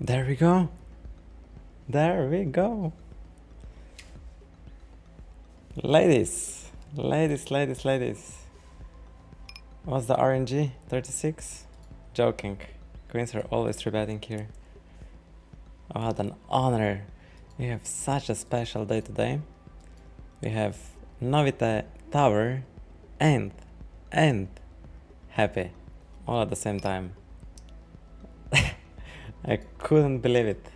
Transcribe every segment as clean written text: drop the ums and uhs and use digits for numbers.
There we go. There we go. Ladies. What's the RNG? 36? Joking. Queens are always 3-betting here. Oh, what an honor. We have such a special day today. We have Novite, Tower, and Happy. All at the same time. I couldn't believe it.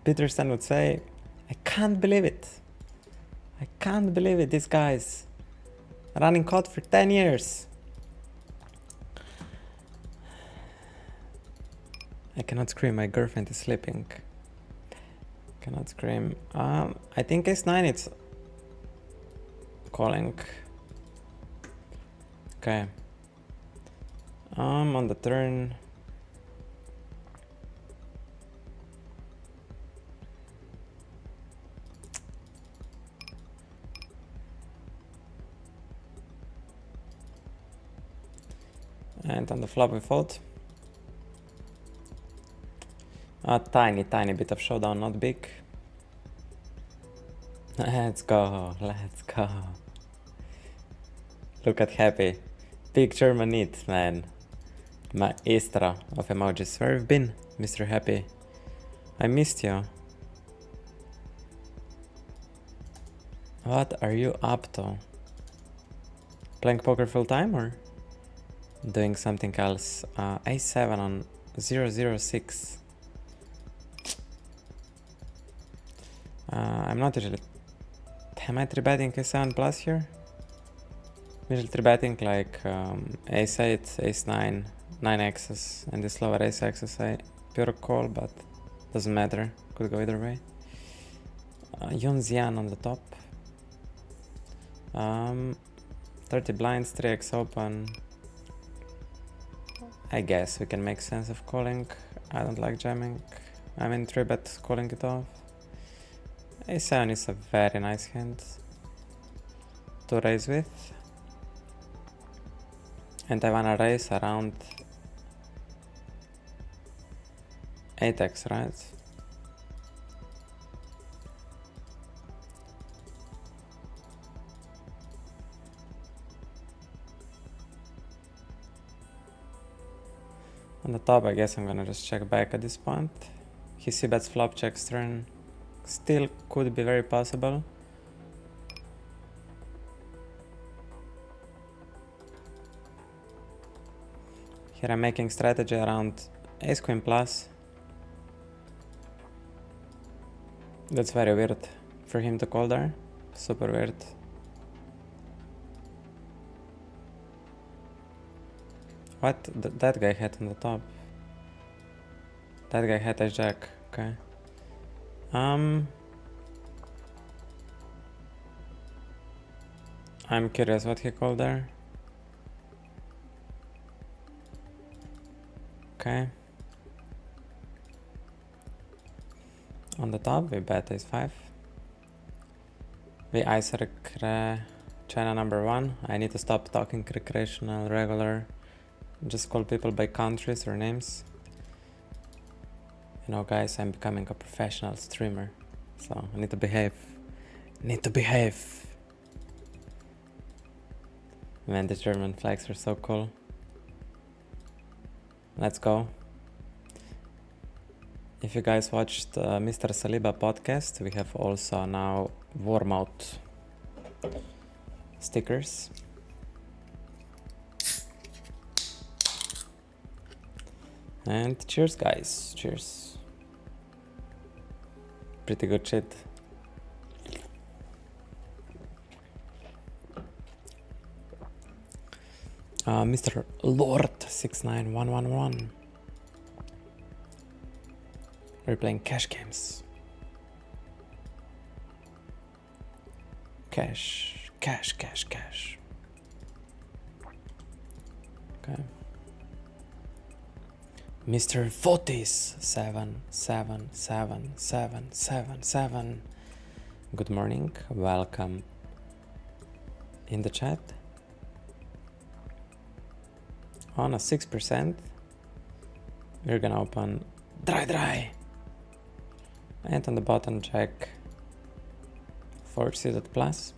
Peterson would say, I can't believe it. I can't believe it, these guys. Running COD for 10 years. I cannot scream, my girlfriend is sleeping. Cannot scream. I think Ace-9 it's calling. Okay. On the turn. And on the flop we fold. A tiny bit of showdown, not big. Let's go. Look at Happy. Big German it, man. Maestro of emojis. Where have you been, Mr. Happy? I missed you. What are you up to? Playing poker full time or doing something else? A7 on 006. I'm not usually... Am I 3-betting A7 plus here? Usually 3-betting like Ace-8, Ace-9, 9x's, and this lower Ace-X's I pure call, but doesn't matter, could go either way. Yun Xian on the top. 30 blinds, 3x open. I guess we can make sense of calling. I don't like jamming. I mean 3-bet calling it off. A7 is a very nice hand to raise with. And I wanna raise around 8x, right? On the top, I guess I'm gonna just check back at this point. He c-bets flop, checks turn. Still could be very possible. Here I'm making strategy around ace queen plus. That's very weird for him to call there. Super weird. What? That guy had on the top. That guy had a jack. Okay. I'm curious what he called there. Okay. On the top, we bet ace-5. We ice China number 1. I need to stop talking recreational, regular. Just call people by countries or names. You know, guys, I'm becoming a professional streamer, so I need to behave. Man, the German flags are so cool. Let's go. If you guys watched Mr. Saliba podcast, we have also now warm out stickers. And cheers, guys. Cheers. Pretty good shit. Mr. Lord 69111. We're playing cash games. Cash. Okay. Mr. Fotis 7777777. Good morning. Welcome in the chat. On a 6%, we're gonna open Dry. And on the bottom, Jack 4 suited plus.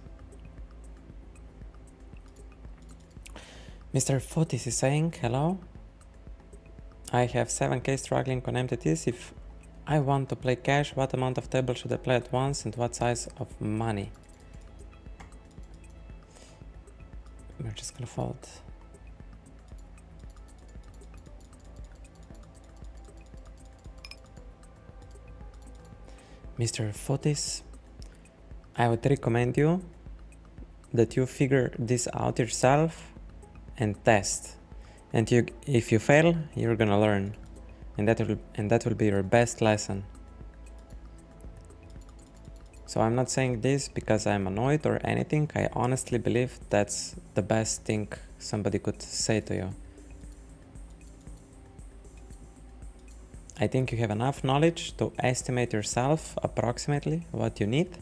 Mr. Fotis is saying, hello. I have 7k struggling on entities. If I want to play cash, what amount of table should I play at once and what size of money? We're just gonna fold. Mr. Fotis, I would recommend you that you figure this out yourself and test. And if you fail, you're gonna learn, and that will be your best lesson. So I'm not saying this because I'm annoyed or anything. I honestly believe that's the best thing somebody could say to you. I think you have enough knowledge to estimate yourself approximately what you need.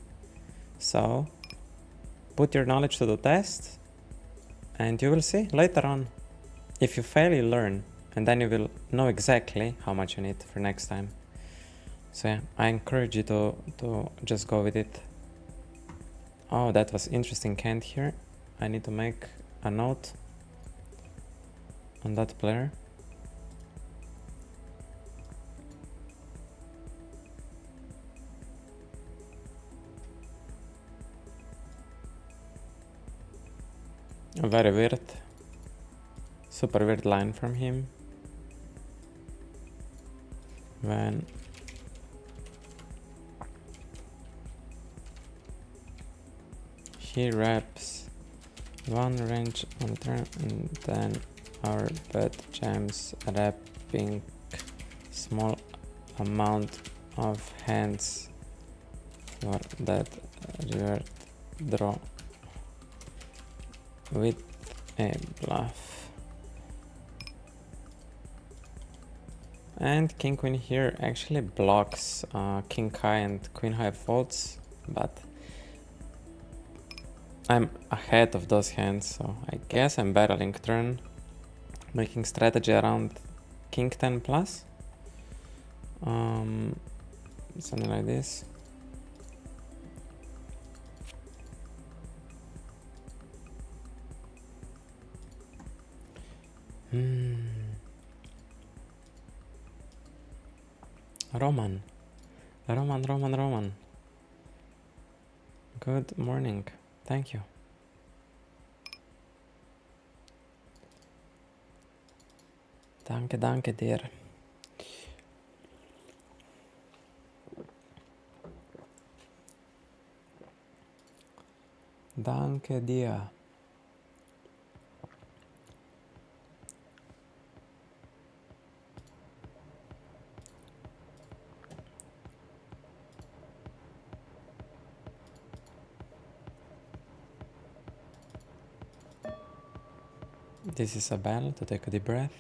So put your knowledge to the test and you will see later on. If you fail, you learn, and then you will know exactly how much you need for next time. So yeah, I encourage you to just go with it. Oh, that was interesting hand here. I need to make a note on that player. Very weird. Super weird line from him. When he wraps one range on turn and then our bet jams wrapping small amount of hands for that revert draw with a bluff. And king queen here actually blocks king high and queen high folds, but I'm ahead of those hands, so I guess I'm barreling turn, making strategy around king 10 plus. Something like this. Roman. Good morning. Thank you. Danke, dear. Danke dir. This is a bell to take a deep breath.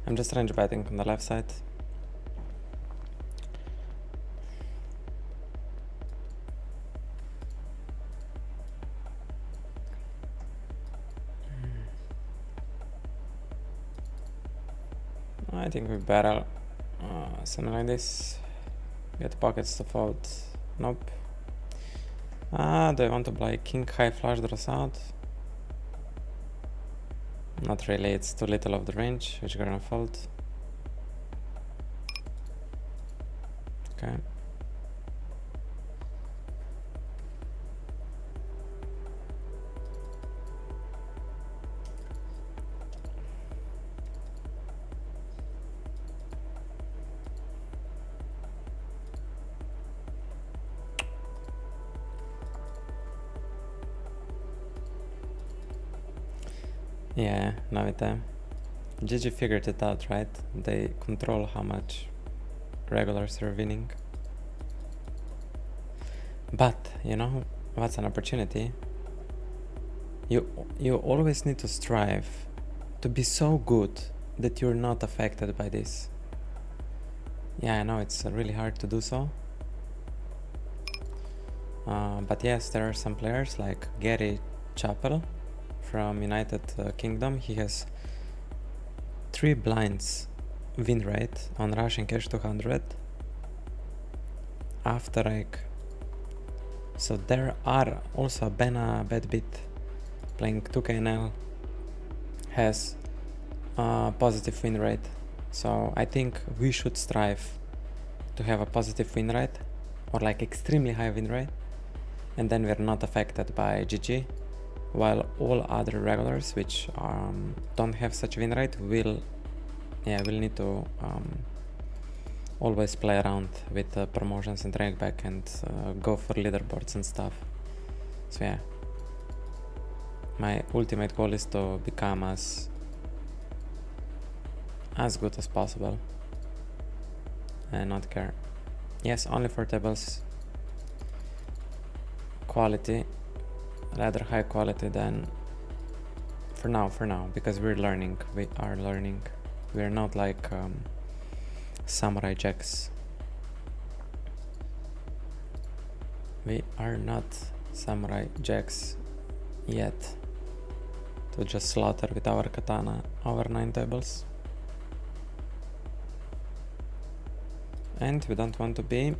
I'm just range betting on the left side. I think we barrel something like this. Get pockets to fold. Nope. Do I want to play king high flush draws out? Not really, it's too little of the range, which we're gonna fold. Okay. Yeah, now it GG figured it out, right? They control how much regulars are winning. But, you know, what's an opportunity? You always need to strive to be so good that you're not affected by this. Yeah, I know it's really hard to do so. But yes, there are some players like Gary Chappell from United Kingdom. He has 3 blinds win rate on Russian Cash 200 after like. So there are also Bena Badbit playing 2KNL has a positive win rate. So I think we should strive to have a positive win rate or like extremely high win rate, and then we're not affected by GG, while all other regulars which don't have such win rate will need to always play around with promotions and rank back and go for leaderboards and stuff. So yeah, my ultimate goal is to become as good as possible and not care. Yes, only for tables quality, rather high quality than for now, because we are learning. We're not like samurai jacks. We are not samurai jacks yet to just slaughter with our katana over 9 tables. And we don't want to be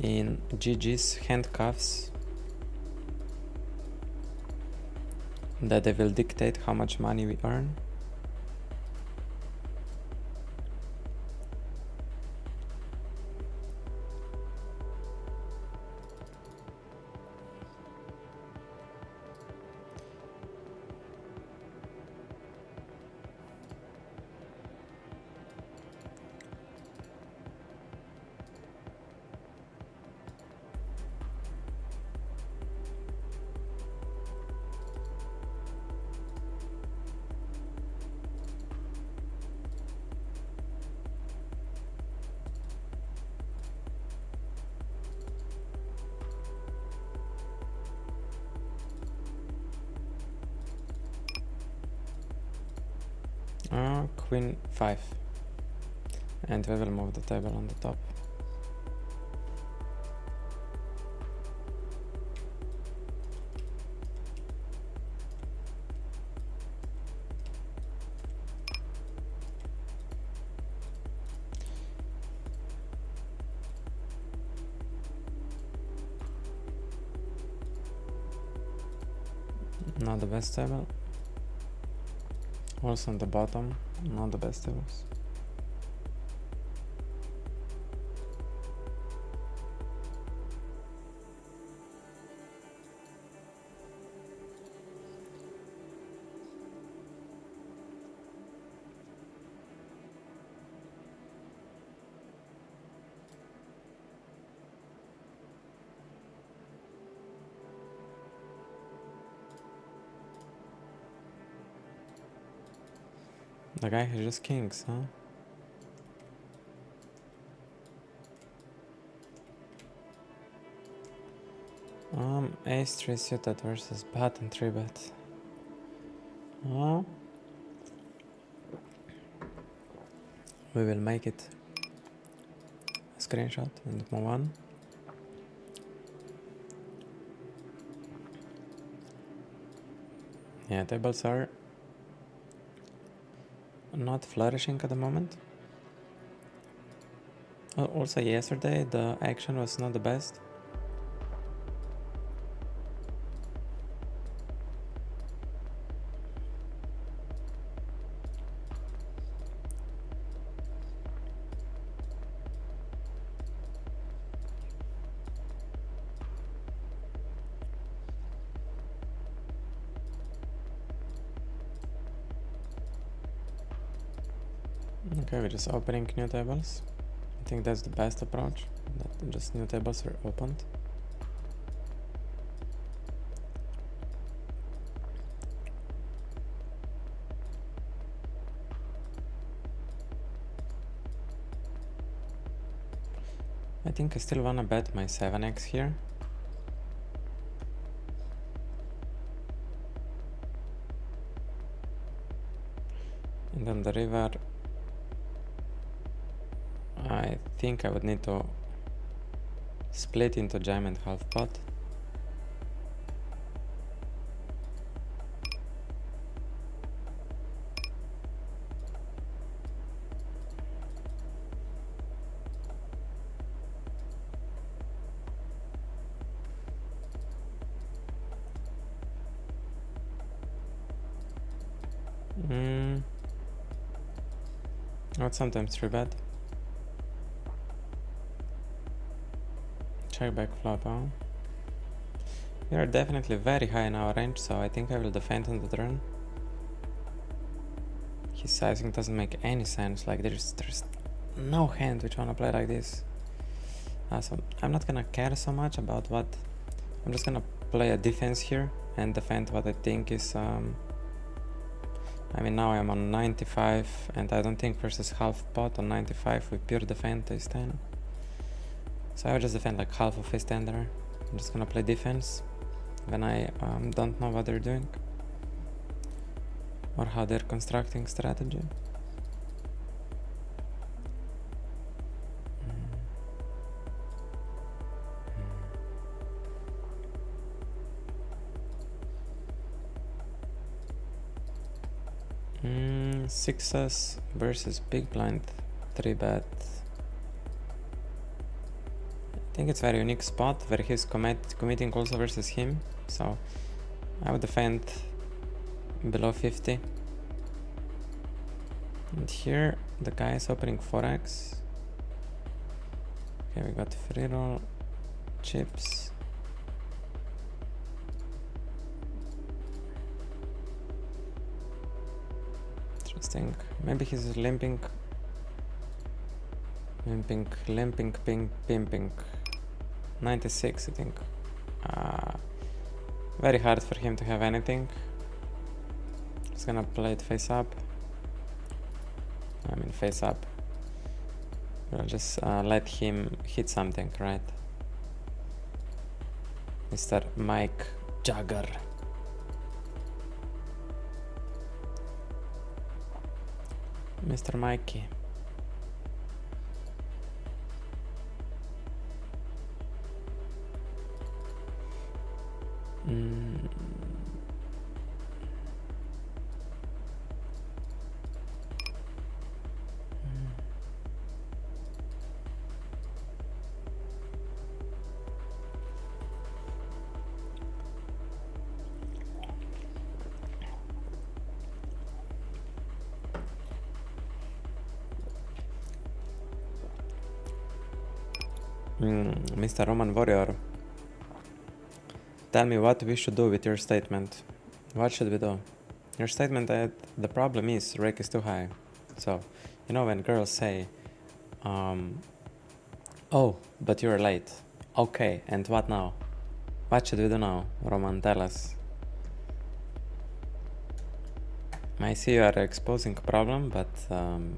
in GG's handcuffs that they will dictate how much money we earn. Queen 5, and we will move the table on the top. Not the best table. Also on the bottom, not the best tables. The guy has just kings, huh? Ace 3 suited versus button 3 bet. We will make it a screenshot and move on. Yeah, tables are not flourishing at the moment. Also yesterday the action was not the best. Okay, we're just opening new tables. I think that's the best approach, that just new tables are opened. I think I still wanna bet my 7x here. And on the river, I think I would need to split into jam and half pot. I would sometimes 3-bet. Check back flop, huh? We are definitely very high in our range, so I think I will defend on the turn. His sizing doesn't make any sense, like there's no hand which wanna play like this. So I'm not gonna care so much about what, I'm just gonna play a defense here and defend what I think is I mean, now I'm on 95 and I don't think versus half pot on 95 with pure defend is 10. So I will just defend like half of his tender. I'm just gonna play defense when I don't know what they're doing or how they're constructing strategy. Sixes versus big blind 3-bet. I think it's a very unique spot where he's committing also versus him, so I would defend below 50. And here the guy is opening 4x. Okay, we got free roll, chips. Interesting. Maybe he's limping, pimping. 96, I think. Very hard for him to have anything. Just gonna play it face up. I mean face up. We'll just let him hit something, right? Mr. Mike Jagger. Mr. Mikey. Mr. Roman Warrior, tell me what we should do with your statement. What should we do? Your statement that the problem is rake is too high. So, you know when girls say, oh, but you're late. Okay, and what now? What should we do now? Roman, tell us. I see you are exposing a problem, but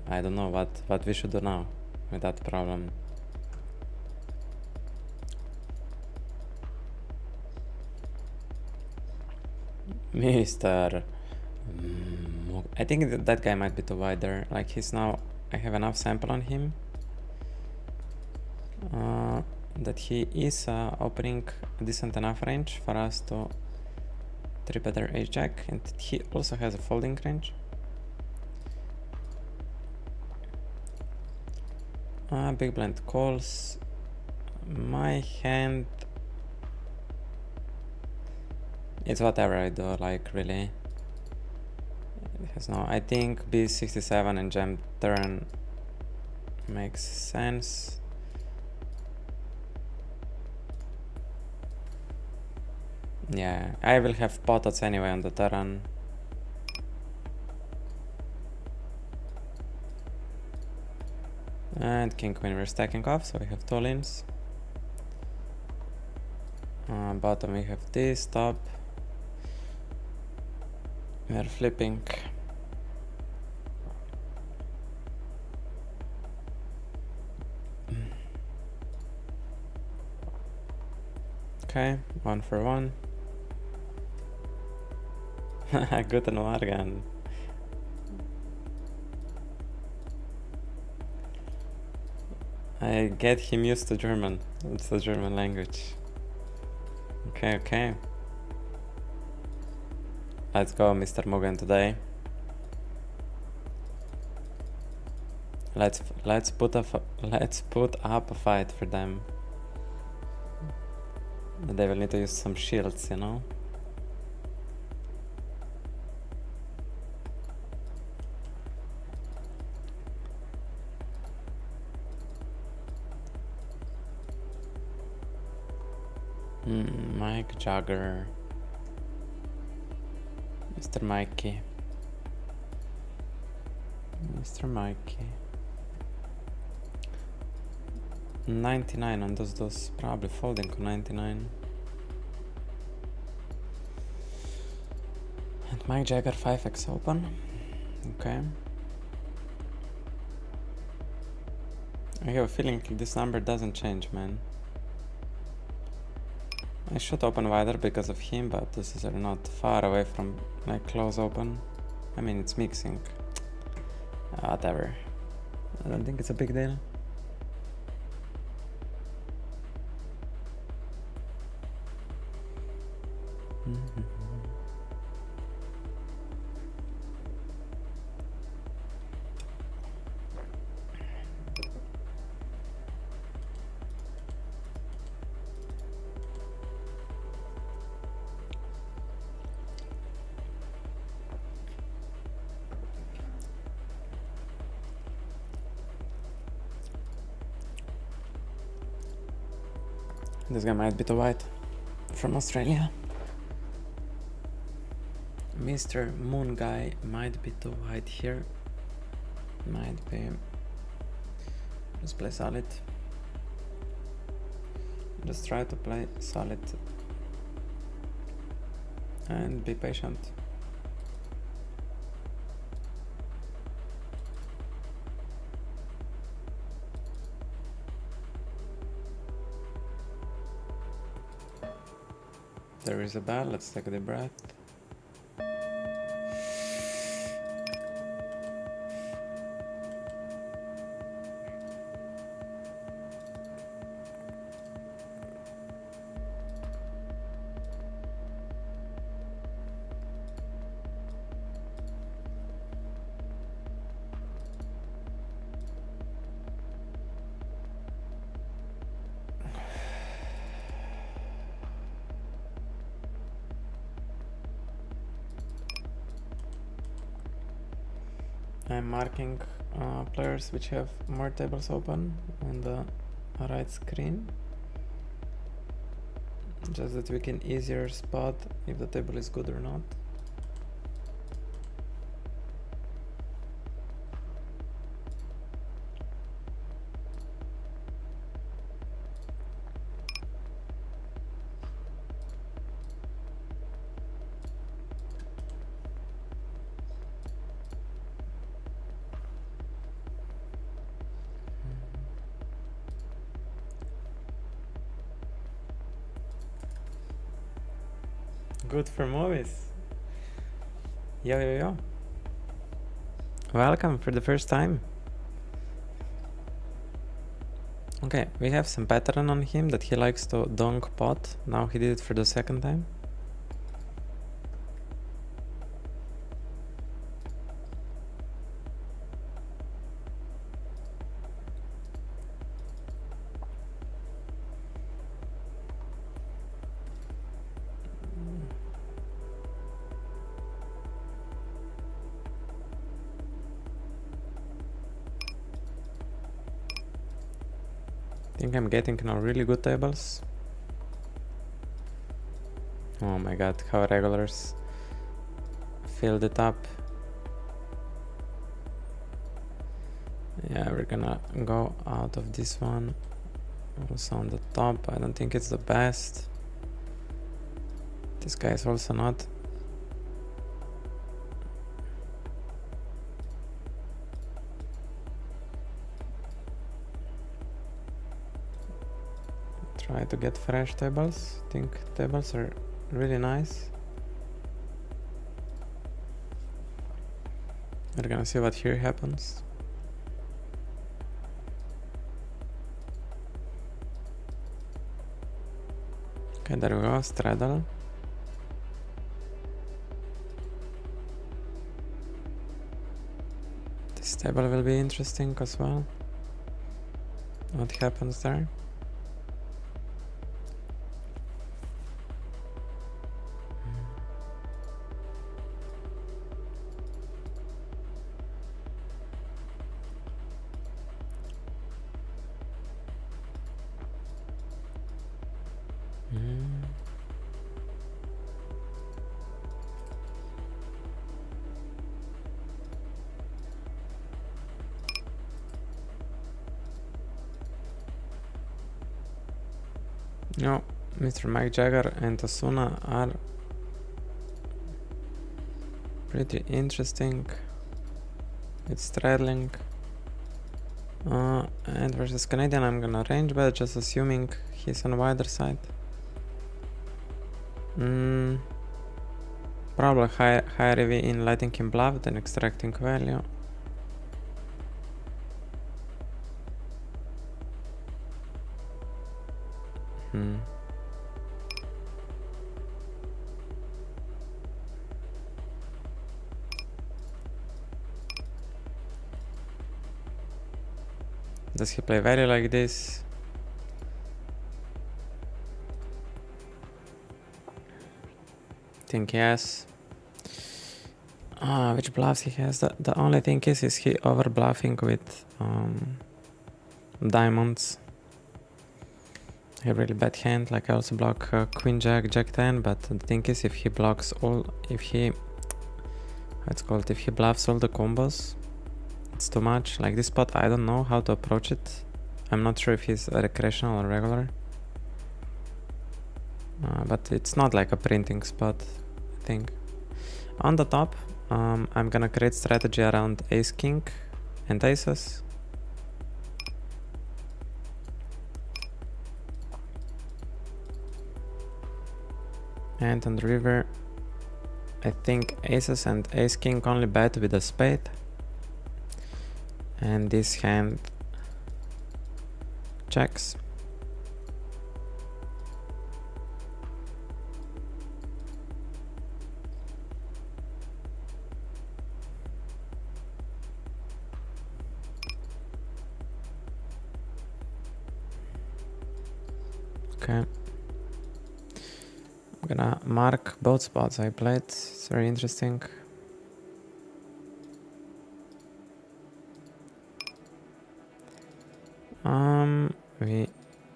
I don't know what we should do now with that problem. Mr. I think that guy might be too wide there. Like he's now, I have enough sample on him that he is opening a decent enough range for us to 3-bet ace jack, and he also has a folding range. Big blind calls. My hand... It's whatever I do, like, really. It has no... I think B67 and jam turn makes sense. Yeah, I will have potats anyway on the turn. And king queen we're stacking off, so we have 2 limbs. Bottom we have this, top. We are flipping. Okay, 1 for 1. Guten Morgen. I get him used to German. It's the German language. Okay, okay. Let's go, Mr. Mugen, today. Let's put up a fight for them. They will need to use some shields, you know. Mike Jagger. Mr. Mikey. Mr. Mikey. 99 on those probably folding on 99. And Mike Jagger 5x open. Okay. I have a feeling this number doesn't change, man. I should open wider because of him, but this is not far away from like close open. I mean, it's mixing. Whatever. I don't think it's a big deal. This guy might be too white from Australia. Mr. Moon Guy might be too white here. Might be. Just play solid. Just try to play solid. And be patient. There is a bell, let's take a deep breath. I'm marking players which have more tables open on the right screen, just that we can easier spot if the table is good or not. Good for movies. Yo, yo, yo. Welcome for the first time. Okay, we have some pattern on him that he likes to donk pot. Now he did it for the second time. think I'm getting now really good tables. Oh my god, how regulars filled it up. Yeah, we're gonna go out of this one. Also on the top, I don't think it's the best. This guy is also not. Try to get fresh tables. I think tables are really nice. We're gonna see what here happens. Okay, there we go, straddle. This table will be interesting as well. What happens there? No, Mr. Mike Jagger and Osuna are pretty interesting. It's straddling. And versus Canadian, I'm gonna range bet, just assuming he's on wider side. Probably higher EV in letting him bluff than extracting value. Does he play value like this? Think yes. Which bluffs he has? The only thing is he over bluffing with diamonds. A really bad hand. Like I also block Queen Jack, Jack 10, but the thing is if he blocks all, if he bluffs all the combos, it's too much. Like this spot, I don't know how to approach it. I'm not sure if he's a recreational or regular. But it's not like a printing spot, I think. On the top, I'm gonna create strategy around ace king and aces. And on the river, I think aces and ace king only bet with a spade. And this hand checks. Okay. I'm gonna mark both spots I played. It's very interesting. We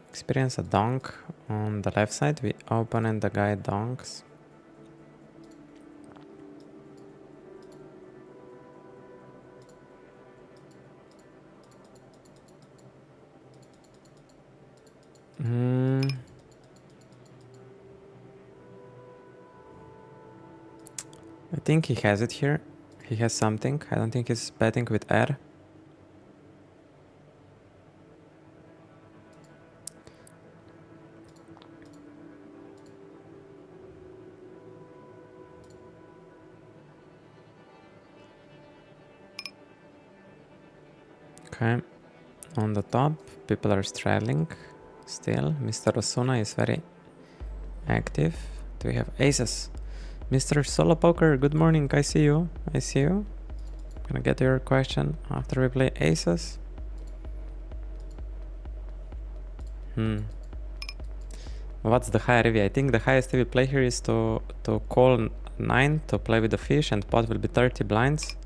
experience a donk on the left side. We open and the guy donks. I think he has it here. He has something. I don't think he's betting with R. Okay, on the top, people are straddling still. Mr. Osuna is very active. Do we have aces? Mr. Solo Poker, good morning. I see you. I see you. Gonna get to your question after we play aces. What's the higher EV? I think the highest EV play here is to call 9 to play with the fish, and pot will be 30 blinds.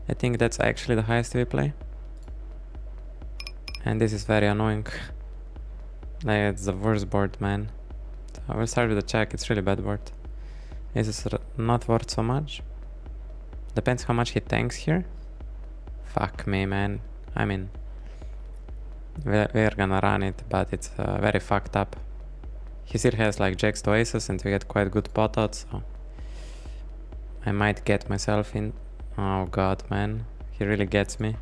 I think that's actually the highest EV play. And this is very annoying. It's the worst board, man. So I will start with a check. It's really bad board. Aces are not worth so much. Depends how much he tanks here. Fuck me, man. I mean, we're gonna run it, but it's very fucked up. He still has like jacks to aces and we get quite good pot odds, so I might get myself in. Oh god, man. He really gets me.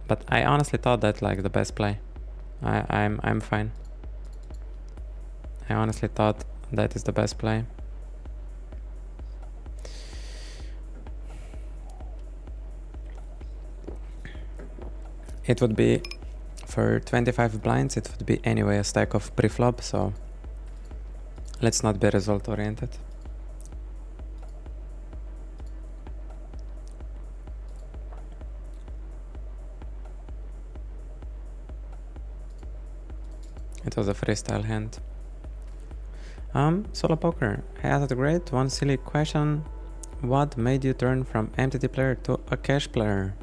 But I honestly thought that like the best play. I'm fine. I honestly thought that is the best play. It would be, for 25 blinds, it would be anyway a stack of pre-flop, so let's not be result oriented. It was a freestyle hand. Solo poker. Hey, AtaTheGreat, one silly question. What made you turn from MTT player to a cash player?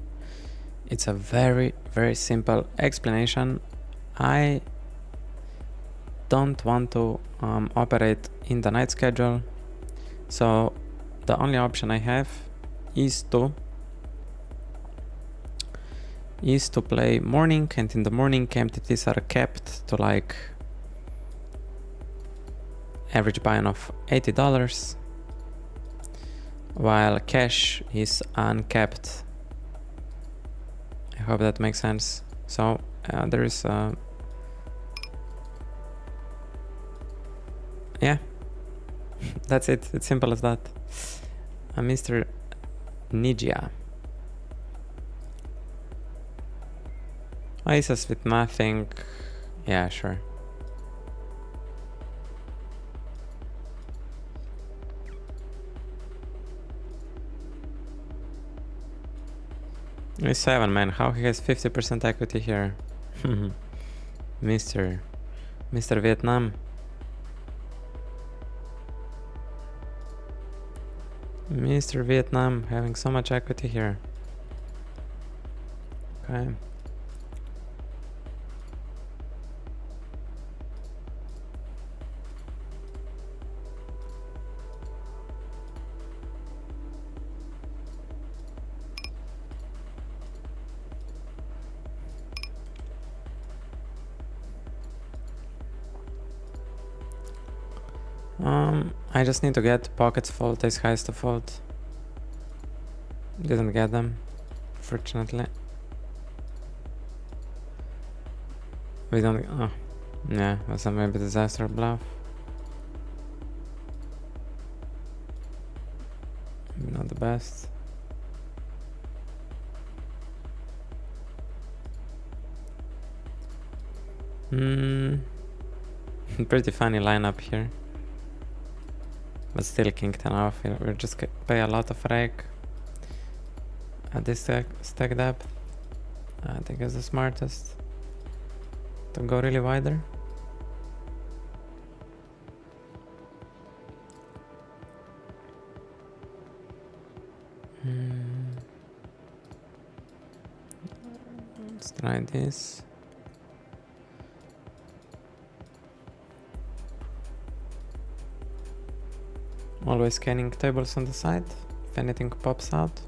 It's a very, very simple explanation. I don't want to operate in the night schedule, so the only option I have is to play morning, and in the morning MTTs are capped to like average buy-in of $80, while cash is uncapped. I hope that makes sense. So there is yeah, that's it. It's simple as that. Mr. Nigia. Aces with nothing. Yeah, sure. He's 7, man. How he has 50% equity here? Mr. Vietnam. Mr. Vietnam having so much equity here. Okay. I just need to get pockets fold, ace highs to fold. Didn't get them, fortunately. We don't. Oh, yeah, was a maybe disaster bluff. Not the best. Pretty funny lineup here. But still king 10 off. We'll just pay a lot of rake at this stack depth. I think it's the smartest to go really wider. Let's try this. Always scanning tables on the side, if anything pops out.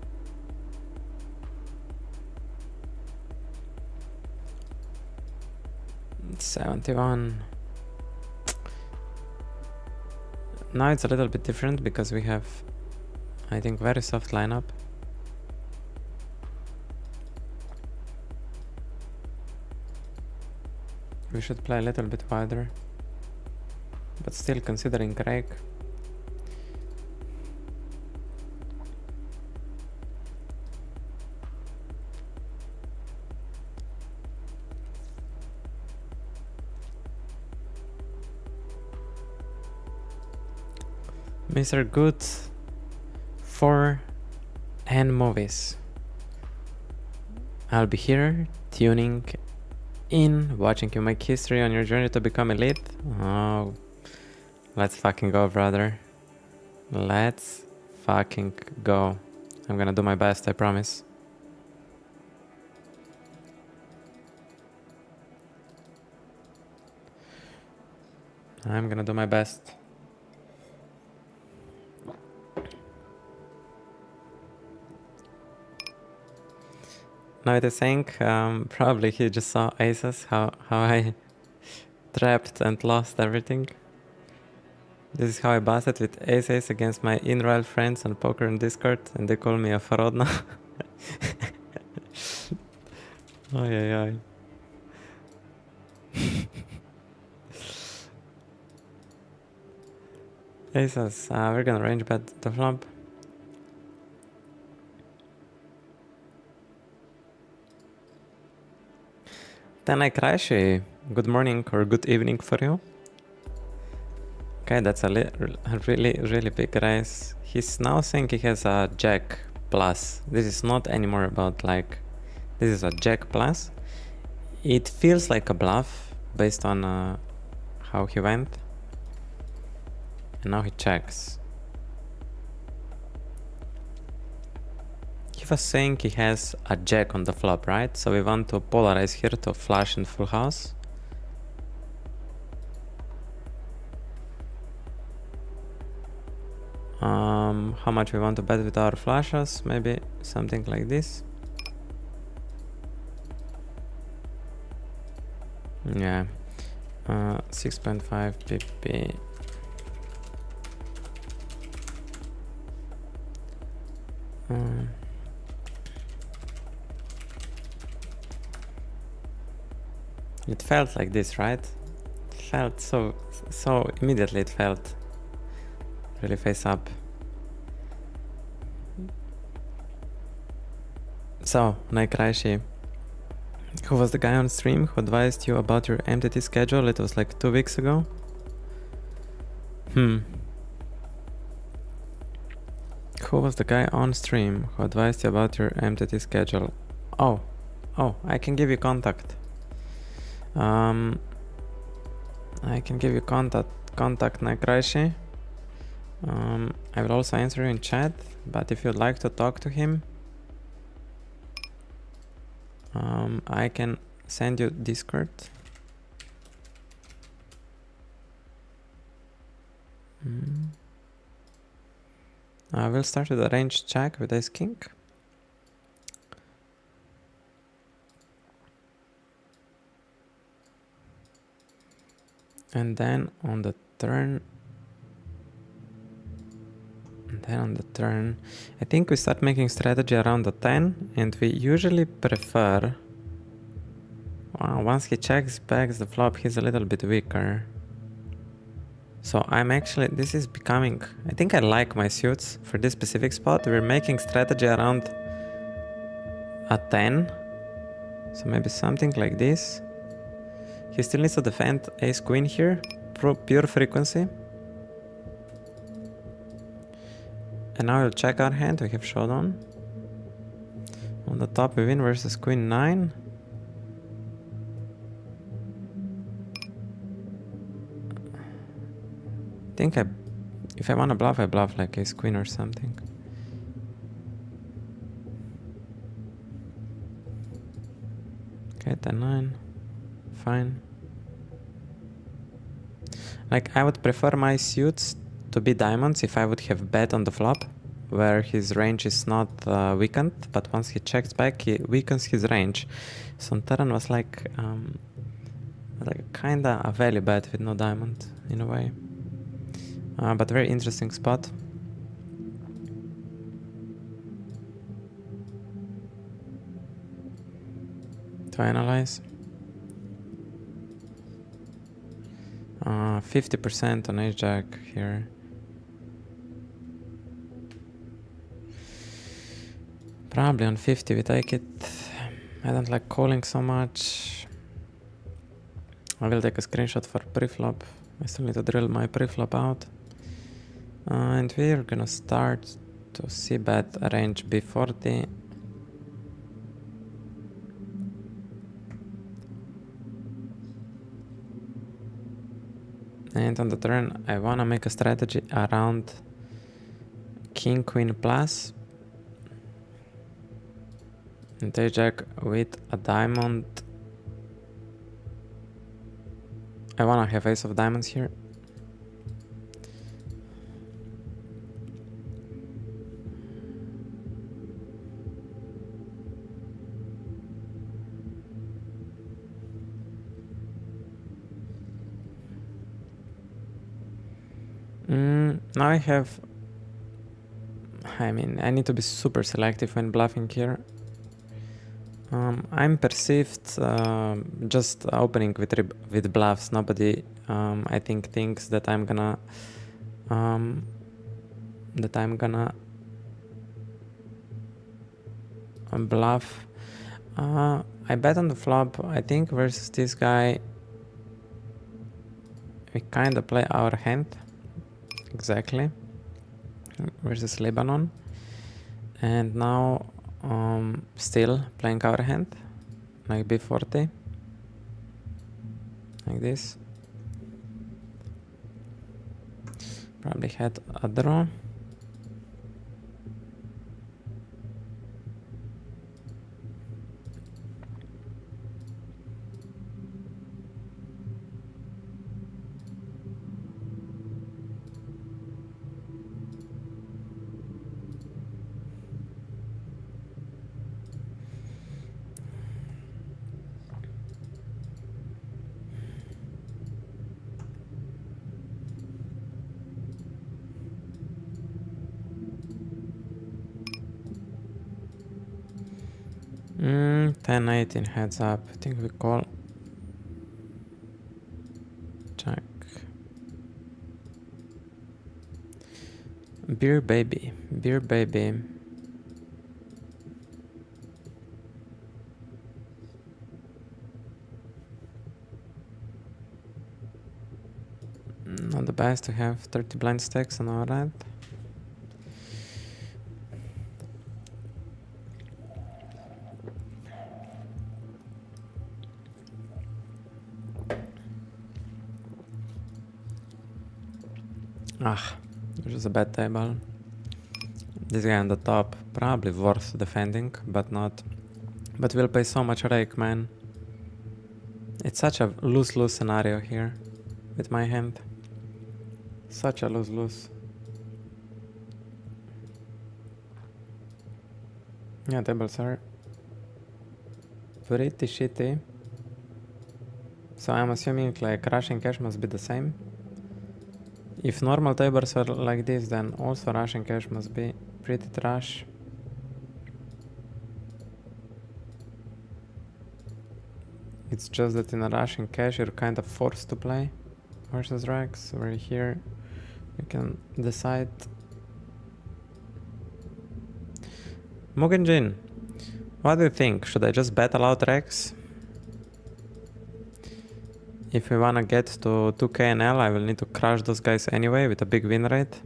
It's 71. Now it's a little bit different because we have, I think, very soft lineup. We should play a little bit wider, but still considering rake. Mr. Good for and movies. I'll be here tuning in, watching you make history on your journey to become elite. Oh, let's fucking go, brother. Let's fucking go. I'm gonna do my best, I promise. I'm gonna do my best. Now it is saying, probably he just saw aces, how I trapped and lost everything. This is how I busted with ace against my in-real friends on poker and Discord, and they call me a fraud now. Oi, oi, oi. Aces, we're gonna range bet the flop. Then I crash a good morning or good evening for you. Okay, that's a really big raise. He's now saying he has a jack plus. This is not anymore about like, this is a jack plus. It feels like a bluff based on how he went. And now he checks. He was saying he has a jack on the flop, right? So we want to polarize here to flush and full house. How much we want to bet with our flushes? Maybe something like this. Yeah, 6.5 pp. It felt like this, right? It felt so immediately. It felt really face up. So, Naikraishi, who was the guy on stream who advised you about your MTT schedule? It was like 2 weeks ago. Who was the guy on stream who advised you about your MTT schedule? Oh, I can give you contact. I can give you contact Naikraishi. I will also answer you in chat, but if you'd like to talk to him, I can send you Discord. I will start with a range check with ace king. And then on the turn, I think we start making strategy around the 10, and we usually prefer, once he checks backs the flop, he's a little bit weaker. So I'm actually, this is becoming, I think I like my suits for this specific spot. We're making strategy around a 10. So maybe something like this. He still needs to defend ace queen here, pure frequency. And now we'll check our hand, we have showdown. On the top we win versus queen 9. I think if I want to bluff, I bluff like ace queen or something. Okay, 10-9, fine. Like, I would prefer my suits to be diamonds if I would have bet on the flop, where his range is not weakened, but once he checks back, he weakens his range. So turn was like kinda a value bet with no diamond, in a way. But very interesting spot. To analyze. 50% on ace jack here. Probably on 50 we take it. I don't like calling so much. I will take a screenshot for preflop. I still need to drill my preflop out. And we're gonna start to see bet range B40. And on the turn, I wanna make a strategy around king, queen plus. And ace jack with a diamond. I wanna have ace of diamonds here. Now I have... I mean, I need to be super selective when bluffing here. I'm perceived just opening with bluffs. Nobody, I think, thinks that I'm gonna bluff. I bet on the flop. I think versus this guy, we kind of play our hand exactly versus Lebanon, and now still playing our hand like b40 like this. Probably had a draw. Mm, 10-18 heads up. I think we call. Check. Beer baby. Beer baby. Not the best to have 30 blind stacks and all that. Ah, which is a bad table. This guy on the top, probably worth defending, but not. But we'll pay so much rake, man. It's such a lose-lose scenario here with my hand. Such a lose-lose. Yeah, tables are pretty shitty. So I'm assuming like Russian cash must be the same. If normal tables are like this, then also Russian cash must be pretty trash. It's just that in a Russian cash you're kind of forced to play versus Rex, where here you can decide. Mugenjin, what do you think? Should I just bet aloud Rex? If we wanna get to 2k NL, I will need to crush those guys anyway with a big win rate.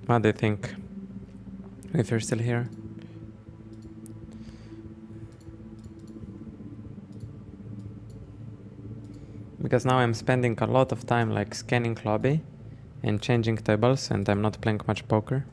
What do you think? If you're still here. Because now I'm spending a lot of time like scanning lobby and changing tables, and I'm not playing much poker.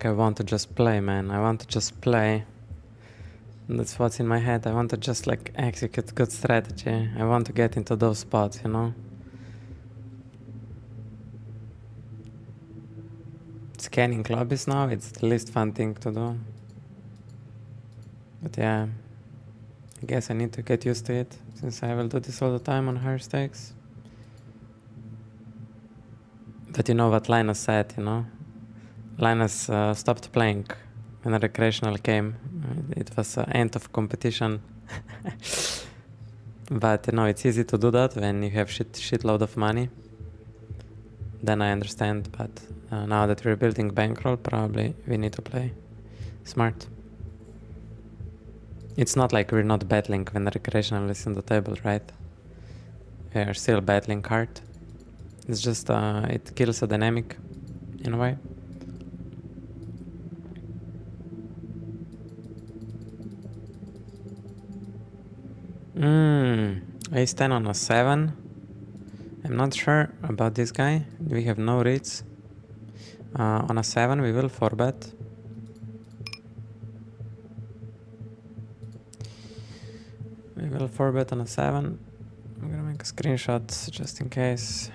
I want to just play, man. I want to just play. That's what's in my head. I want to just like execute good strategy. I want to get into those spots, you know? Scanning lobbies now, it's the least fun thing to do. But yeah, I guess I need to get used to it, since I will do this all the time on higher stakes. But you know what Linus said, you know? Linus stopped playing when a recreational came. It was the end of competition. But you know, it's easy to do that when you have shitload of money. Then I understand, but now that we're building Bankroll, probably we need to play smart. It's not like we're not battling when the recreational is on the table, right? We are still battling hard. It's just it kills the dynamic in a way. Ace 10 on a 7. I'm not sure about this guy. We have no reads. On a 7 we will 4-bet. We will 4-bet on a 7. I'm gonna make a screenshot just in case.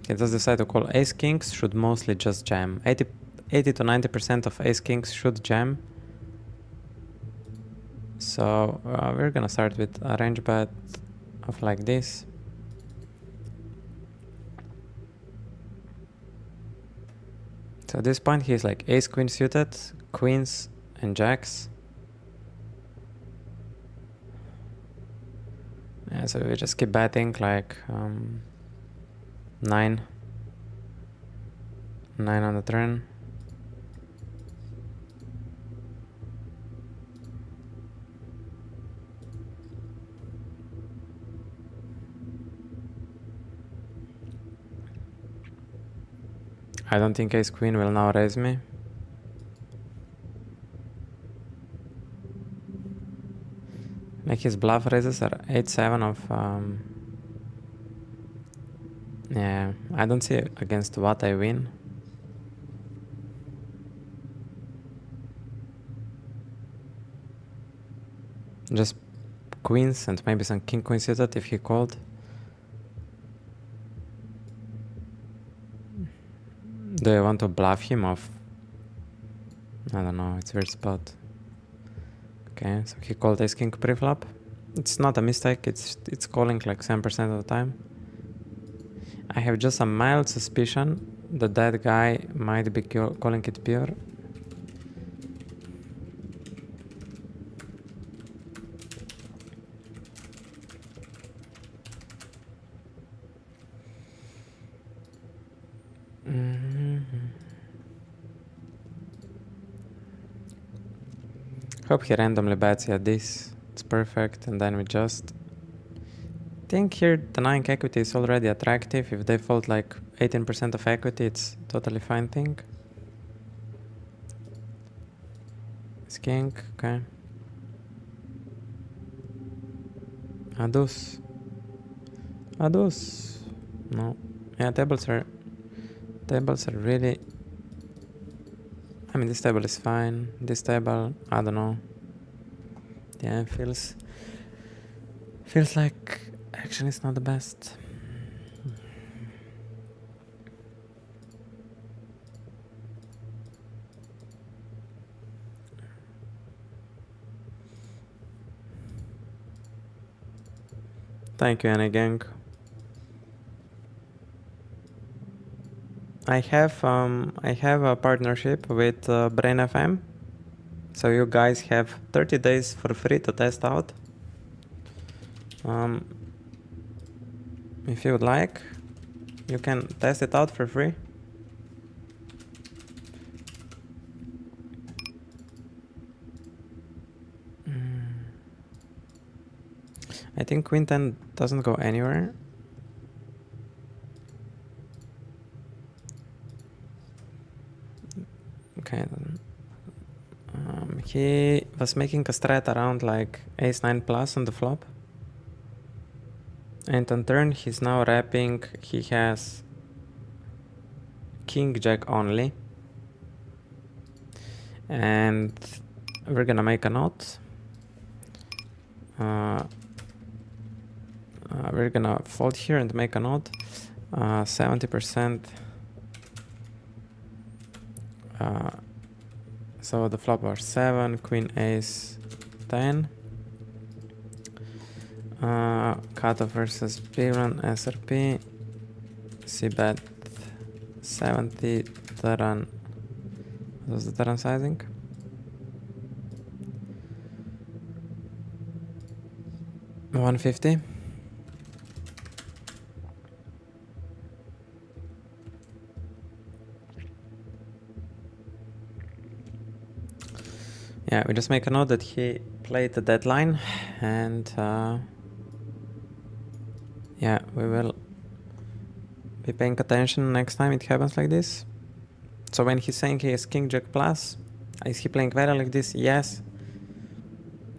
He does decide to call. Ace Kings should mostly just jam. 80 to 90% of Ace Kings should jam. So we're gonna start with a range bet of like this. So at this point he's like Ace Queen suited, Queens and Jacks. Yeah, so we just keep betting like 9 on the turn. I don't think Ace Queen will now raise me. Like his bluff raises are 8-7 of yeah, I don't see against what I win. Just queens and maybe some king queen suited if he called. Do I want to bluff him off? I don't know, it's a weird spot. Okay, so he called ace king pre-flop. It's not a mistake, it's calling like 7% of the time. I have just a mild suspicion that that guy might be calling it pure. Hope he randomly bets at this. It's perfect, and then we just think here the 9 equity is already attractive. If they fold like 18% of equity, it's totally fine thing. It's king, okay. A deuce. A deuce. No. Yeah, tables are really... I mean, this table is fine. This table, I don't know. Yeah, it feels like action is not the best. Thank you, Annie Gang. I have a partnership with Brain FM, so you guys have 30 days for free to test out. If you would like, you can test it out for free. I think Queen 10 doesn't go anywhere. Okay. He was making a strat around like ace 9 plus on the flop. And on turn he's now wrapping, he has king jack only. And we're gonna make a note. We're gonna fold here and make a note. 70%. So the flop are 7, queen ace 10. Cutoff versus P1 SRP. C bet 70 turn. What was the turn sizing? $150. Yeah, we just make a note that he played the deadline, and yeah, we will be paying attention next time it happens like this. So when he's saying he has King Jack plus, is he playing value like this? Yes.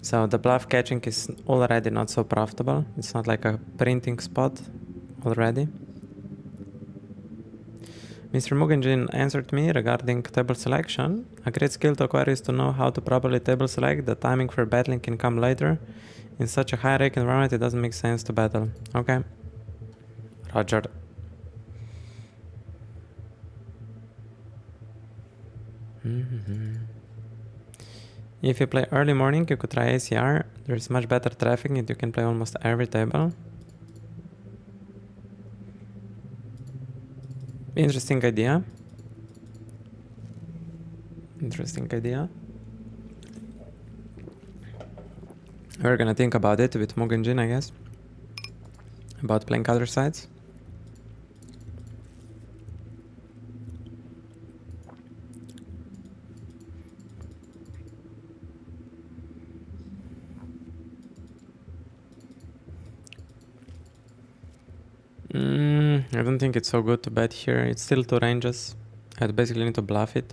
So the bluff catching is already not so profitable. It's not like a printing spot already. Mr. Mugenjin answered me regarding table selection. A great skill to acquire is to know how to properly table select. The timing for battling can come later. In such a high rake environment, it doesn't make sense to battle. Okay. Roger. If you play early morning, you could try ACR. There's much better traffic and you can play almost every table. Interesting idea. Interesting idea. We're gonna think about it with Mugenjin, I guess. About playing other sides. I don't think it's so good to bet here. It's still two ranges. I'd basically need to bluff it.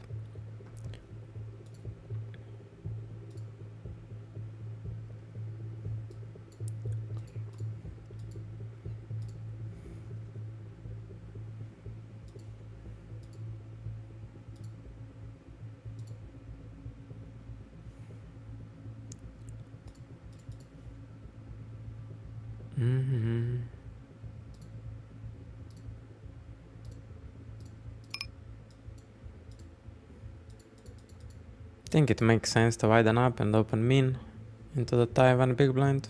I think it makes sense to widen up and open min into the Taiwan big blind.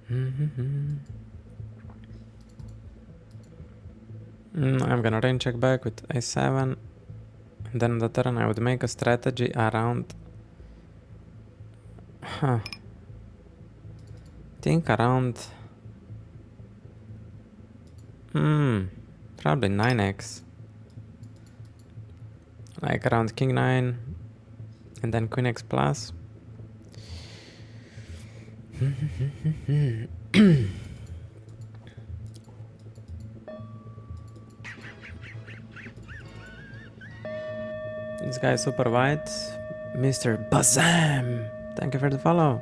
I'm gonna range check back with a7, and then on the turn I would make a strategy around. Think around. Probably 9x. Like around king 9 and then queen x plus. This guy is super wide. Mr. Bazam! Thank you for the follow.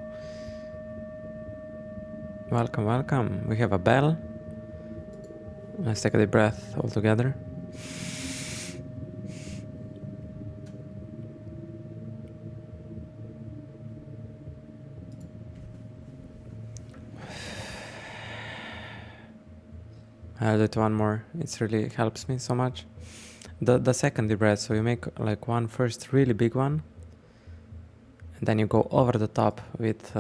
Welcome, welcome. We have a bell. Let's take a deep breath all together. I'll do it one more. It really helps me so much. The second deep breath, so you make like one first really big one, and then you go over the top with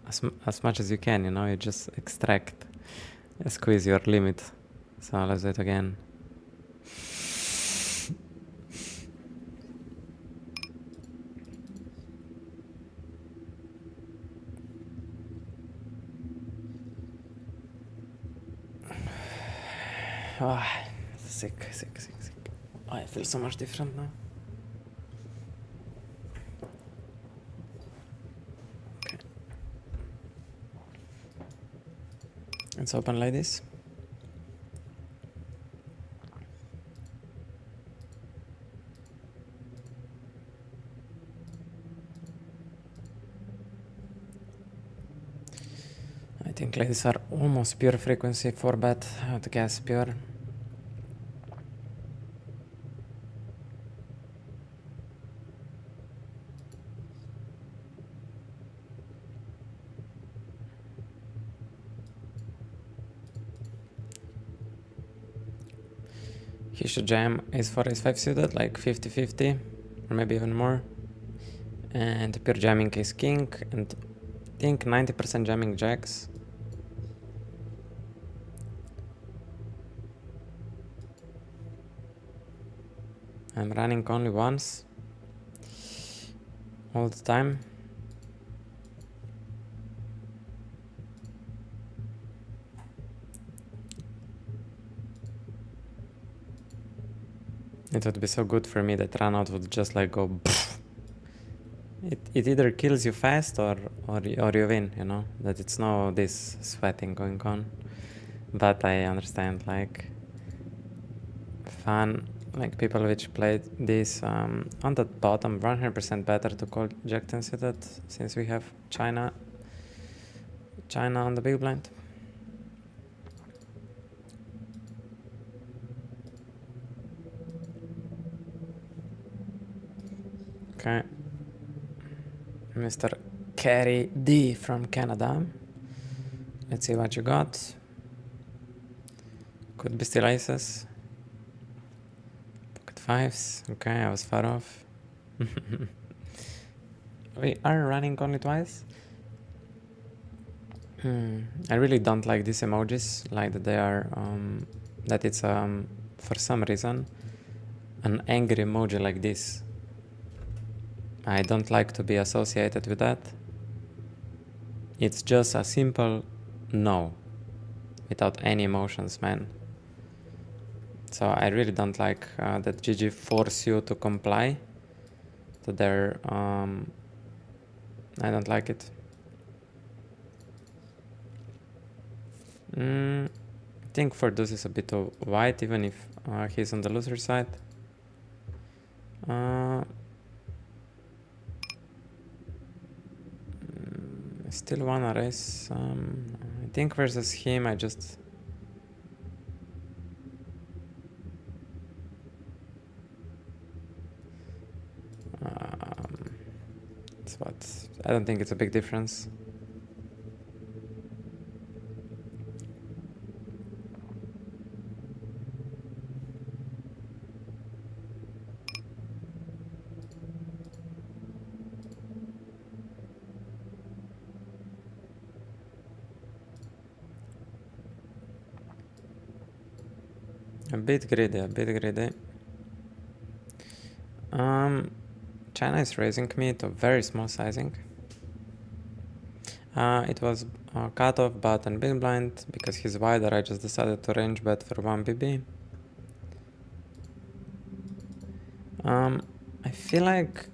as much as you can, you know, you just extract, squeeze your limit. So let's do it again. Oh, sick. Oh, I feel so much different now. Okay. Let's open like this. I think ladies are almost pure frequency 4-bet to guess pure. He should jam ace4, ace5 suited, like 50-50, or maybe even more. And pure jamming ace king, and I think 90% jamming jacks. I'm running only once, all the time. It would be so good for me that run out would just like go. It either kills you fast or you win, you know, that it's no this sweating going on. But I understand, like, fun, like people which played this on the bottom, 100% better to call Jack 10 suited since we have China on the big blind. Okay. Mr. Carry D from Canada. Let's see what you got. Could be still aces. Pocket fives. Okay, I was far off. We are running only twice. I really don't like these emojis, like that they are, that it's for some reason an angry emoji like this. I don't like to be associated with that. It's just a simple no, without any emotions, man. So I really don't like that GG force you to comply to their, I don't like it. I think for this is a bit of white, even if he's on the loser side. Still wanna raise. I think versus him, I just. It's what? I don't think it's a big difference. A bit greedy, a bit greedy. China is raising me to very small sizing. It was cut off button big blind because he's wider. I just decided to range bet for 1 BB. I feel like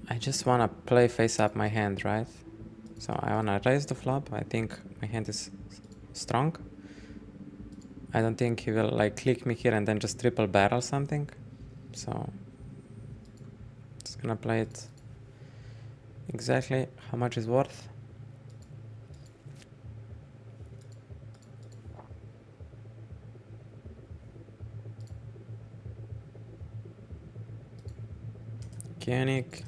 I just wanna play face up my hand, right? So I wanna raise the flop. I think my hand is strong. I don't think he will like click me here and then just triple barrel something. So just gonna play it exactly how much is worth. König.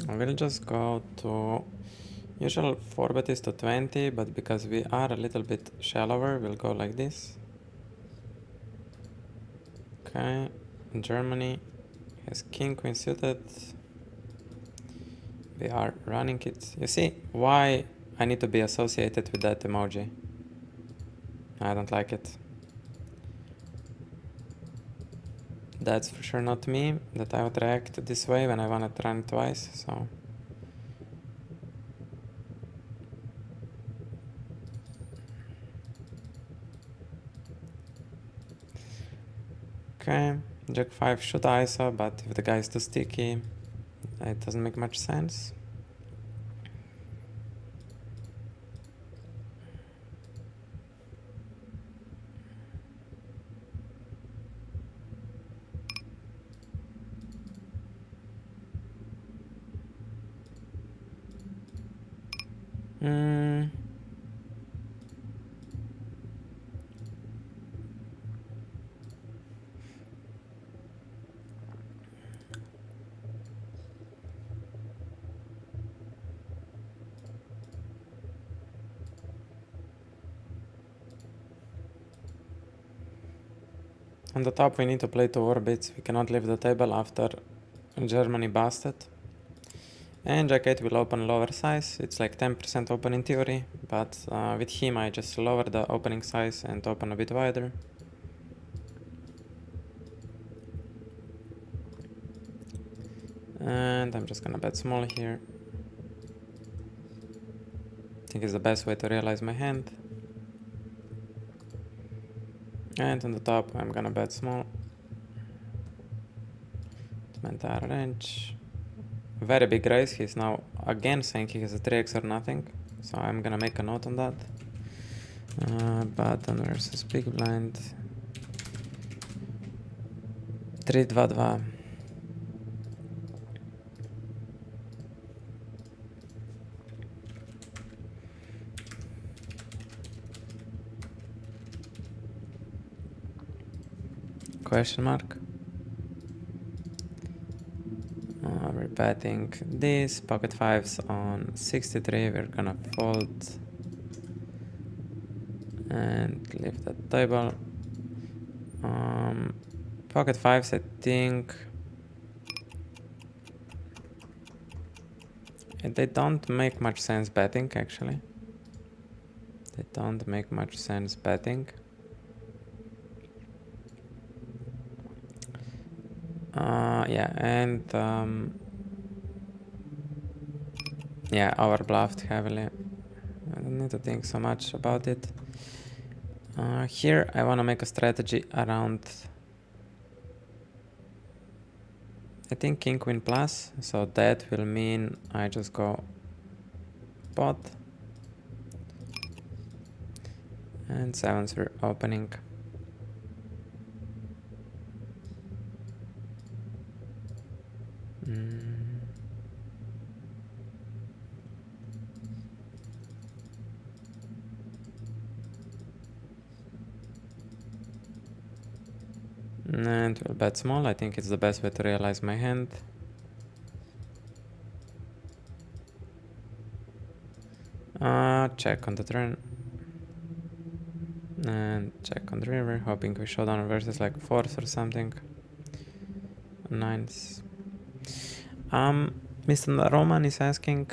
I will just go to usual 4-bet is to 20, but because we are a little bit shallower, we'll go like this. Okay, Germany has king queen suited. We are running it. You see why I need to be associated with that emoji? I don't like it. That's for sure not me, that I would react this way when I want to run it twice, so. Okay, Jack 5 should ISO, but if the guy is too sticky, it doesn't make much sense. On the top we need to play 2 orbits. We cannot leave the table after Germany busted. And Jack 8 will open lower size. It's like 10% open in theory, but with him I just lower the opening size and open a bit wider. And I'm just gonna bet small here. think is the best way to realize my hand. And on the top, I'm gonna bet small. My entire range. Very big raise. He's now again saying he has a 3x or nothing. So I'm gonna make a note on that. Button versus big blind. 3-2-2. Question mark. We're betting this. Pocket fives on 63. We're gonna fold and leave the table. Pocket fives, I think they don't make much sense betting, actually. They don't make much sense betting. Yeah, and yeah, overbluffed heavily. I don't need to think so much about it. Here I want to make a strategy around, I think, king queen plus, so that will mean I just go pot and sevens we're opening. And we'll bet small. I think it's the best way to realize my hand. Check on the turn. And check on the river, hoping we show down versus like fourth or something. Nines. Mr. Roman is asking.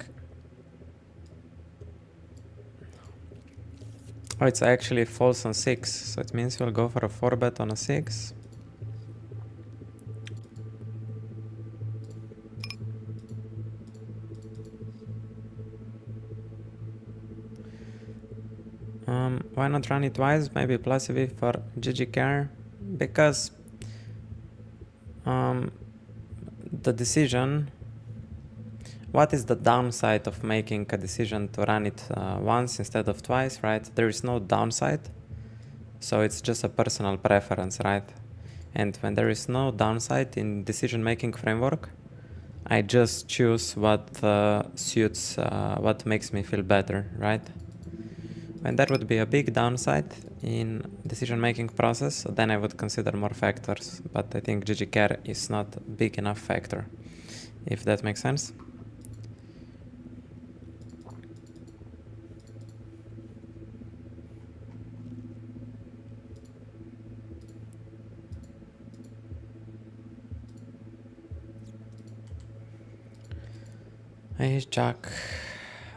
Oh, it's actually false on 6, so it means we'll go for a 4-bet on a 6. Why not run it twice? Maybe plus EV for GG Care, because the decision. What is the downside of making a decision to run it once instead of twice, right? There is no downside, so it's just a personal preference, right? And when there is no downside in decision-making framework, I just choose what suits, what makes me feel better, right? When there would be a big downside in decision-making process, then I would consider more factors, but I think GG Care is not a big enough factor, if that makes sense. Ace Jack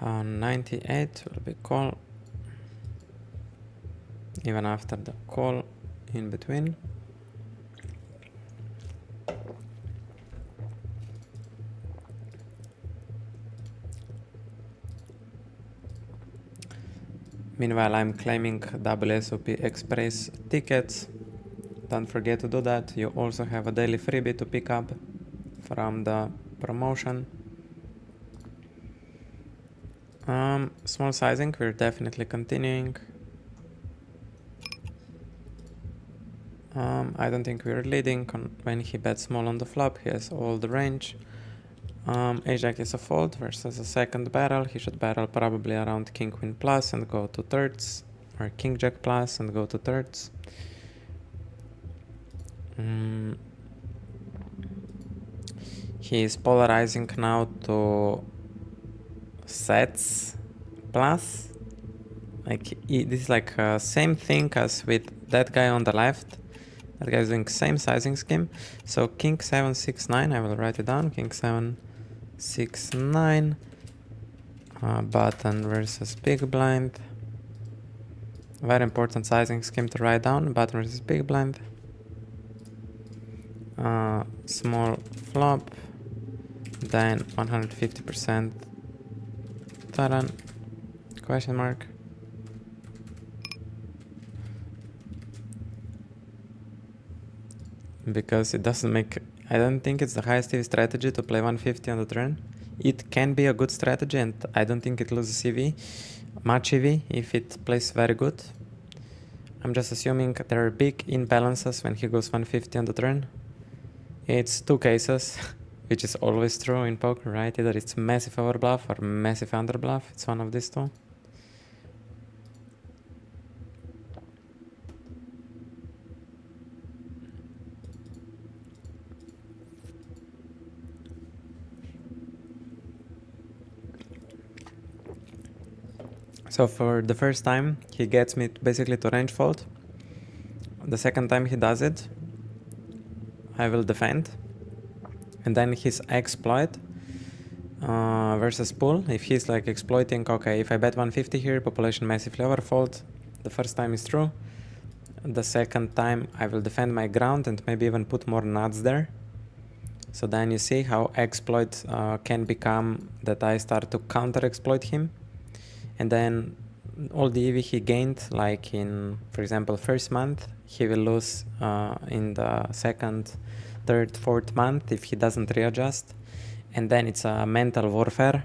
on 98 will be call, even after the call in between. Meanwhile, I'm claiming WSOP Express tickets. Don't forget to do that. You also have a daily freebie to pick up from the promotion. Small sizing, we're definitely continuing. I don't think we're leading when he bets small on the flop. He has all the range. Ajax is a fold versus a second barrel. He should barrel probably around king queen plus and go to thirds, or king jack plus and go to thirds. He is polarizing now to sets plus. Like this is like same thing as with that guy on the left. That guy is doing same sizing scheme. So king 7 6 9. I will write it down. King 7 6 9. Button versus big blind. Very important sizing scheme to write down. Button versus big blind. Small flop. Then 150% turn. Question mark. Because it doesn't make... I don't think it's the highest EV strategy to play 150 on the turn. It can be a good strategy, and I don't think it loses EV, much EV, if it plays very good. I'm just assuming there are big imbalances when he goes 150 on the turn. It's two cases, which is always true in poker, right? Either it's massive overbluff or massive underbluff. It's one of these two. So for the first time, he gets me basically to range fold. The second time he does it, I will defend. And then his exploit versus pool. If he's like exploiting, okay, if I bet 150 here, population massively overfold. The first time is true. The second time I will defend my ground and maybe even put more nuts there. So then you see how exploit can become that I start to counter exploit him. And then all the EV he gained, like in, for example, first month, he will lose in the second, third, fourth month if he doesn't readjust. And then it's a mental warfare.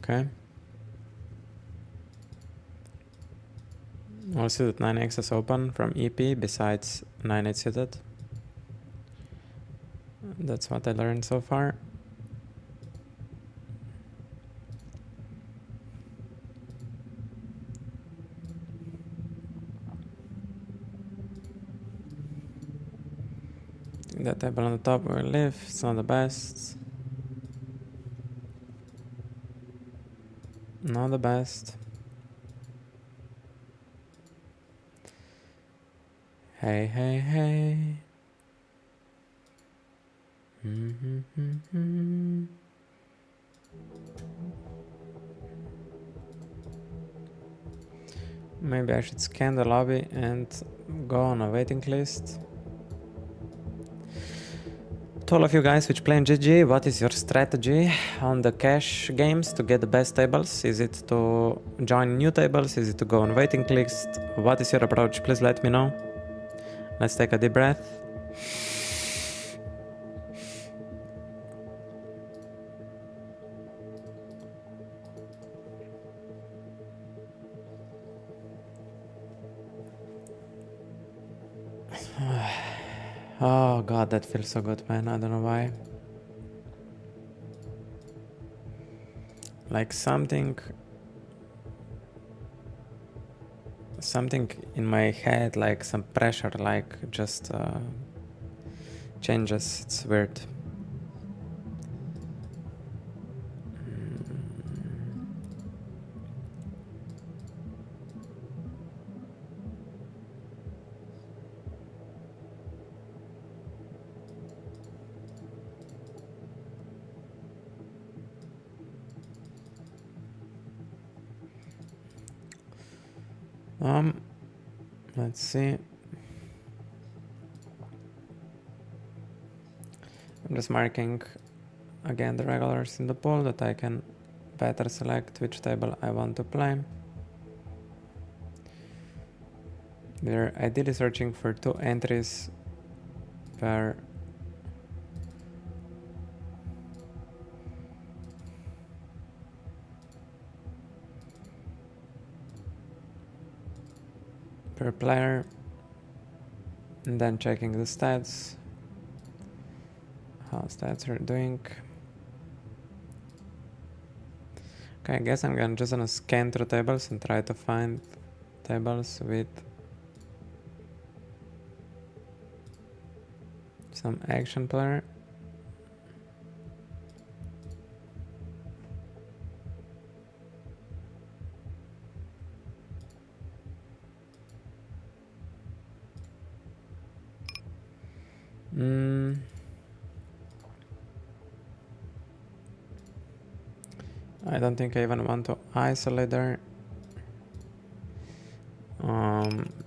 Okay. Also that 9x is open from EP besides 9-8 suited. That's what I learned so far. That table on the top will live, it's not the best. Not the best. Hey, hey, hey. Maybe I should scan the lobby and go on a waiting list. To all of you guys which play in GG, what is your strategy on the cash games to get the best tables? Is it to join new tables? Is it to go on waiting list? What is your approach? Please let me know. Let's take a deep breath. Oh god, that feels so good, man. I don't know why. Like something in my head, like some pressure, like just changes. It's weird. Let's see. I'm just marking again the regulars in the pool that I can better select which table I want to play. We're ideally searching for 2 entries per player, and then checking the stats, how stats are doing. Okay, I guess I'm just gonna scan through tables and try to find tables with some action player. I don't think I even want to isolate there.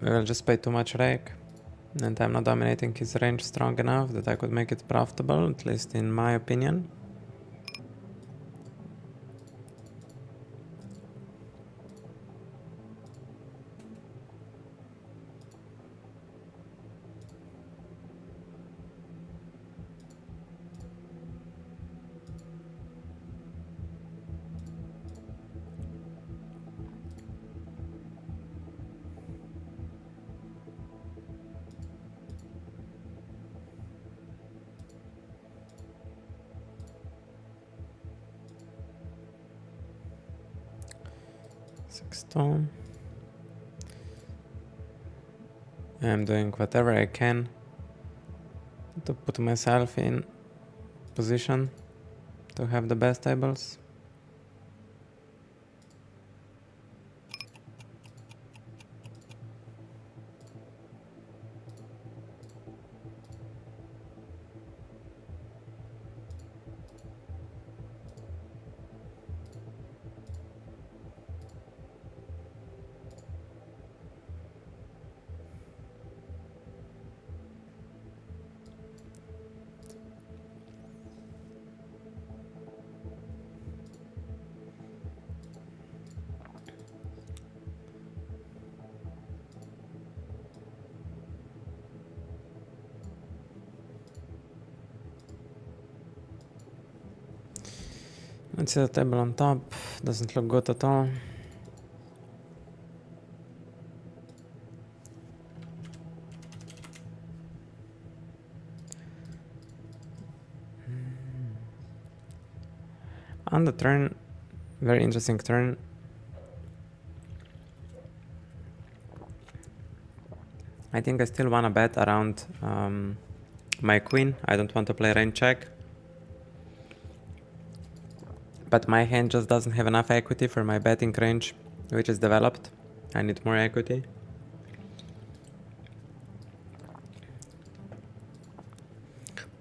we will just pay too much rake. And I'm not dominating his range strong enough that I could make it profitable, at least in my opinion. Stone. I'm doing whatever I can to put myself in position to have the best tables. Let's see the table on top. Doesn't look good at all. On the turn, very interesting turn. I think I still wanna bet around my queen. I don't want to play range check. But my hand just doesn't have enough equity for my betting range, which is developed. I need more equity.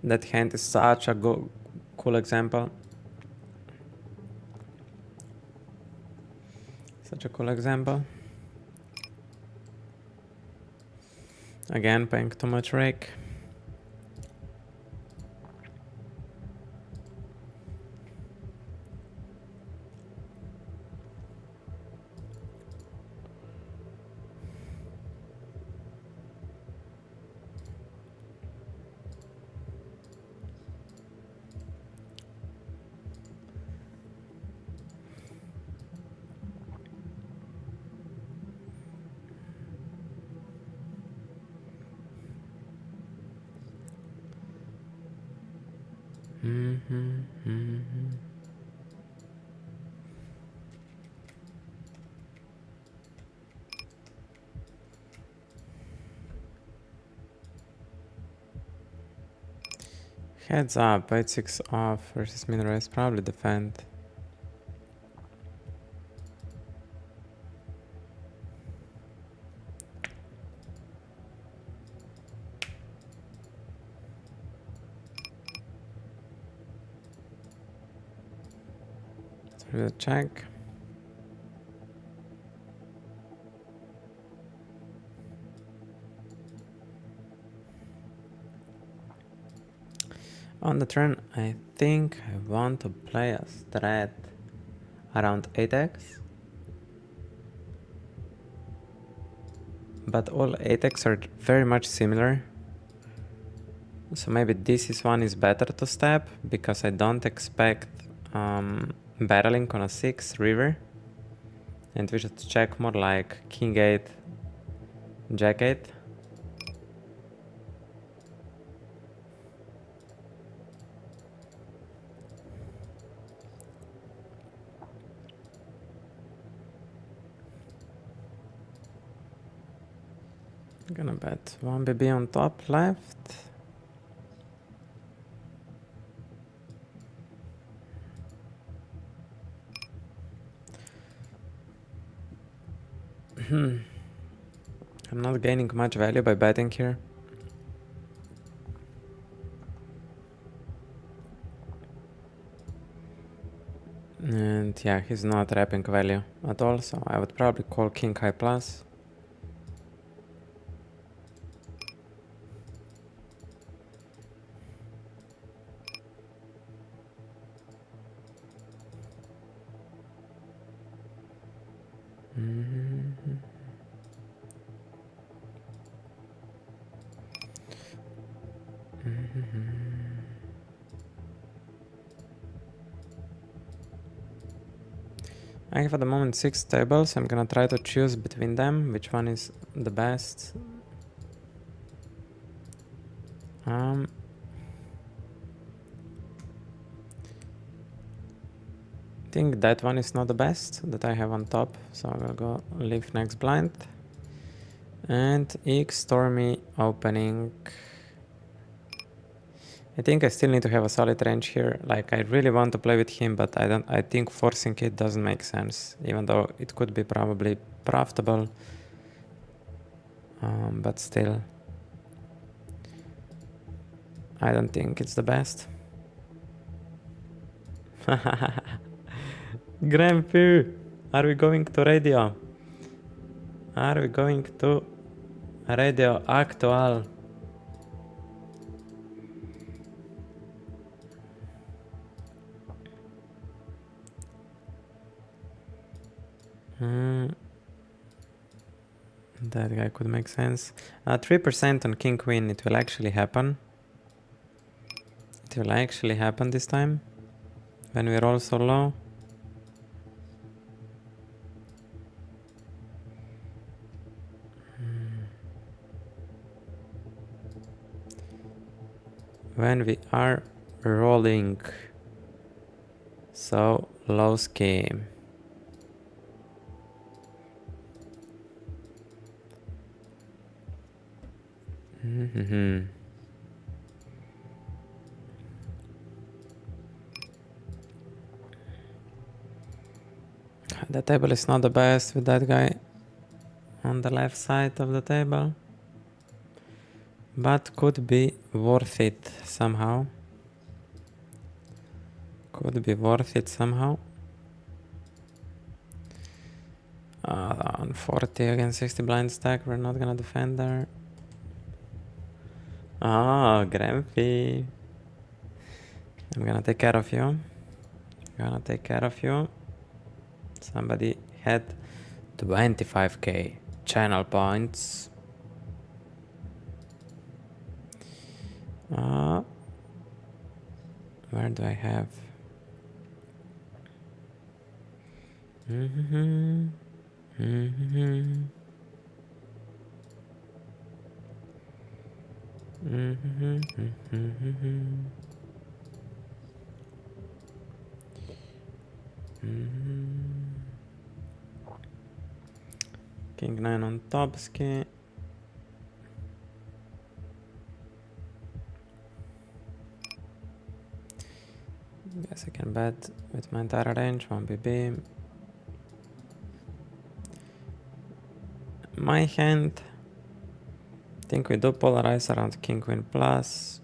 That hand is such a cool example. Such a cool example. Again, paying too much rake. Heads up, 8-6 off versus min raise, probably defend. Through the check. On the turn, I think I want to play a strat around 8x. But all 8x are very much similar. So maybe this is one is better to step because I don't expect barreling on a 6 river. And we should check more like king 8, jack 8. Gonna bet 1 BB on top left. I'm not gaining much value by betting here. And yeah, he's not wrapping value at all, so I would probably call king high plus. Mhm. I have at the moment 6 tables. I'm gonna try to choose between them which one is the best. I think that one is not the best that I have on top, so I will go leave next blind. And X Stormy opening. I think I still need to have a solid range here. Like, I really want to play with him, but I think forcing it doesn't make sense, even though it could be probably profitable. But still, I don't think it's the best. Grandpa, are we going to radio? Are we going to radio actual? That guy could make sense. 3% on King Queen, it will actually happen. It will actually happen this time, when we roll so low. When we are rolling so low scheme. The table is not the best with that guy on the left side of the table, but could be worth it somehow. Could be worth it somehow. On 40 against 60 blind stack, we're not gonna defend there. Oh, Grampy. I'm gonna take care of you. Gonna take care of you. Somebody had 25k channel points. Where do I have? King 9 on Topski. Guess I can bet with my entire range, 1 BB. My hand, I think we do polarize around King Queen plus.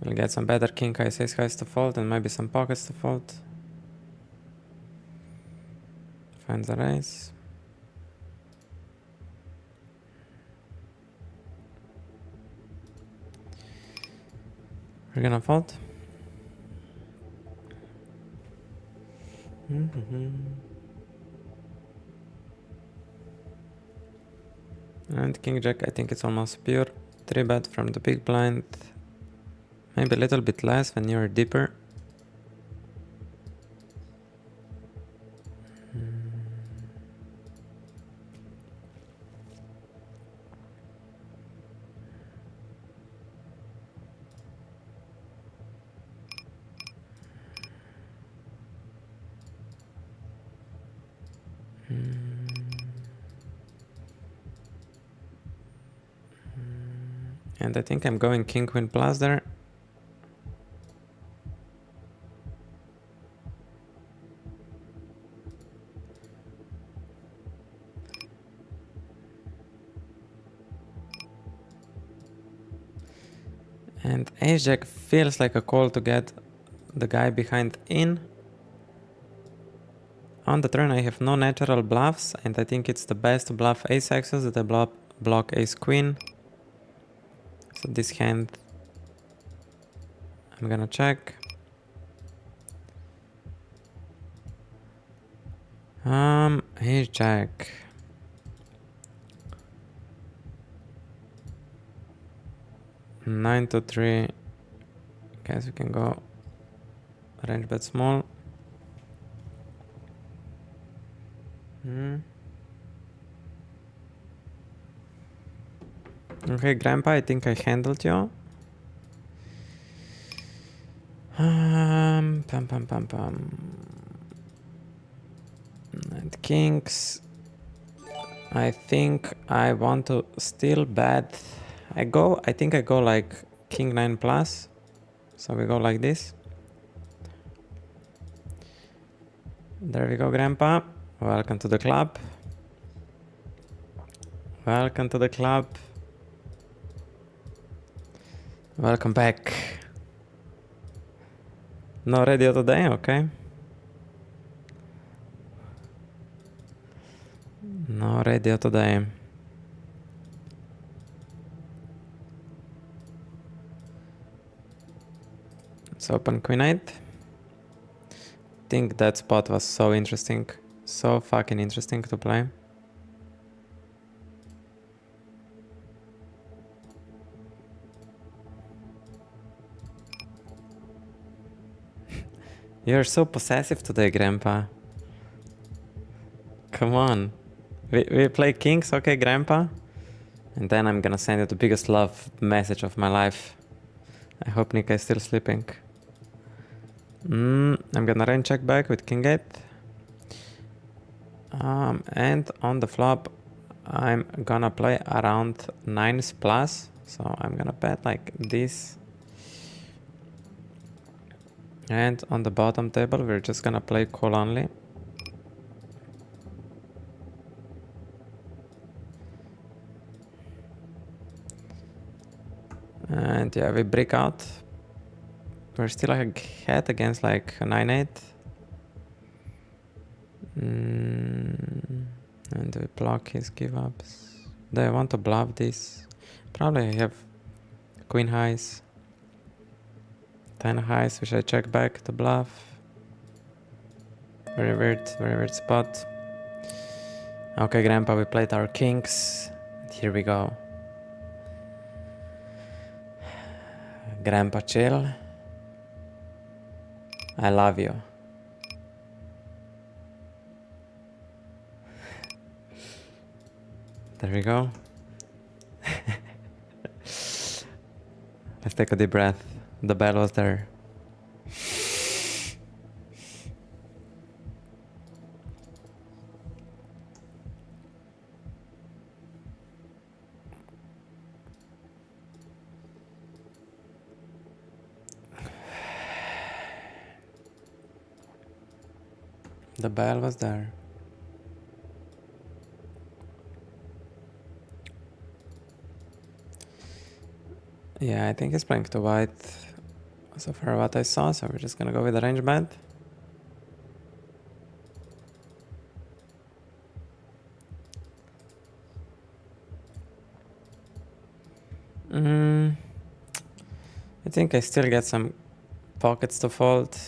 We'll get some better King Ace Ace Highs to fold and maybe some pockets to fold. Find the raise. We're gonna fold. And King Jack, I think it's almost pure 3-bet from the big blind. Maybe a little bit less when you're deeper. And I think I'm going King Queen plus there. And Ace Jack feels like a call to get the guy behind in. On the turn I have no natural bluffs, and I think it's the best to bluff Ace Axis that I block Ace Queen. So this hand I'm gonna check. Here's jack. Nine to 3. Guess we can go range bet small. Okay, grandpa, I think I handled you. Pam pam pam pam. And kings. I think I want to still bet. I think I go like king 9 plus. So we go like this. There we go, grandpa. Welcome to the club. Welcome to the club. Welcome back. No radio today, okay. No radio today. Let's open queen 8. I think that spot was so interesting. So fucking interesting to play. You're so possessive today, grandpa. Come on. We play kings, okay, grandpa? And then I'm gonna send you the biggest love message of my life. I hope Nika is still sleeping. I'm gonna range check back with king 8. And on the flop, I'm gonna play around 9s plus. So I'm gonna bet like this. And on the bottom table, we're just gonna play call only. And yeah, we break out. We're still ahead against like a 9-8. And we block his give ups. Do I want to bluff this? Probably I have queen highs. 10 highs, which I check back to bluff. Very weird spot. Okay, grandpa, we played our kings. Here we go. Grandpa, chill. I love you. There we go. Let's take a deep breath. The bell was there. The bell was there. Yeah, I think he's playing to white so far what I saw, so we're just gonna go with the range bet. I think I still get some pockets to fold,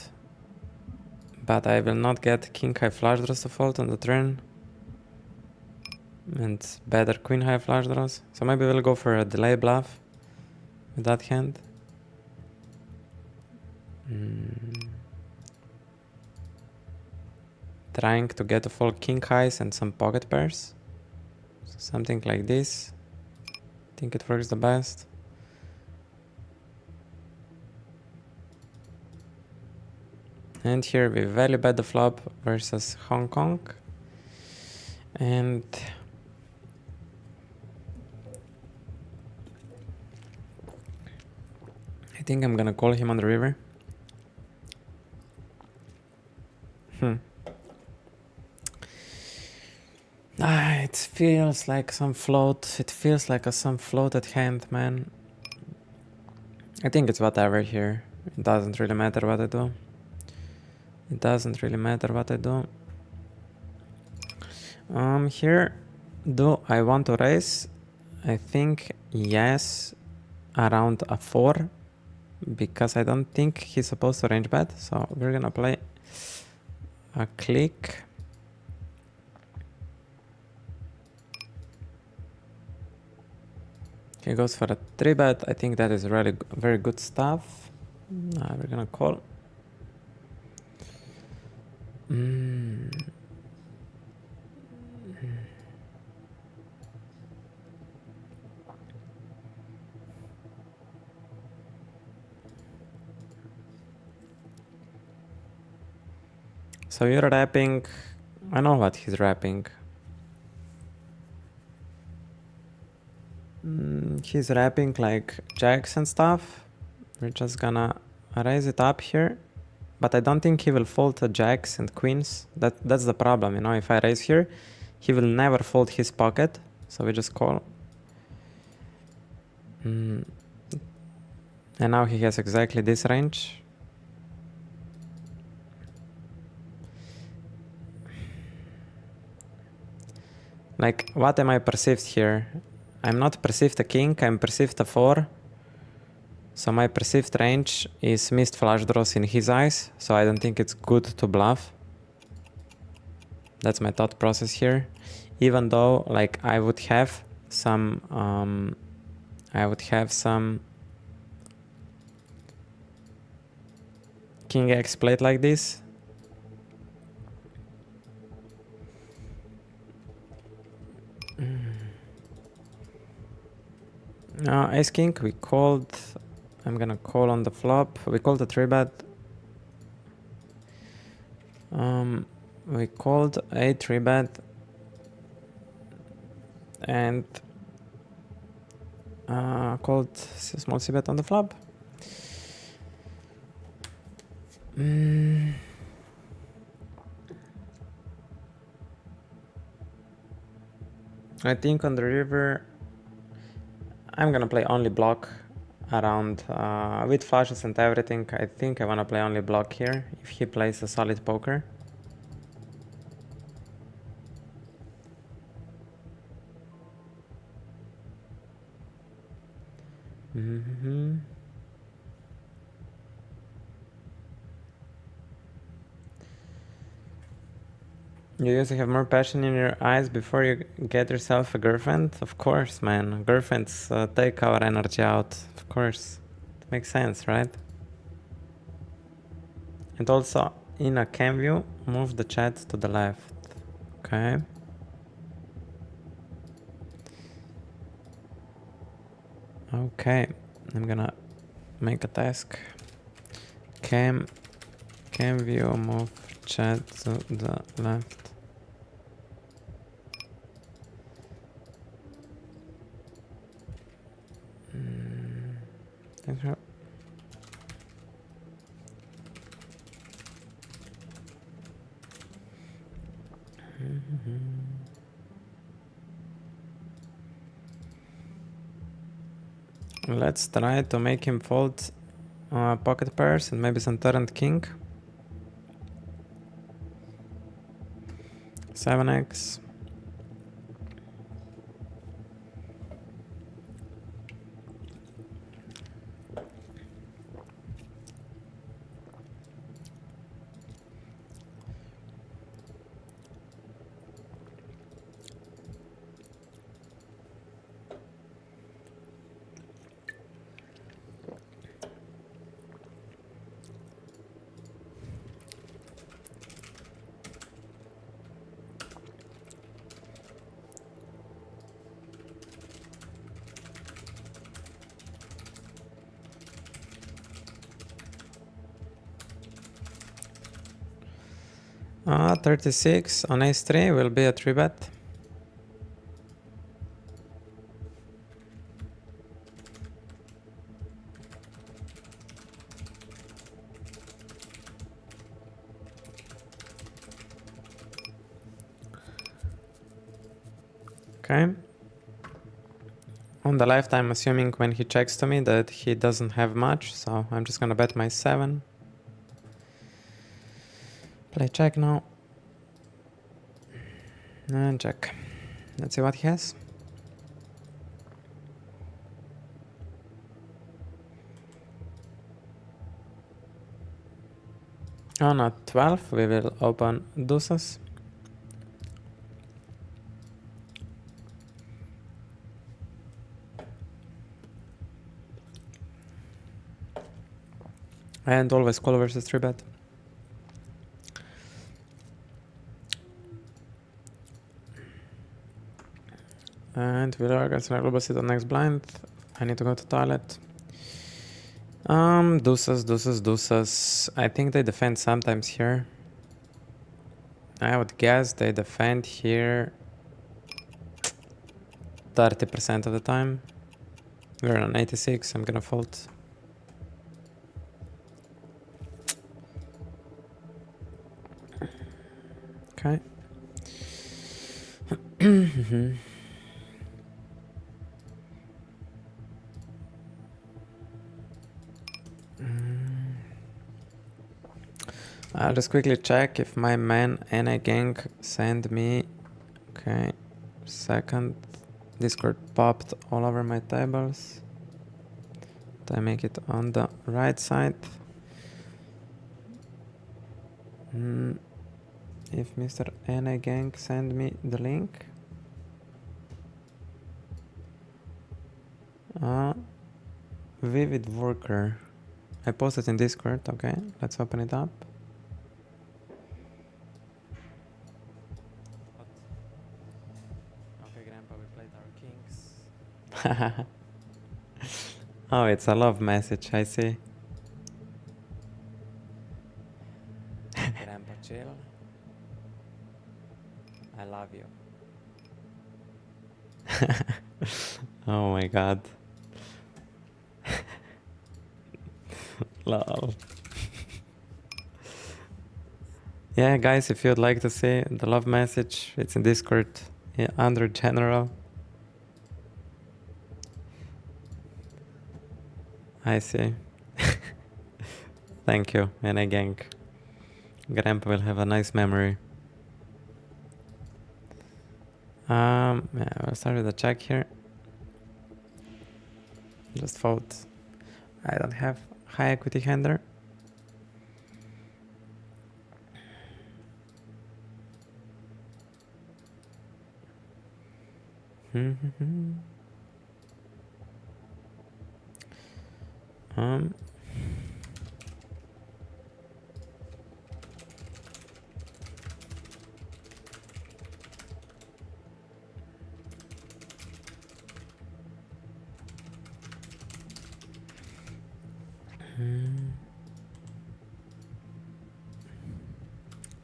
but I will not get king high flush draws to fold on the turn. And better queen high flush draws. So maybe we'll go for a delay bluff with that hand. Trying to get to fold king highs and some pocket pairs. So something like this. I think it works the best. And here we value bet the flop versus Hong Kong. And I think I'm gonna call him on the river. It feels like some float. It feels like some floated hand, man. I think it's whatever here. It doesn't really matter what I do. It doesn't really matter what I do. Here, do I want to raise? I think yes, around a 4, because I don't think he's supposed to range bet. So we're gonna play a click. He goes for a 3-bet. I think that is really very good stuff. We're gonna call. So you're wrapping. I know what he's wrapping. He's wrapping like jacks and stuff. We're just gonna raise it up here. But I don't think he will fold the jacks and queens. That's the problem, you know. If I raise here, he will never fold his pocket. So we just call. And now he has exactly this range. Like, what am I perceived here? I'm not perceived a king, I'm perceived a 4. So my perceived range is missed flush draws in his eyes. So I don't think it's good to bluff. That's my thought process here. Even though, like, I would have some king X played like this. Ace king, we called. I'm gonna call on the flop. We called a 3-bet. We called a 3-bet and called small c-bet on the flop. I think on the river I'm gonna play only block around with flushes and everything. I think I wanna play only block here if he plays a solid poker. You used to have more passion in your eyes before you get yourself a girlfriend? Of course, man. Girlfriends take our energy out. Of course. It makes sense, right? And also, in a cam view, move the chat to the left. Okay. Okay. I'm gonna make a task. Cam view, move chat to the left. Let's try to make him fold pocket pairs and maybe some turn king. 7x. Ah, 36 on ace 3 will be a 3-bet. Okay. On the left, I'm assuming when he checks to me that he doesn't have much, so I'm just gonna bet my 7. Play check now. And check. Let's see what he has. On a 12, we will open deuces. And always call versus 3-bet. And we'll against a global sit on next blind. I need to go to toilet. Deuces. I think they defend sometimes here. I would guess they defend here 30% of the time. We're on 86, I'm gonna fold. Okay. I'll just quickly check if my man NLHE gang send me. Okay, second. Discord popped all over my tables. I make it on the right side. If Mr. NLHE gang send me the link. Vivid worker. I posted in Discord. Okay, let's open it up. Okay, Grandpa, we played our kings. Oh, it's a love message, I see. Grandpa, chill. I love you. Oh my god. Lol. Yeah, guys, if you'd like to see the love message, it's in Discord, under general. I see. Thank you, NLHE gang. Grandpa will have a nice memory. Yeah, we'll start with a check here. Just fold. I don't have high equity hander.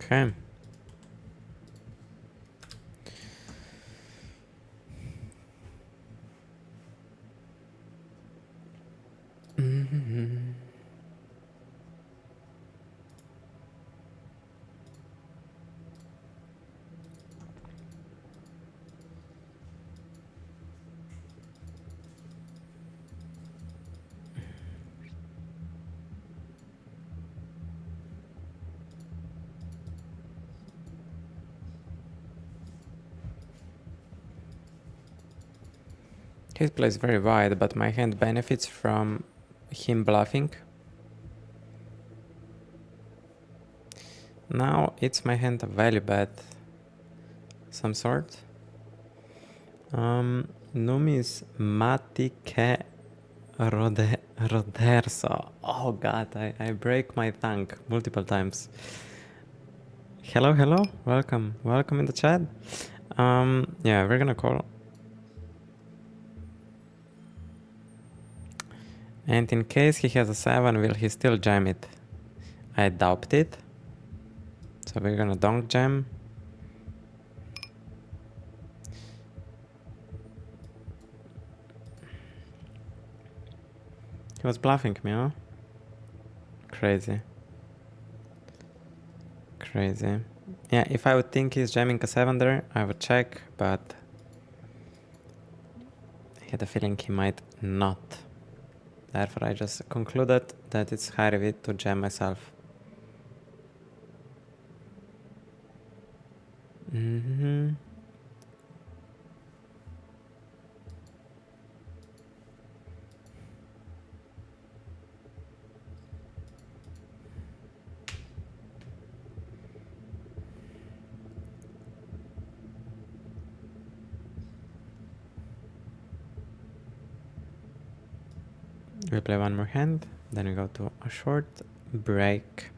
Okay. He plays very wide, but my hand benefits from him bluffing. Now it's my hand a value bet, some sort. Numismatique Roderso. Oh god, I break my tongue multiple times. Hello, welcome in the chat. Yeah, we're gonna call. And in case he has a 7, will he still jam it? I doubt it. So we're gonna donk jam. He was bluffing me, huh? Crazy. Yeah, if I would think he's jamming a 7 there, I would check, but I had a feeling he might not. Therefore, I just concluded that it's high risk to jam myself. We play one more hand, then we go to a short break.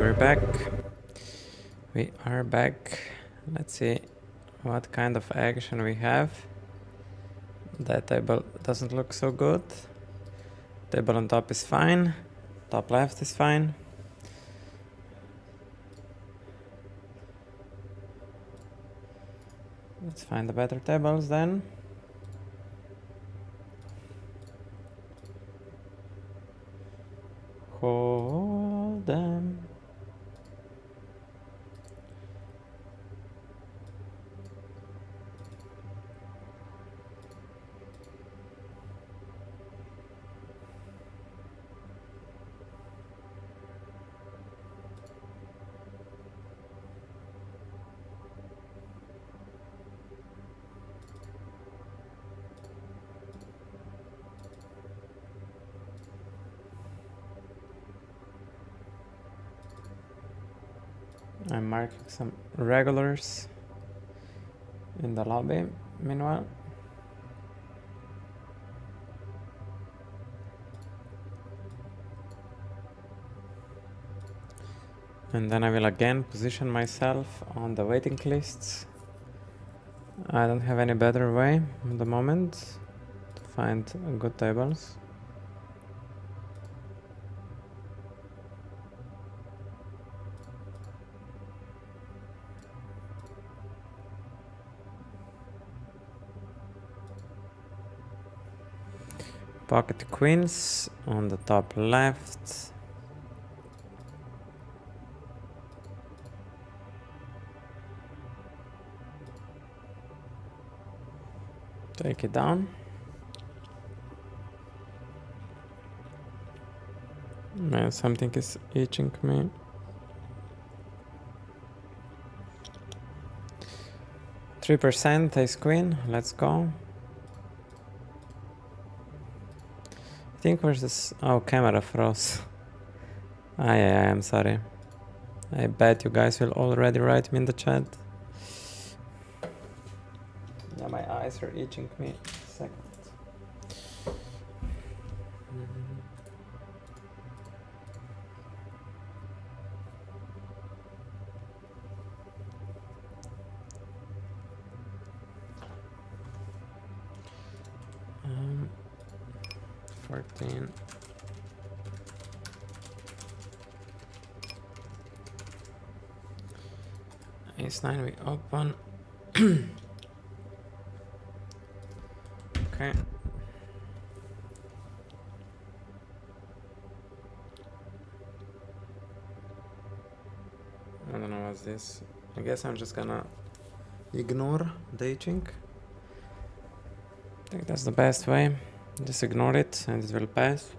we're back. We are back. Let's see what kind of action we have. That table doesn't look so good. Table on top is fine. Top left is fine. Let's find the better tables then. Hold them. I'm marking some regulars in the lobby meanwhile. And then I will again position myself on the waiting lists. I don't have any better way at the moment to find good tables. Pocket queens on the top left. Take it down. Man, something is itching me. %, ace queen, let's go. I think where's this? Oh, camera froze. Yeah, I'm sorry. I bet you guys will already write me in the chat. Yeah, my eyes are itching me. Second. Um, 14. Ace 9 we open. Okay. I don't know what's this. I guess I'm just gonna ignore the itching. I think that's the best way. Just ignore it and it will pass.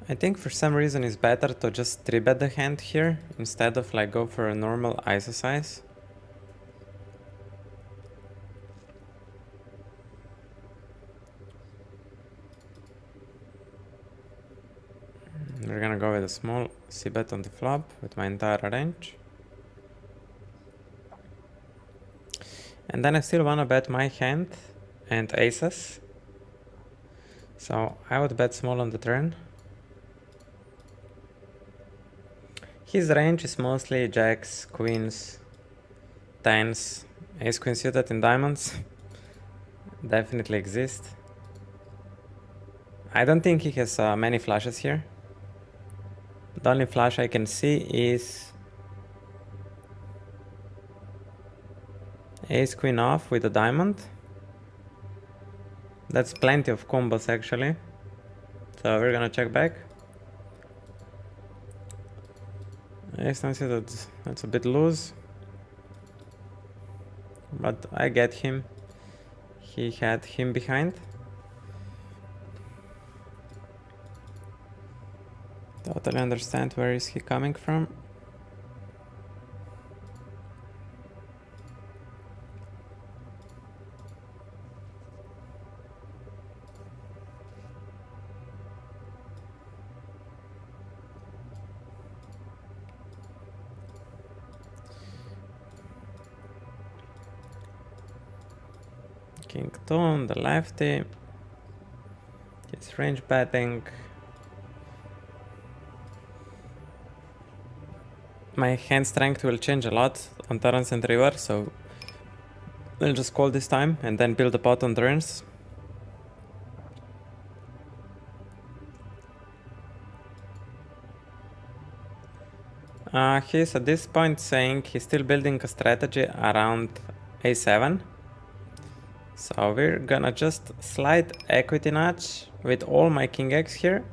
I think for some reason it's better to just 3-bet the hand here instead of like go for a normal ISO size. We're gonna go with a small c-bet on the flop with my entire range. And then I still wanna bet my hand and aces. So I would bet small on the turn. His range is mostly jacks, queens, tens, ace queen suited in diamonds. Definitely exist. I don't think he has many flushes here. The only flush I can see is ace queen off with a diamond. That's plenty of combos actually. So we're gonna check back. Ace 9 suited, that's a bit loose. But I get him. He had him behind. Totally understand where is he coming from. King 2 on the lefty. He's range betting. My hand strength will change a lot on turns and river, so I'll just call this time and then build a pot on turns. He's at this point saying he's still building a strategy around a7. So we're gonna just slide equity notch with all my king x here.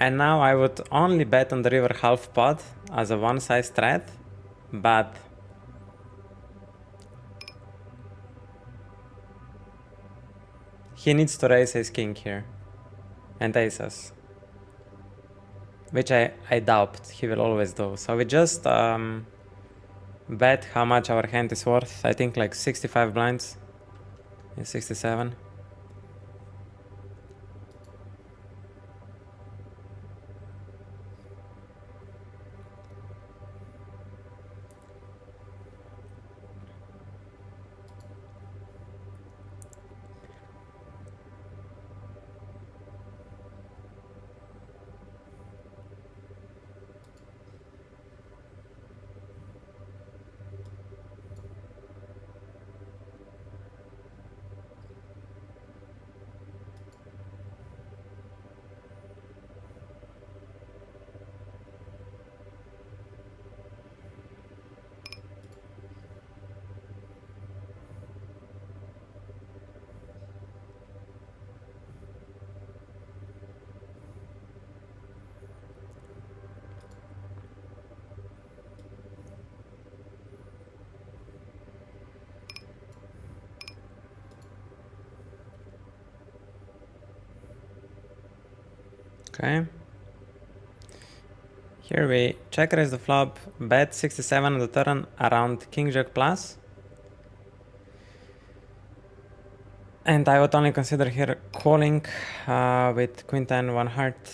And now I would only bet on the river half pot as a one-size strat, but he needs to raise his king here and aces, which I doubt he will always do. So we just bet how much our hand is worth. I think like 65 blinds, 67. Okay. Here we check raise the flop, bet 67 on the turn around king jack plus. And I would only consider here calling with queen 10 one heart.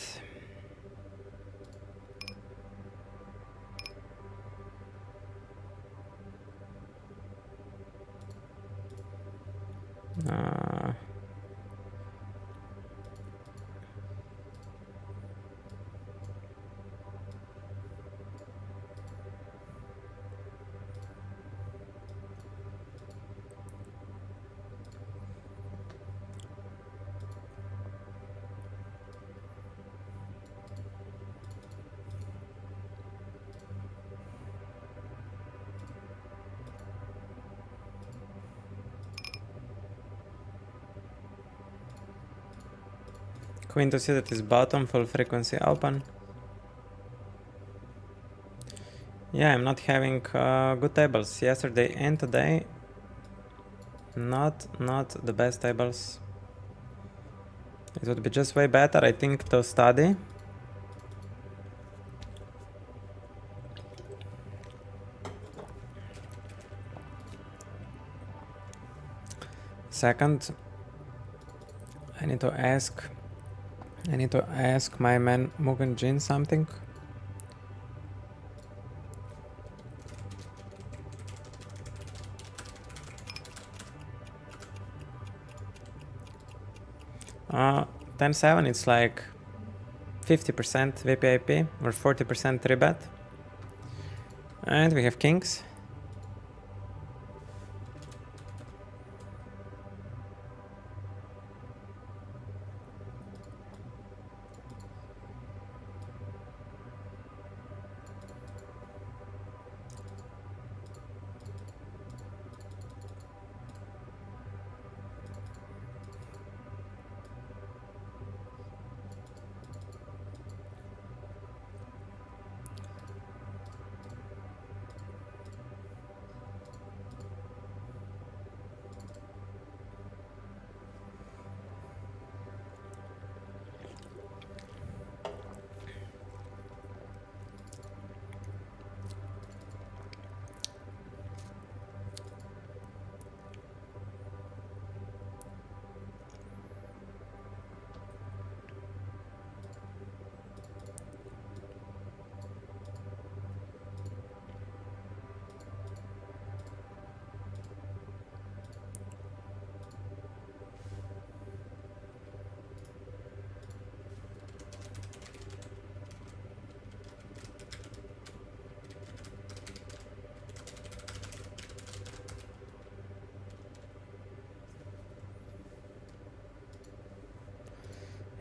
Queen to suited is bottom, full frequency open. Yeah, I'm not having good tables yesterday and today. Not the best tables. It would be just way better, I think, to study. Second, I need to ask my man Mugen Jin something. Uh, 10-7, it's like 50% VPIP or 40% 3-bet. And we have kings.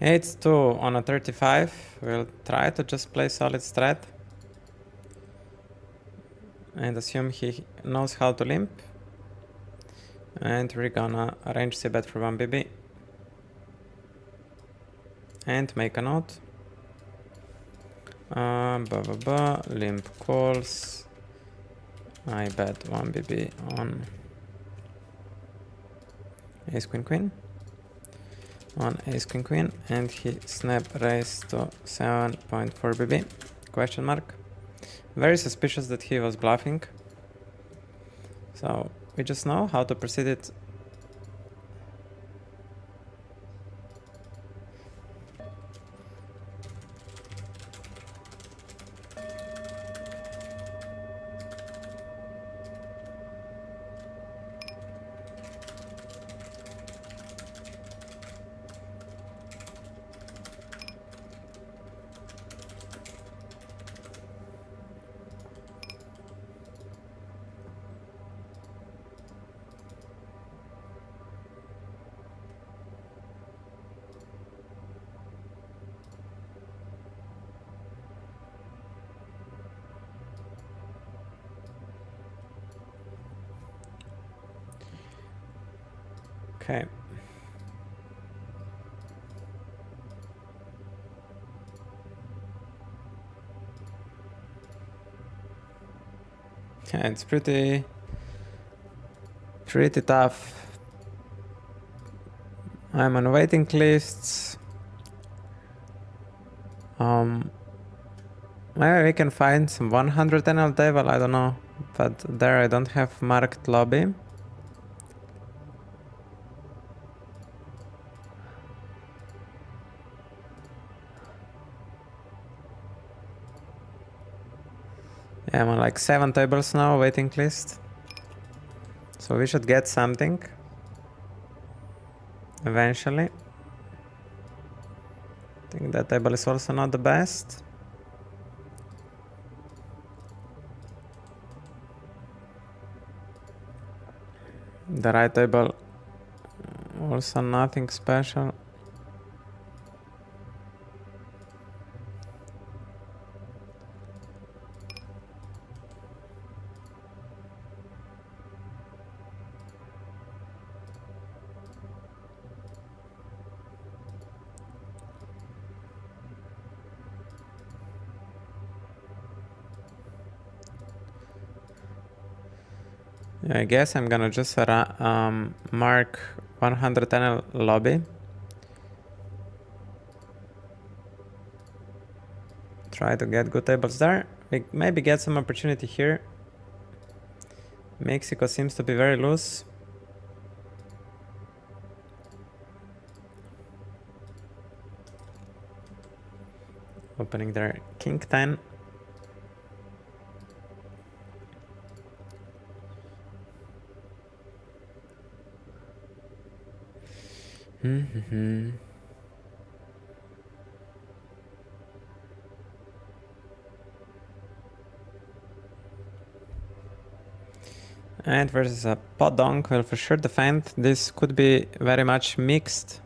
8-2 on a 35. We'll try to just play solid strat and assume he knows how to limp. And we're gonna arrange c-bet for 1BB. And make a note. Limp calls. I bet 1BB on ace queen queen. On ace queen queen, and he snap raised to 7.4 BB, question mark. Very suspicious that he was bluffing. So we just know how to proceed it. Okay. Yeah, it's pretty tough. I'm on waiting lists. Maybe we can find some 100 NL table, I don't know. But there I don't have marked lobby. Yeah, I'm on like 7 tables now, waiting list. So we should get something eventually. I think that table is also not the best. The right table also nothing special. I guess I'm gonna just mark 110 lobby. Try to get good tables there. We maybe get some opportunity here. Mexico seems to be very loose. Opening their king 10. And versus a pot donk will for sure defend. This could be very much mixed.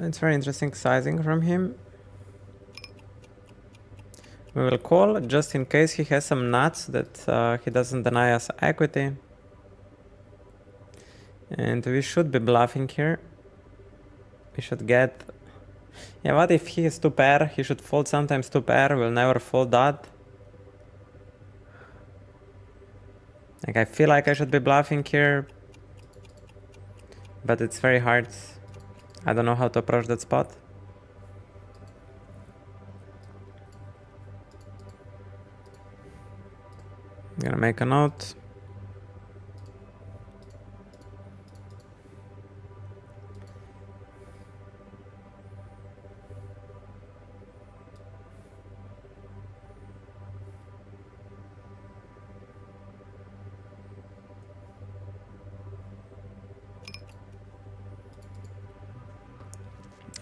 It's very interesting sizing from him. We will call just in case he has some nuts that he doesn't deny us equity. And we should be bluffing here. We should get... Yeah, what if he is 2 pair? He should fold sometimes 2 pair. We'll never fold that. Like, I feel like I should be bluffing here. But it's very hard. I don't know how to approach that spot. I'm gonna make a note.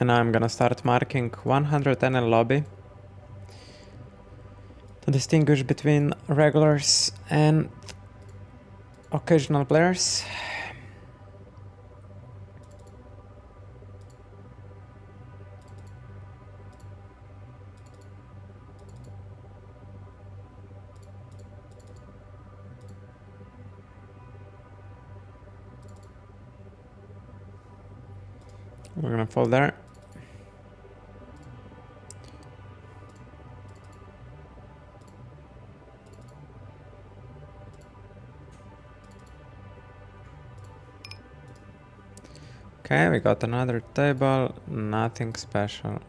And now I'm gonna start marking 100 NL lobby to distinguish between regulars and occasional players. We're gonna fold there. Okay, we got another table, nothing special.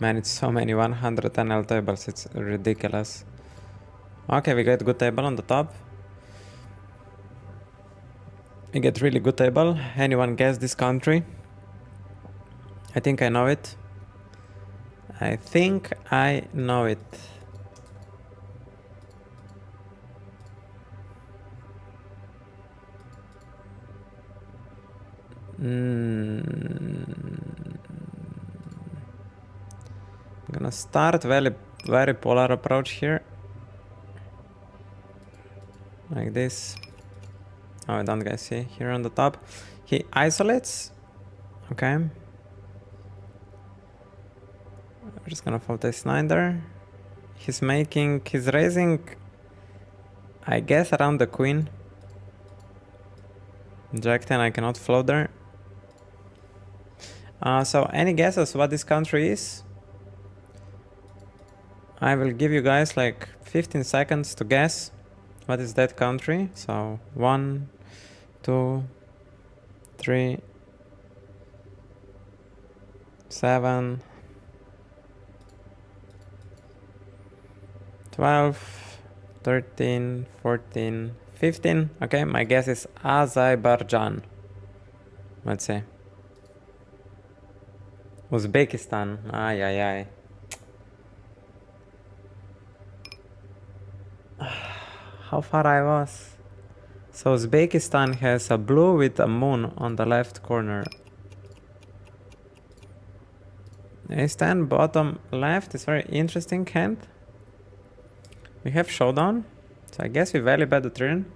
Man, it's so many 100 NL tables, it's ridiculous. Okay, we get good table on the top. We get really good table. Anyone guess this country? I think I know it. I think I know it. I'm gonna start very polar approach here. Like this. Oh, don't guys see here on the top. He isolates. Okay. We're just gonna fold ace-9 there. He's raising, I guess, around the queen. Jack-10, I cannot float there. So any guesses what this country is? I will give you guys like 15 seconds to guess what is that country. So 1, 2, 3, 7, 12, 13, 14, 15. Okay, my guess is Azerbaijan. Let's see. Uzbekistan. Ay, ay, ay. How far I was. So Uzbekistan has a blue with a moon on the left corner. Ace-10 bottom left is very interesting hand. We have showdown, so I guess we value bet the turn.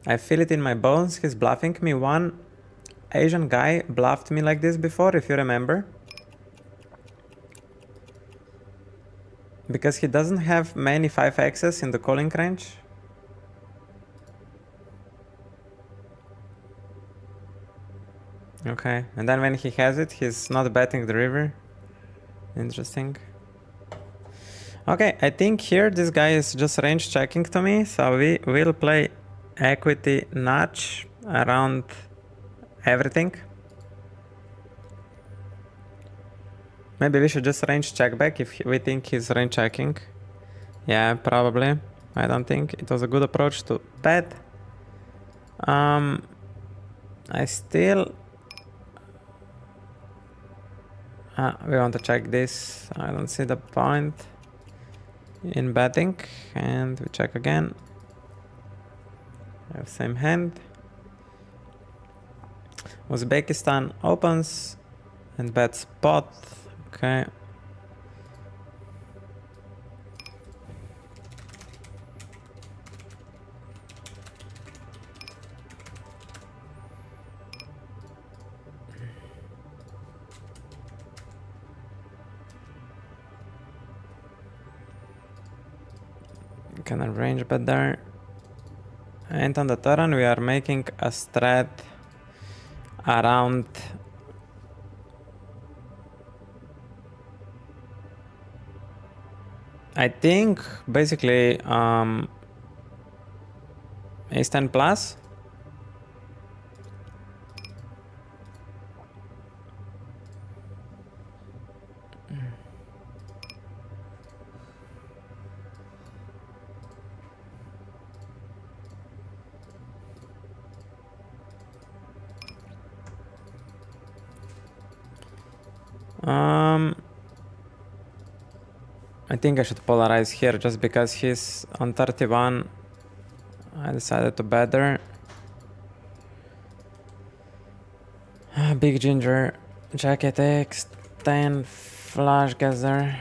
I feel it in my bones, he's bluffing me. One Asian guy bluffed me like this before, if you remember. Because he doesn't have many 5x's in the calling range. Okay, and then when he has it, he's not betting the river. Interesting. Okay, I think here this guy is just range checking to me, so we will play equity notch around everything. Maybe we should just range check back if we think he's range checking. Yeah, probably. I don't think it was a good approach to bet. I still... we want to check this. I don't see the point in betting. And we check again. We have same hand. Uzbekistan opens and bets pot. Okay. Can arrange bet there. And on the turn we are making a strat around I think basically ace-10 plus. I think I should polarize here just because he's on 31. I decided to bet there. Big Ginger, Jacket X, 10, Flash Gather.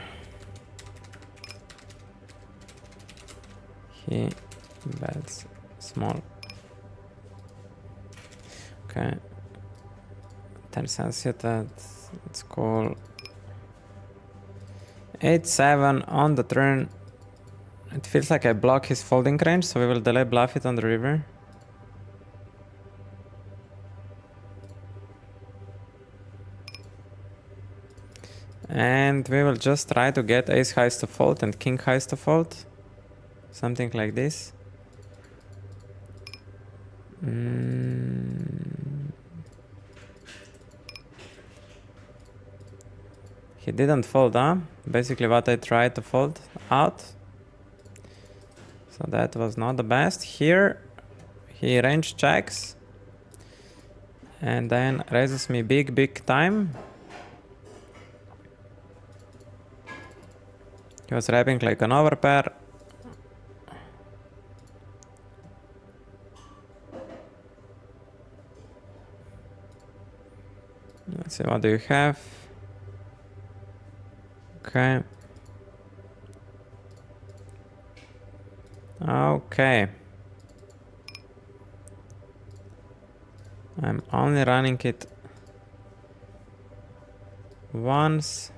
He bets small. Okay. 10 cents hit that. It's cool. 8-7 on the turn. It feels like I block his folding range, so we will delay bluff it on the river. And we will just try to get ace highs to fold and king highs to fold. Something like this. He didn't fold, huh? Basically what I tried to fold out. So that was not the best. Here he range checks. And then raises me big time. He was wrapping like an overpair. Let's see, what do you have? Okay. Okay. I'm only running it once.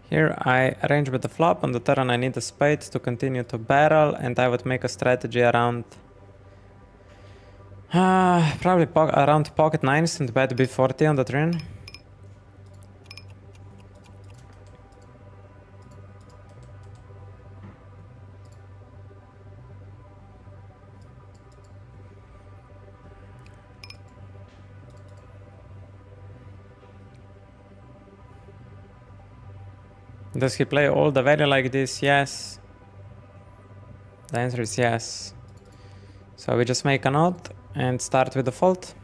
Here I arrange with the flop. On the turn I need a spade to continue to barrel, and I would make a strategy around probably around pocket nines and bet b40 on the turn. Does he play all the value like this? Yes. The answer is yes. So we just make a note and start with the fold.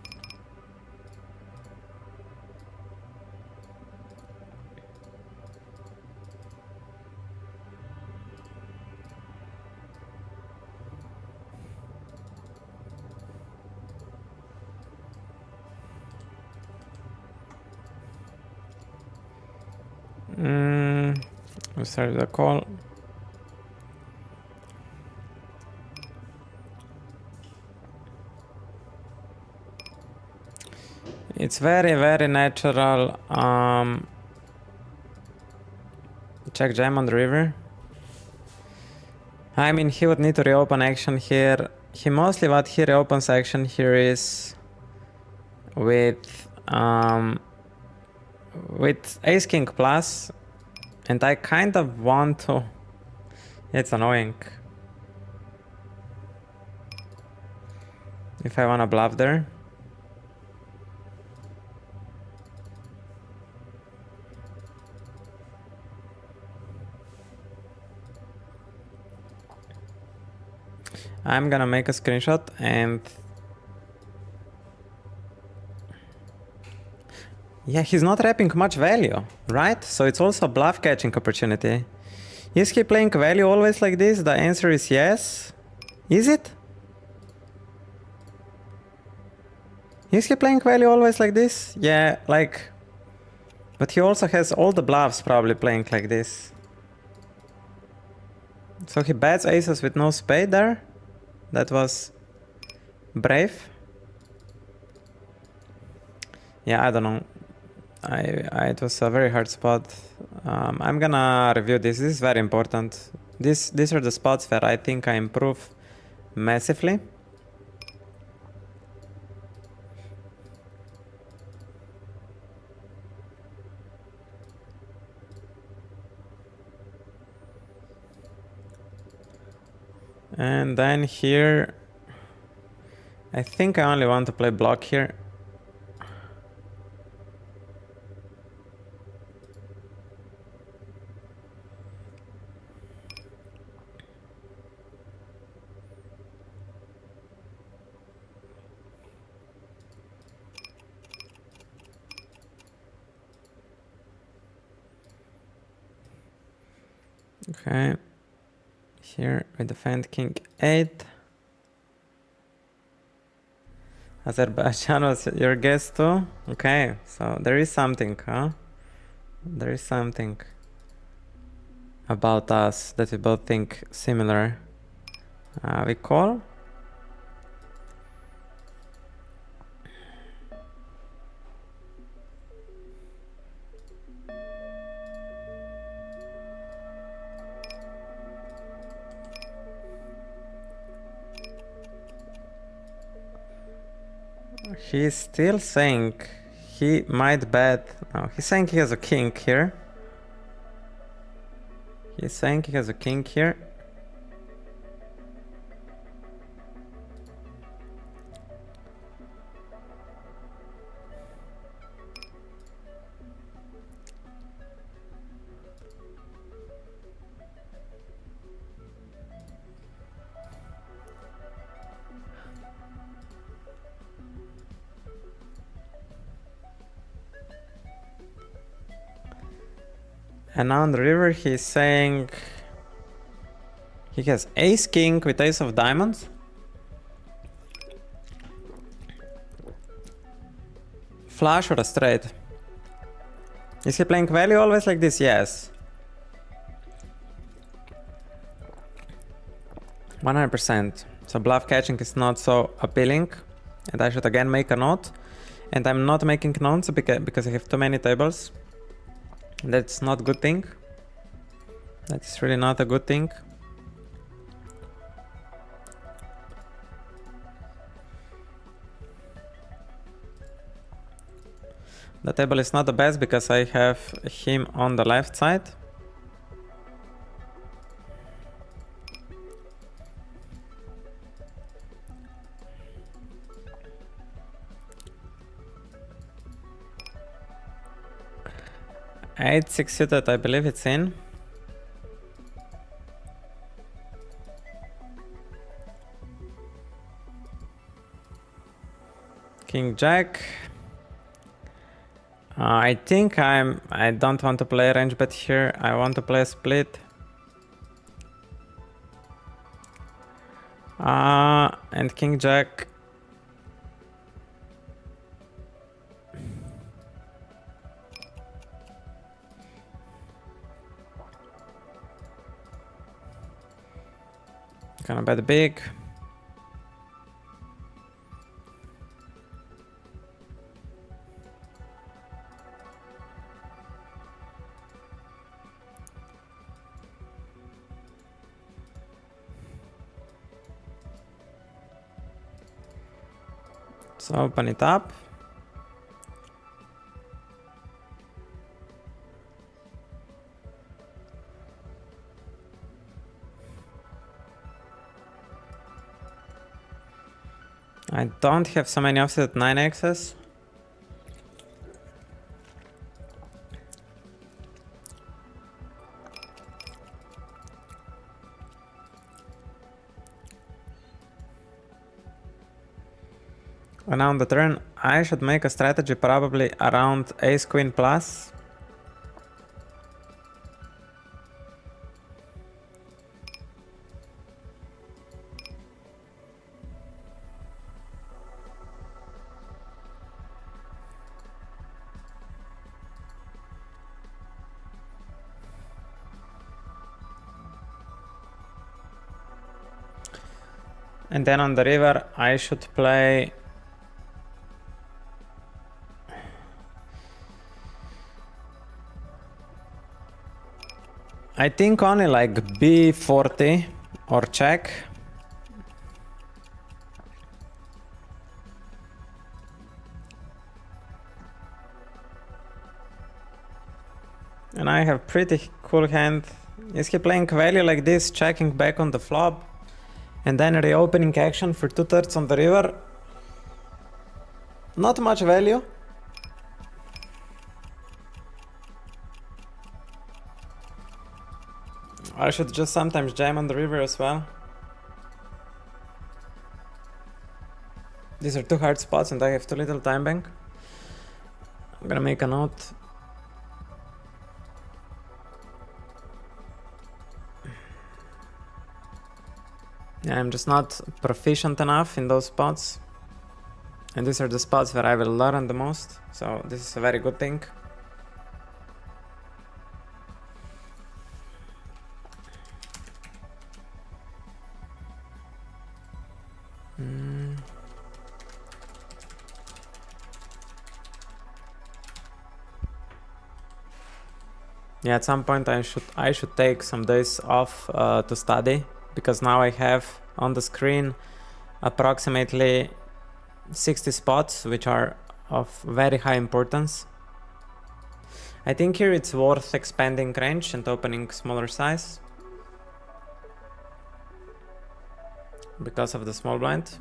We start with a call. It's very natural. Check jam on the river. I mean, he would need to reopen action here. He mostly what he reopens action here is with ace king plus, and I kind of want to. It's annoying. If I wanna bluff there. I'm gonna make a screenshot and yeah, he's not wrapping much value, right? So it's also a bluff catching opportunity. Is he playing value always like this? The answer is yes. Is it? Is he playing value always like this? Yeah, like, but he also has all the bluffs probably playing like this. So he bets aces with no spade there. That was brave. Yeah, I don't know. It was a very hard spot. I'm gonna review this. This is very important. These are the spots where I think I improve massively. And then here, I think I only want to play block here. Okay. Here we defend king 8. Azerbaijan was your guess too? Okay, so there is something, huh? There is something about us that we both think similar. We call? He's still saying he might bet. No, he's saying he has a king here. He's saying he has a king here. And now on the river he's saying he has ace king with ace of diamonds. Flush or a straight? Is he playing value always like this? Yes. 100%. So bluff catching is not so appealing. And I should again make a note. And I'm not making notes because I have too many tables. That's not a good thing. That's really not a good thing. The table is not the best because I have him on the left side. Eight, 6 suited, I believe it's in. King Jack. I think I don't want to play range bet here. I want to play a split. And King Jack. Gonna bet big. So open it up. I don't have so many offset 9x's. And now on the turn, I should make a strategy probably around ace queen plus. And then on the river, I should play I think only like b40 or check. And I have pretty cool hand. Is he playing value like this, checking back on the flop, and then reopening action for 2/3 on the river? Not much value. I should just sometimes jam on the river as well. These are two hard spots and I have too little time bank. I'm gonna make a note. I'm just not proficient enough in those spots. And these are the spots where I will learn the most. So this is a very good thing. Yeah, at some point I should take some days off to study, because now I have on the screen approximately 60 spots which are of very high importance. I think here it's worth expanding range and opening smaller size because of the small blind.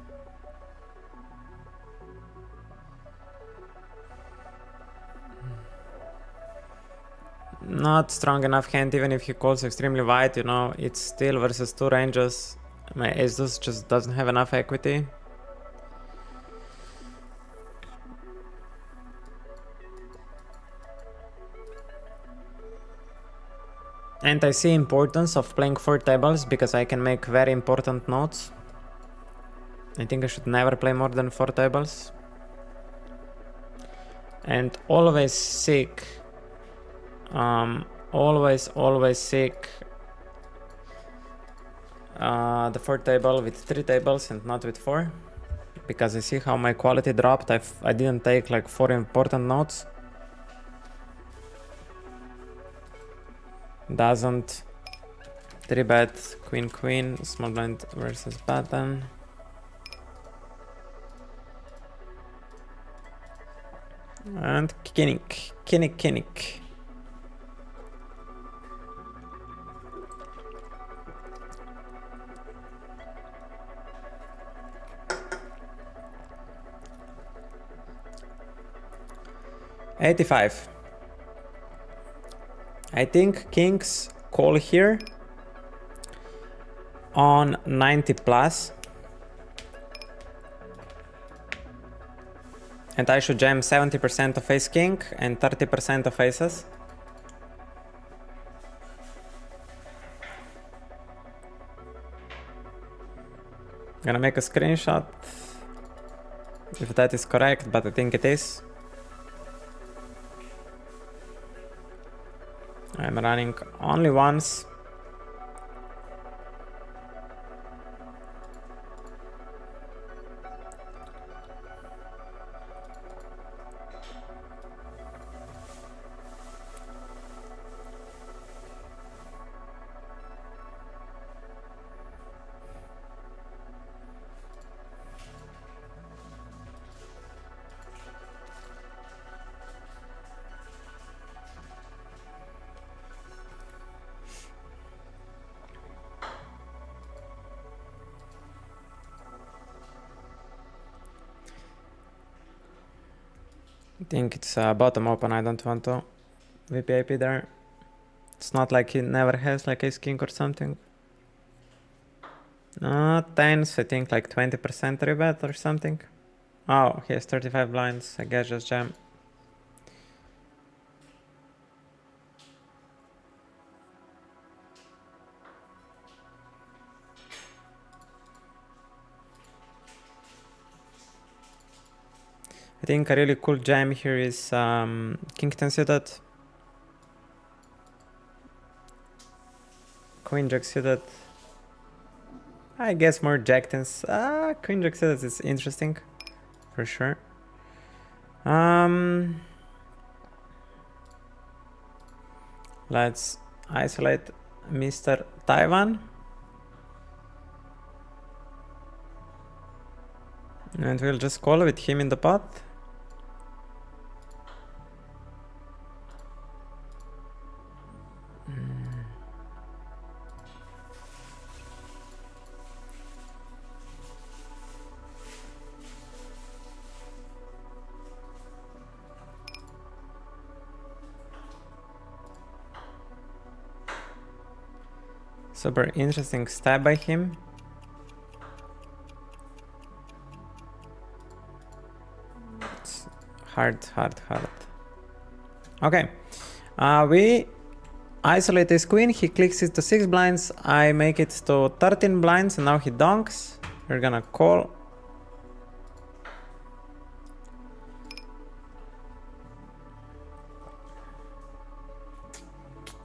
Not strong enough hand, even if he calls extremely wide, you know, it's still versus two ranges. My ace deuce just doesn't have enough equity. And I see importance of playing 4 tables because I can make very important notes. I think I should never play more than 4 tables. And always seek, always seek the 4 table with 3 tables and not with 4. Because I see how my quality dropped. I didn't take like 4 important notes. Doesn't 3-bet queen queen, small blind versus button. And Kinnick. $85. I think kings call here on 90 plus. And I should jam 70% of ace king and 30% of aces. Gonna make a screenshot if that is correct, but I think it is. I'm running only once. I think it's bottom open. I don't want to VPIP there. It's not like he never has like ace king or something. Tens, I think like 20% rebet or something. Oh, he has 35 blinds. I guess just jam. I think a really cool jam here is king 10 suited, queen jack suited. I guess more jack 10s. Queen jack suited is interesting for sure. Let's isolate Mr. Taiwan. And we'll just call with him in the pot. Super interesting stab by him. It's hard. Okay. We isolate his queen, he clicks it to 6 blinds, I make it to 13 blinds, and now he donks. We're gonna call.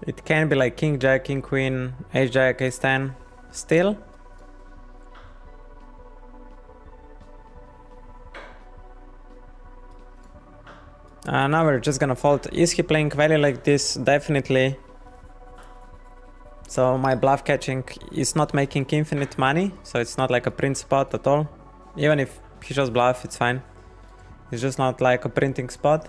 It can be like king jack, king queen, ace jack, ace 10 still. Now we're just gonna fold. Is he playing value like this? Definitely. So my bluff catching is not making infinite money, so it's not like a print spot at all. Even if he shows bluff, it's fine. It's just not like a printing spot.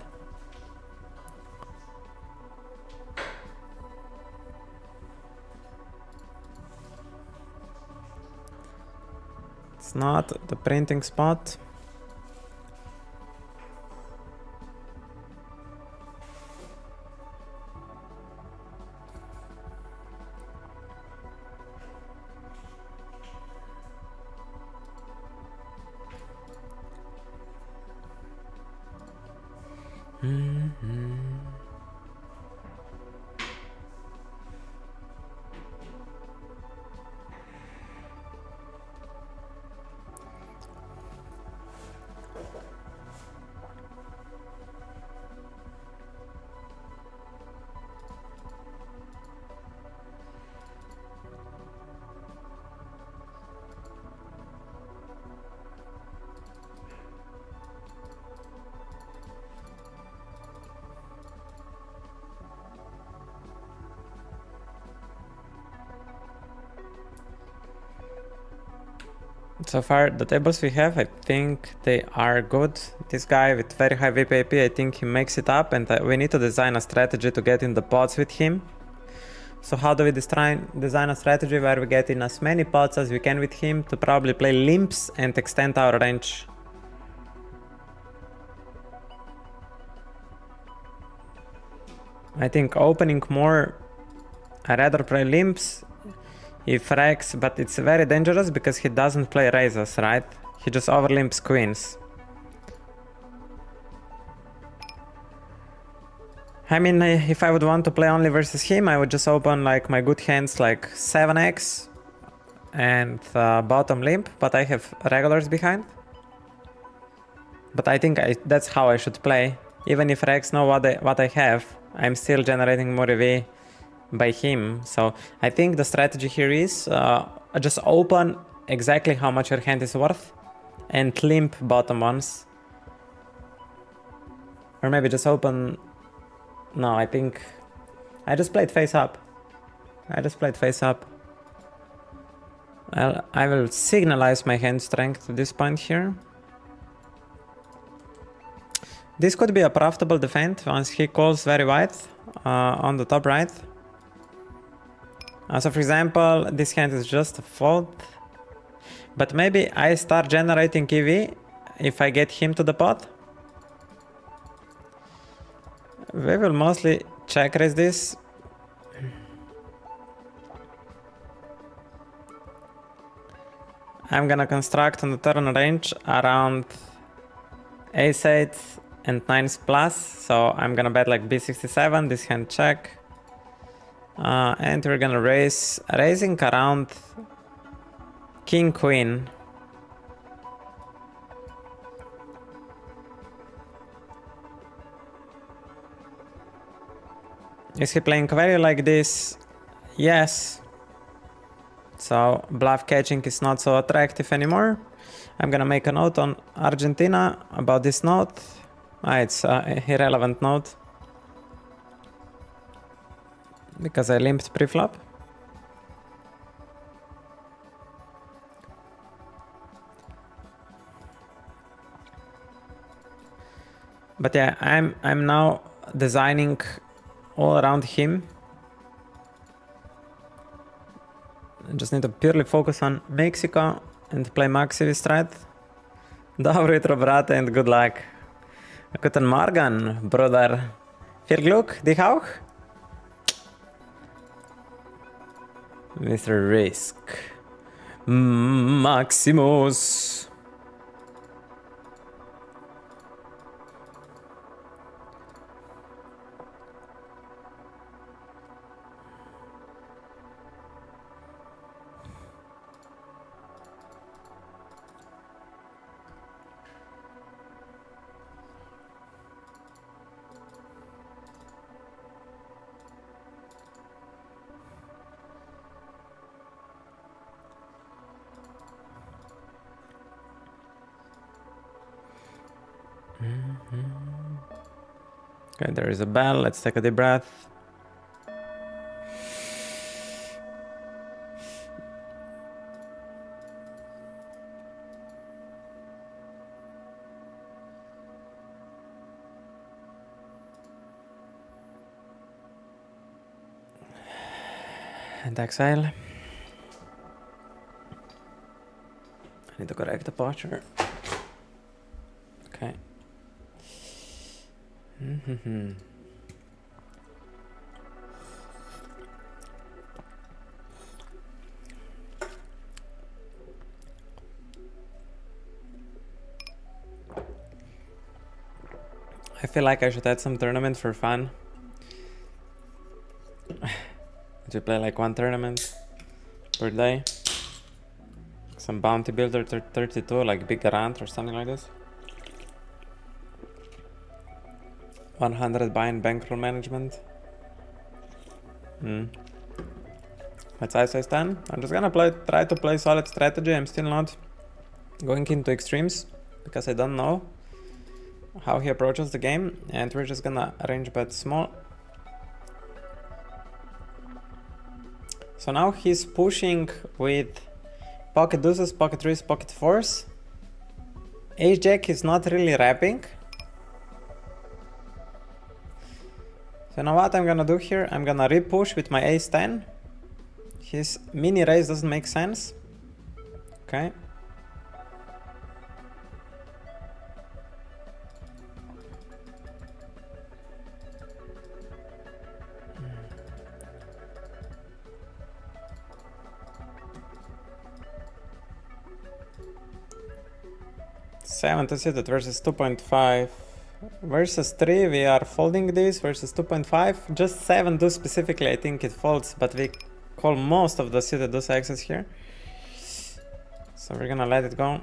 It's not the printing spot. So far, the tables we have, I think they are good. This guy with very high VPIP, I think he makes it up, and we need to design a strategy to get in the pots with him. So how do we design a strategy where we get in as many pots as we can with him to probably play limps and extend our range? I think opening more, I'd rather play limps. If Rex, but it's very dangerous because he doesn't play raises, right? He just overlimps queens. I mean, if I would want to play only versus him, I would just open like my good hands like 7x and bottom limp, but I have regulars behind. But I think that's how I should play. Even if Rex know what I have, I'm still generating more EV by him. So I think the strategy here is just open exactly how much your hand is worth and limp bottom ones. Or maybe just open... No, I think I just played face up. I will signalize my hand strength at this point here. This could be a profitable defend once he calls very wide on the top right. So for example, this hand is just a fold, but maybe I start generating EV if I get him to the pot. We will mostly check raise this. I'm gonna construct on the turn range around ace 8 and 9s plus, so I'm gonna bet like b67, this hand check. And we're gonna raising around king queen. Is he playing value like this? Yes. So bluff catching is not so attractive anymore. I'm gonna make a note on Argentina about this note. It's an irrelevant note because I limped pre-flop. But yeah, I'm now designing all around him. I just need to purely focus on Mexico and play Maxi strat. Dobro jutro, brate, and good luck. Guten Morgen, brother. Viel Glück, dich auch? Mr. Risk. Maximus. Okay, there is a bell. Let's take a deep breath. And exhale. I need to correct the posture. Okay. I feel like I should add some tournament for fun. To play like one tournament per day. Some bounty builder 32, like big garant or something like this. 100 buy in bankroll management. Let's ISO 10. I'm just gonna try to play solid strategy. I'm still not going into extremes because I don't know how he approaches the game, and we're just gonna range bet small. So now he's pushing with pocket deuces, pocket threes, pocket fours. Ace jack is not really wrapping. So now what I'm gonna do here, I'm gonna repush with my ace 10. His mini raise doesn't make sense. Okay. Seven to sit versus 2.5. Versus 3 we are folding this, versus 2.5. Just 7 do specifically I think it folds, but we call most of the suited deuce axes here. So we're gonna let it go.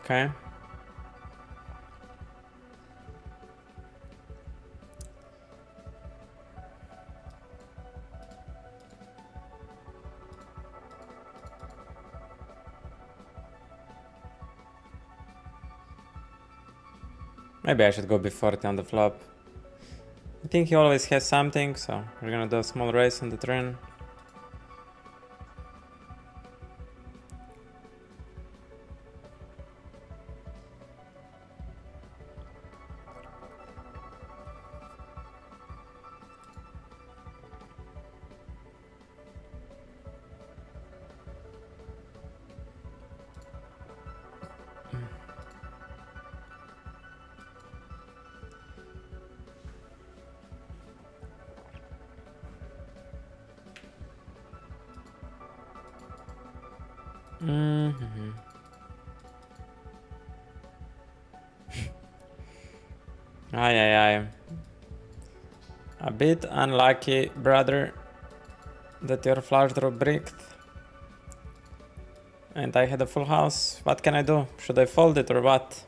Okay. Maybe I should go B40 on the flop. I think he always has something, so we're gonna do a small raise on the turn. Aye. A bit unlucky, brother, that your flush draw bricked. And I had a full house. What can I do? Should I fold it or what?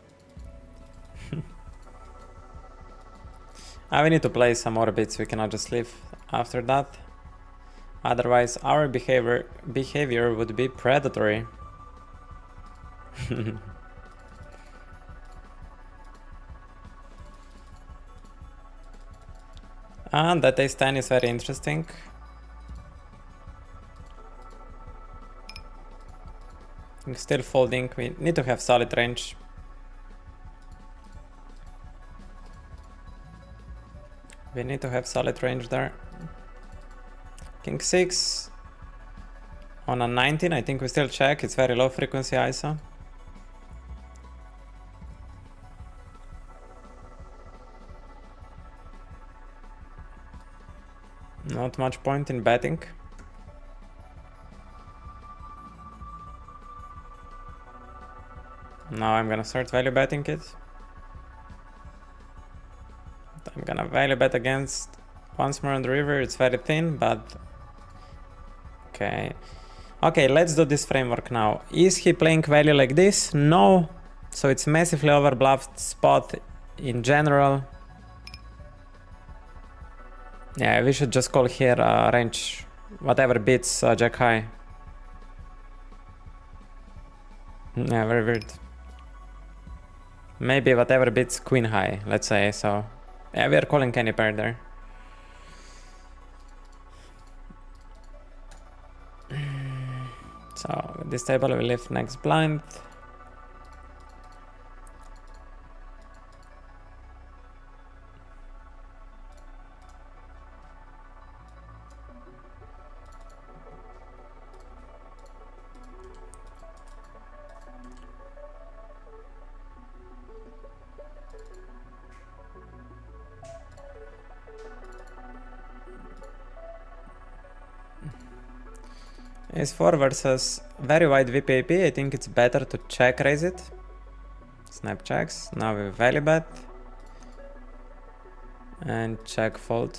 We need to play some more bits, we cannot just leave after that. Otherwise our behavior would be predatory. And that ace 10 is very interesting. Still folding, we need to have solid range. We need to have solid range there. King 6 on a 19, I think we still check, it's very low frequency ISO. Not much point in betting. Now I'm gonna start value betting it. I'm gonna value bet against once more on the river. It's very thin, but okay. Okay, let's do this framework now. Is he playing value like this? No. So it's massively overbluffed spot in general. Yeah, we should just call here range whatever beats jack high. Yeah, very weird. Maybe whatever beats queen high, let's say. So yeah, we are calling any pair there. So this table we leave next blind. Ace 4 versus very wide VPAP. I think it's better to check raise it. Snap checks. Now we value bet. And check fold.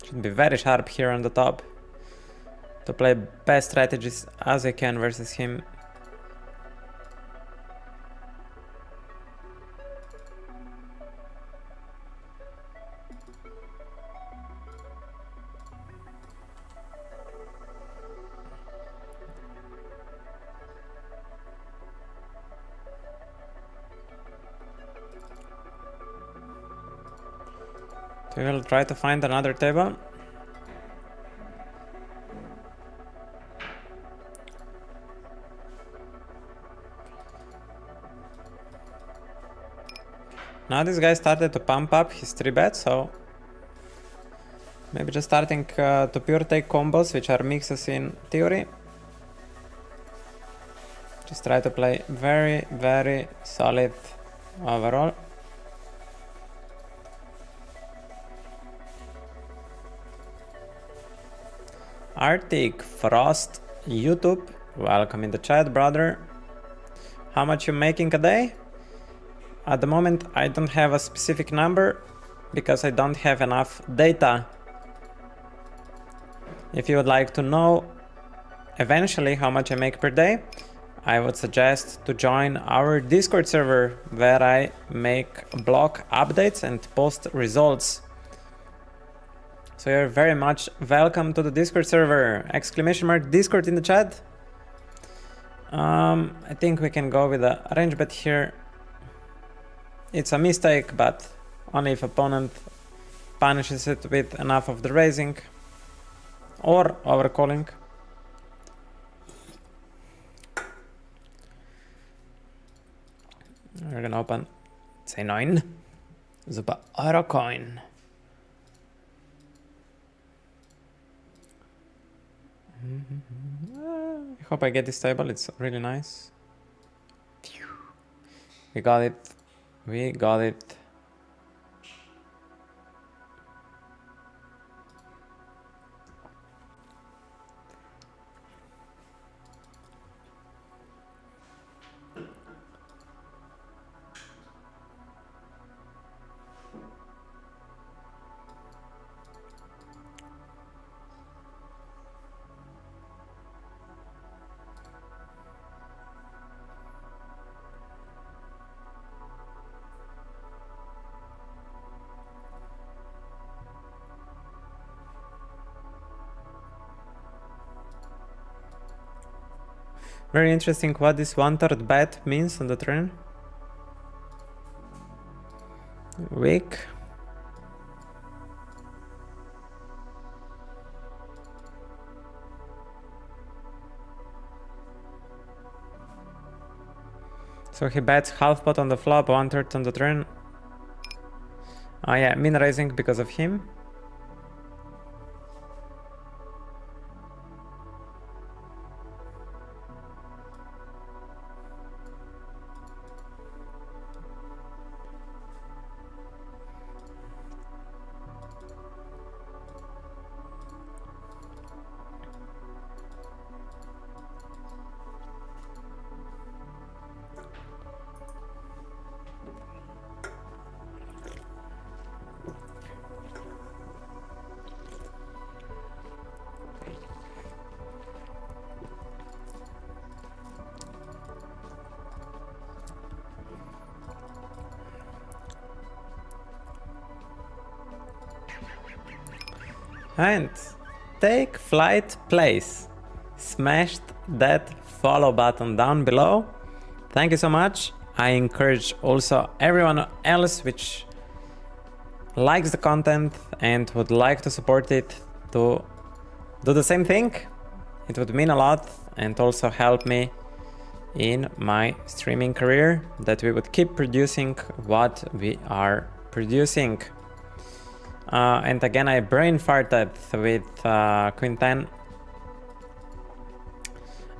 Should be very sharp here on the top to play best strategies as I can versus him. We will try to find another table. Now this guy started to pump up his 3-bet, so maybe just starting to pure take combos, which are mixes in theory. Just try to play very, very solid overall. Arctic Frost YouTube, welcome in the chat, brother. How much you making a day? At the moment I don't have a specific number because I don't have enough data. If you would like to know eventually how much I make per day, I would suggest to join our Discord server where I make block updates and post results. So you're very much welcome to the Discord server. Exclamation mark Discord in the chat. I think we can go with a range bet here. It's a mistake, but only if opponent punishes it with enough of the raising or overcalling. We're gonna open C9. Super Euro coin. I hope I get this table, it's really nice. We got it. We got it. Very interesting what this 1/3 bet means on the turn. Weak. So he bets half pot on the flop, 1/3 on the turn. Oh yeah, min raising because of him. And take flight, place. Smashed that follow button down below. Thank you so much. I encourage also everyone else which likes the content and would like to support it to do the same thing. It would mean a lot and also help me in my streaming career, that we would keep producing what we are producing. And again, I brain farted with Queen 10.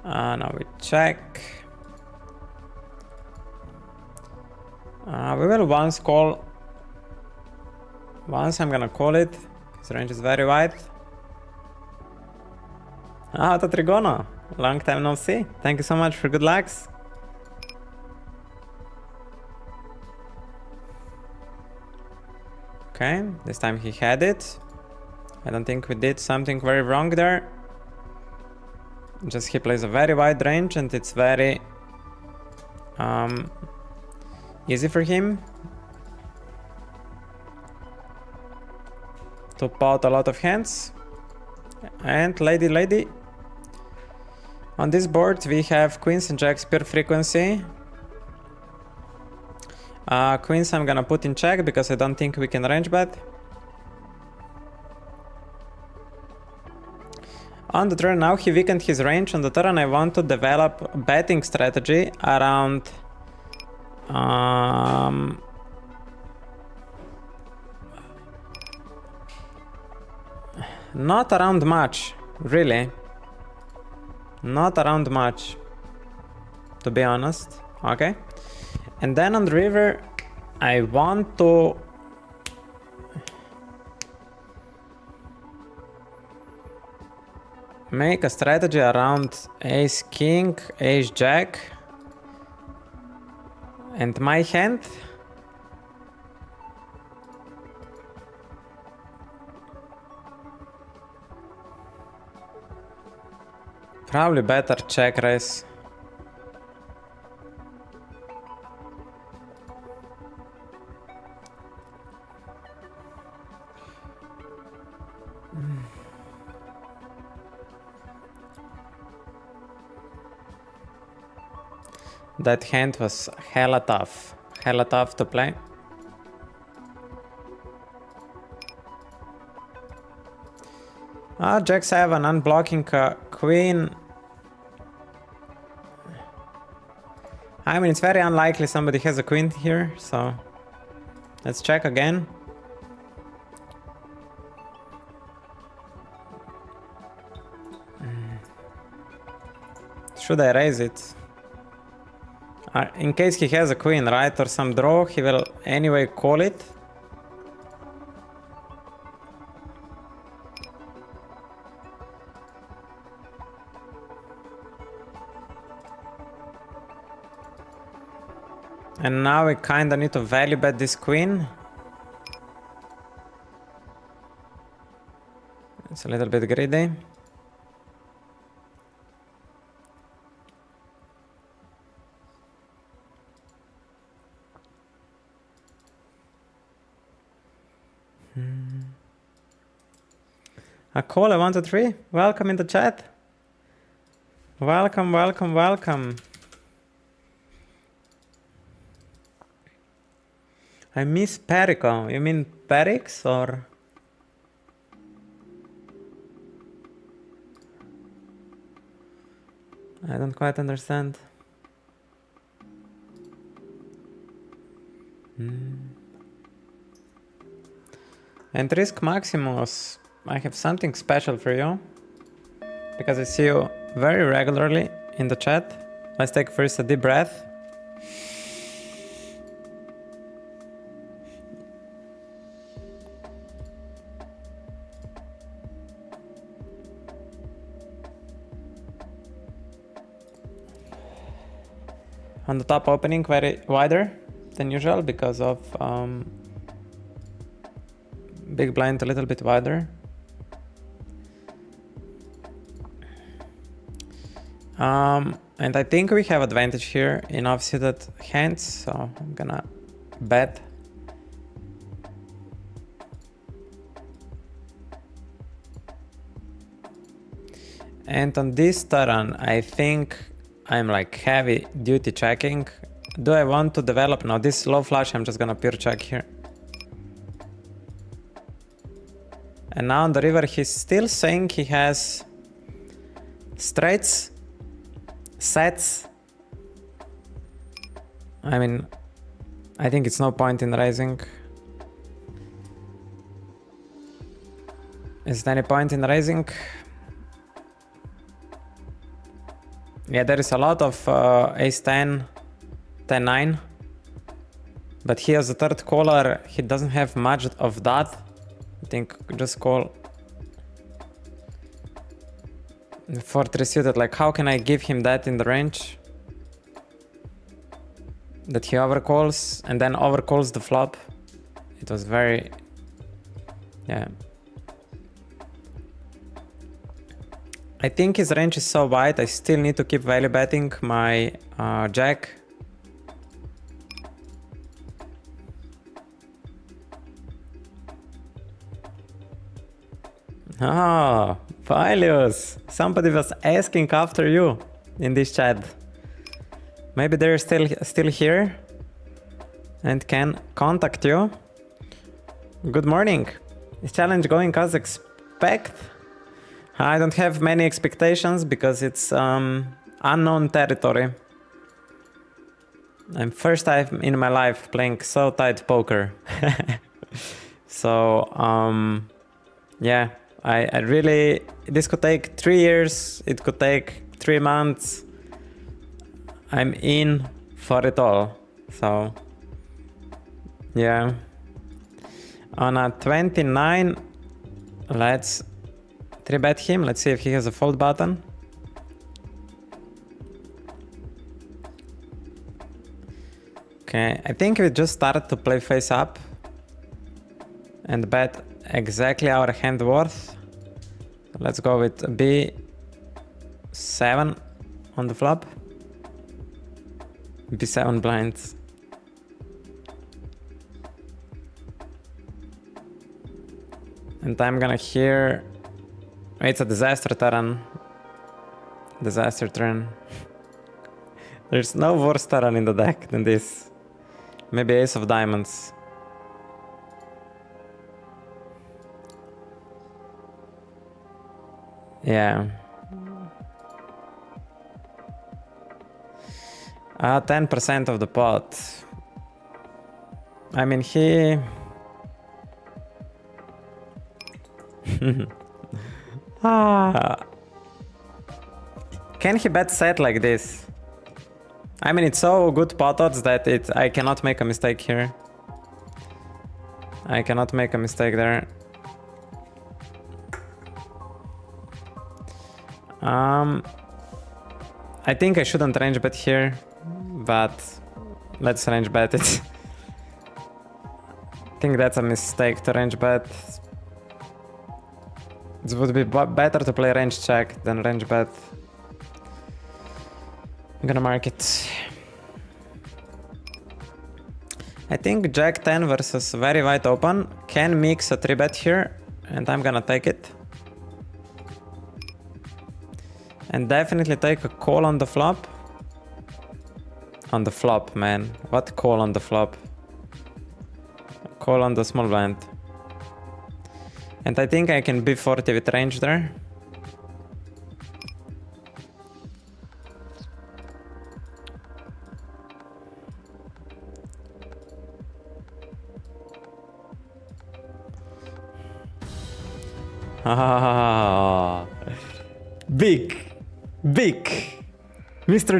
Now we check. We will once call. Once I'm gonna call it. His range is very wide. AtaTheGreat, long time no see. Thank you so much for good lucks. Okay, this time he had it. I don't think we did something very wrong there. Just he plays a very wide range and it's very easy for him to pot a lot of hands. And lady. On this board we have queens and jacks pure frequency. Queens I'm gonna put in check because I don't think we can range bet. On the turn now he weakened his range. On the turn I want to develop a betting strategy around not around much, really. Not around much, to be honest. Okay. And then on the river, I want to make a strategy around ace king, ace jack, and my hand. Probably better check raise. That hand was hella tough to play. Jack 7 unblocking queen. I mean, it's very unlikely somebody has a queen here, so let's check again. Should I raise it? In case he has a queen, right, or some draw, he will anyway call it. And now we kinda need to value bet this queen. It's a little bit greedy. A call, 1, 2, 3. Welcome in the chat. Welcome. I miss Perico. You mean Perix or? I don't quite understand. And Risk Maximus, I have something special for you, because I see you very regularly in the chat. Let's take first a deep breath. On the top opening very wider than usual because of big blind a little bit wider. And I think we have advantage here in offsuited hands, so I'm gonna bet. And on this turn, I think I'm like heavy duty checking. Do I want to develop? No, this low flush, I'm just gonna pure check here. And now on the river, he's still saying he has straights, sets. I mean, I think it's no point in raising. Is there any point in raising? Yeah, there is a lot of ace 10, 10 9. But he has a third caller. He doesn't have much of that. I think just call. Fortress suited, like how can I give him that in the range? That he overcalls and then overcalls the flop. It was very, yeah. I think his range is so wide, I still need to keep value betting my jack. Oh, Valius! Somebody was asking after you in this chat. Maybe they're still here and can contact you. Good morning. Is challenge going as expected? I don't have many expectations because it's unknown territory. I'm first time in my life playing so tight poker. So yeah, I really, this could take 3 years, it could take 3 months. I'm in for it all. So yeah, on a 29, let's 3-bet him. Let's see if he has a fold button. Okay, I think we just started to play face up and bet exactly our hand worth. Let's go with B7 on the flop. B7 blinds. And I'm gonna hear. It's a disaster turn. Disaster turn. There's no worse turn in the deck than this. Maybe ace of diamonds. Yeah. 10% of the pot. I mean, he... Can he bet set like this? I mean, it's so good pot odds that I cannot make a mistake here. I cannot make a mistake there. I think I shouldn't range bet here, but let's range bet it. I think that's a mistake to range bet. It would be better to play range check than range bet. I'm gonna mark it. I think Jack 10 versus very wide open can mix a 3-bet here, and I'm gonna take it. And definitely take a call on the flop. On the flop, man. What call on the flop? Call on the small blind. And I think I can be 40 with range there. Ah, big. Mr.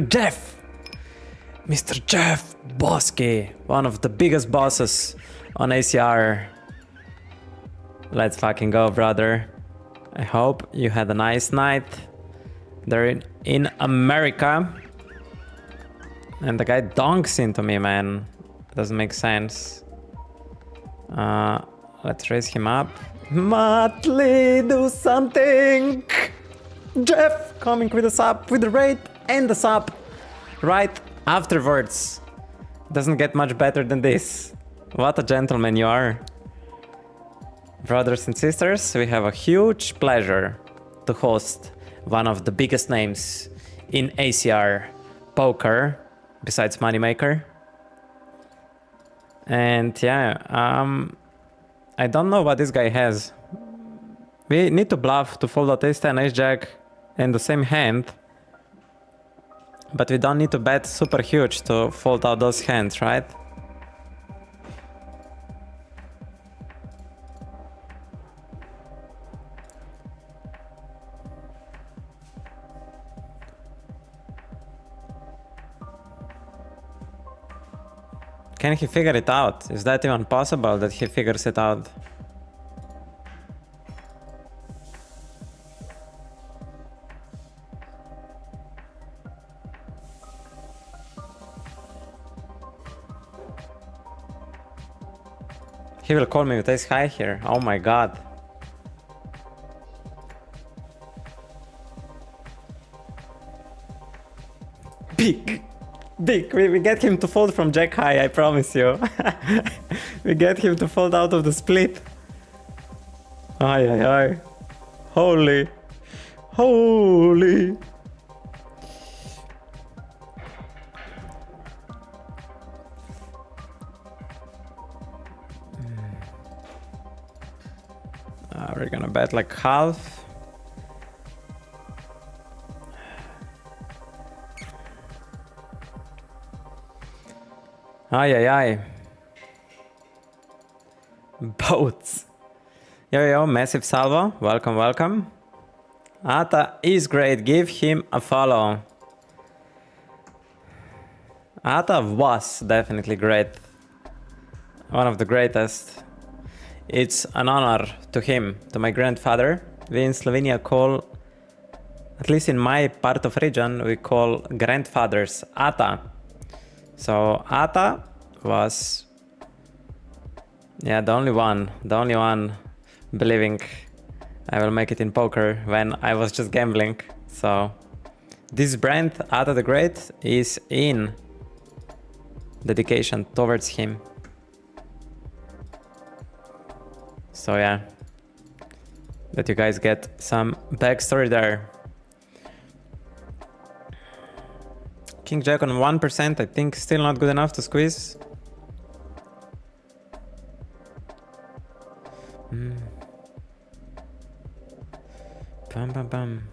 Jeff Bosky, one of the biggest bosses on ACR. Let's fucking go, brother. I hope you had a nice night. They're in America. And the guy donks into me, man. Doesn't make sense. Let's raise him up. Motley, do something! Jeff coming with a sub, with the raid and the sub right afterwards. Doesn't get much better than this. What a gentleman you are. Brothers and sisters, we have a huge pleasure to host one of the biggest names in ACR poker, besides Moneymaker. And yeah, I don't know what this guy has. We need to bluff to fold out ace-10, ace-jack in the same hand. But we don't need to bet super huge to fold out those hands, right? Can he figure it out? Is that even possible that he figures it out? He will call me with ace high here. Oh my god. Big. We get him to fold from jack high, I promise you. We get him to fold out of the split. Ay. Holy. We're gonna bet like half. Ay. Boats. Yo, massive salvo. Welcome. Ata is great. Give him a follow. Ata was definitely great. One of the greatest. It's an honor to him, to my grandfather. We in Slovenia call, at least in my part of region, we call grandfathers Ata. So Ata was, yeah, the only one believing I will make it in poker when I was just gambling. So this brand, AtaTheGreat, is in dedication towards him. So yeah, that you guys get some backstory there. King Jack on 1%, I think still not good enough to squeeze. Bam.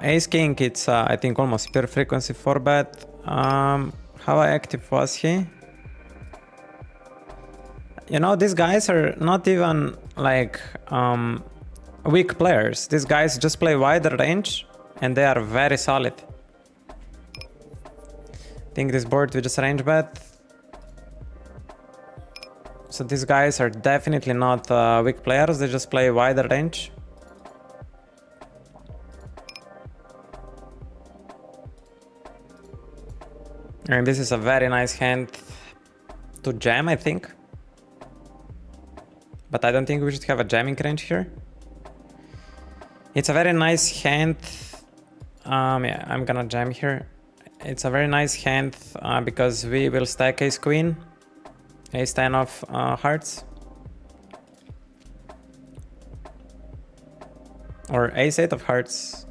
Ace King, it's I think almost pure frequency 4-bet. How active was he? You know, these guys are not even like weak players. These guys just play wider range and they are very solid. I think this board we just range bet. So these guys are definitely not weak players, they just play wider range. And this is a very nice hand to jam, I think. But I don't think we should have a jamming range here. It's a very nice hand. Yeah, I'm gonna jam here. It's a very nice hand because we will stack ace queen, ace 10 of hearts, or ace 8 of hearts.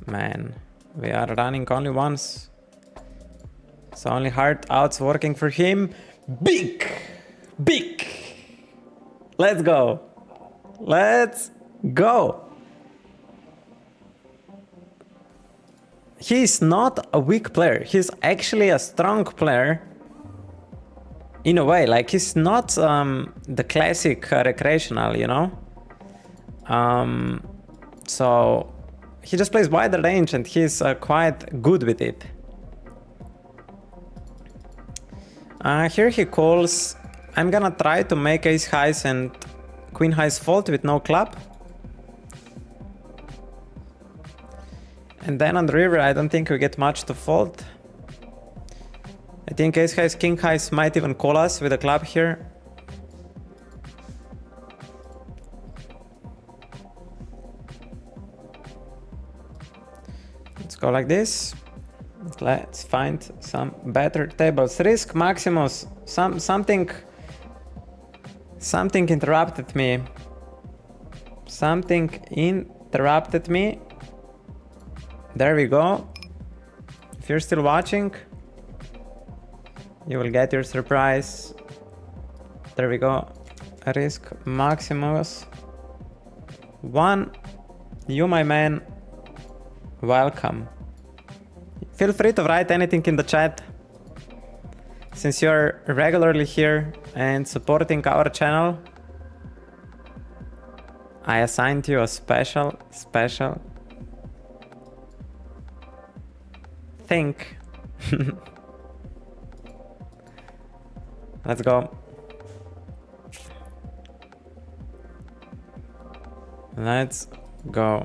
Man, we are running only once. So only heart outs working for him. Big. Let's go. He's not a weak player. He's actually a strong player. In a way, like he's not the classic recreational, you know? So he just plays wider range and he's quite good with it. Here he calls. I'm gonna try to make ace highs and queen highs fold with no club. And then on the river, I don't think we get much to fold. I think ace highs, king highs might even call us with a club here. Let's go like this. Let's find some better tables. Risk Maximus. Something interrupted me. Something interrupted me. There we go. If you're still watching, you will get your surprise. There we go. Risk Maximus. 1. You, my man. Welcome. Feel free to write anything in the chat. Since you're regularly here and supporting our channel, I assigned you a special thing. Let's go. Let's go.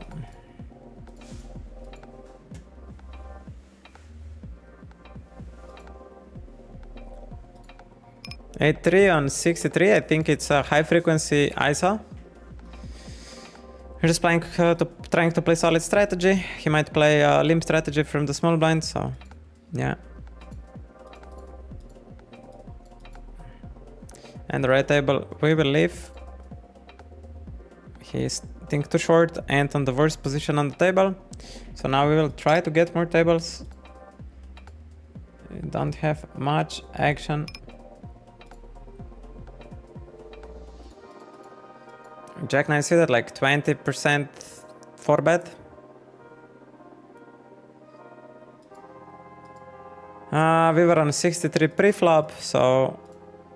A3 on 63, I think it's a high frequency ISO. We're just trying to play solid strategy. He might play a limp strategy from the small blind, so yeah. And the right table, we will leave. He's think too short and on the worst position on the table. So now we will try to get more tables. We don't have much action. Jack 9 suited, like 20% 4-bet. We were on 63 pre-flop, so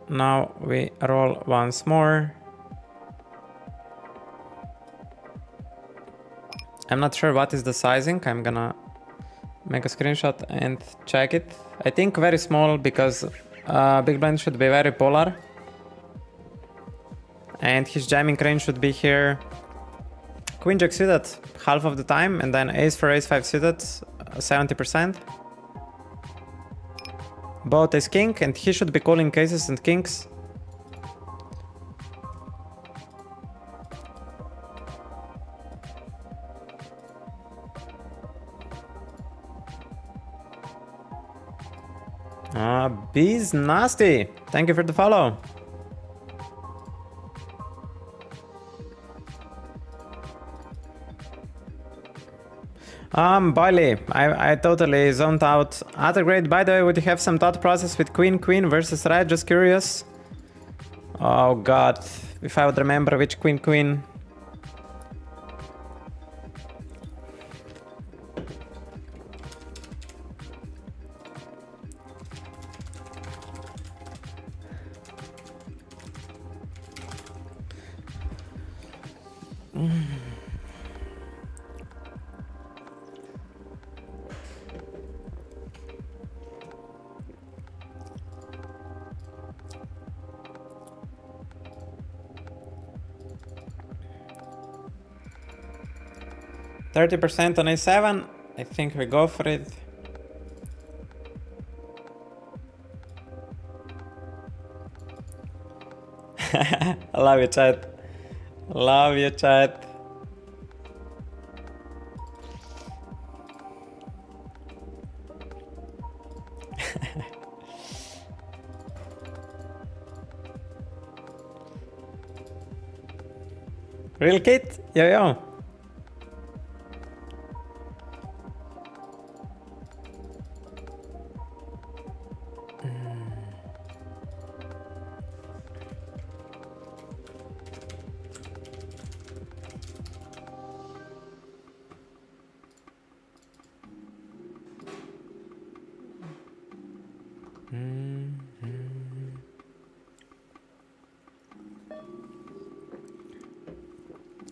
now we roll once more. I'm not sure what is the sizing. I'm gonna make a screenshot and check it. I think very small because big blind should be very polar. And his jamming range should be here. Queen Jack suited half of the time, and then Ace 4 Ace 5 suited 70%. Both Ace King, and he should be calling aces and kings. Bees nasty. Thank you for the follow. Bailey, I totally zoned out. AtaTheGreat, by the way, would you have some thought process with Queen versus Red? Just curious. Oh god, if I would remember which Queen. %30 on A7. I think we go for it. Love you, chat. Love you, chat. Real kid? Yo.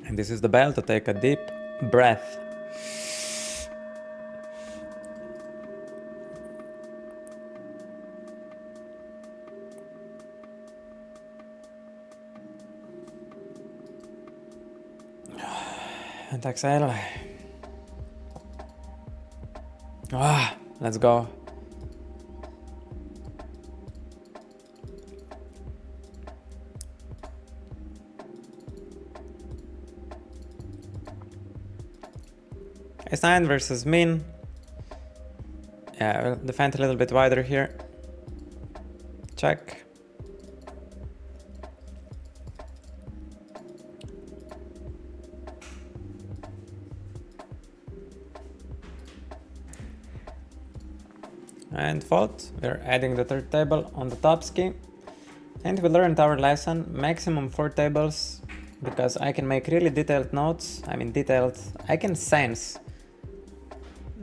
And this is the bell to take a deep breath. And exhale. Let's go. Ace-9 versus min. Yeah, we'll defend a little bit wider here. Check. and fold. We're adding the third table on the top ski. And we learned our lesson, maximum 4 tables, because I can make really detailed notes. I mean detailed, I can sense,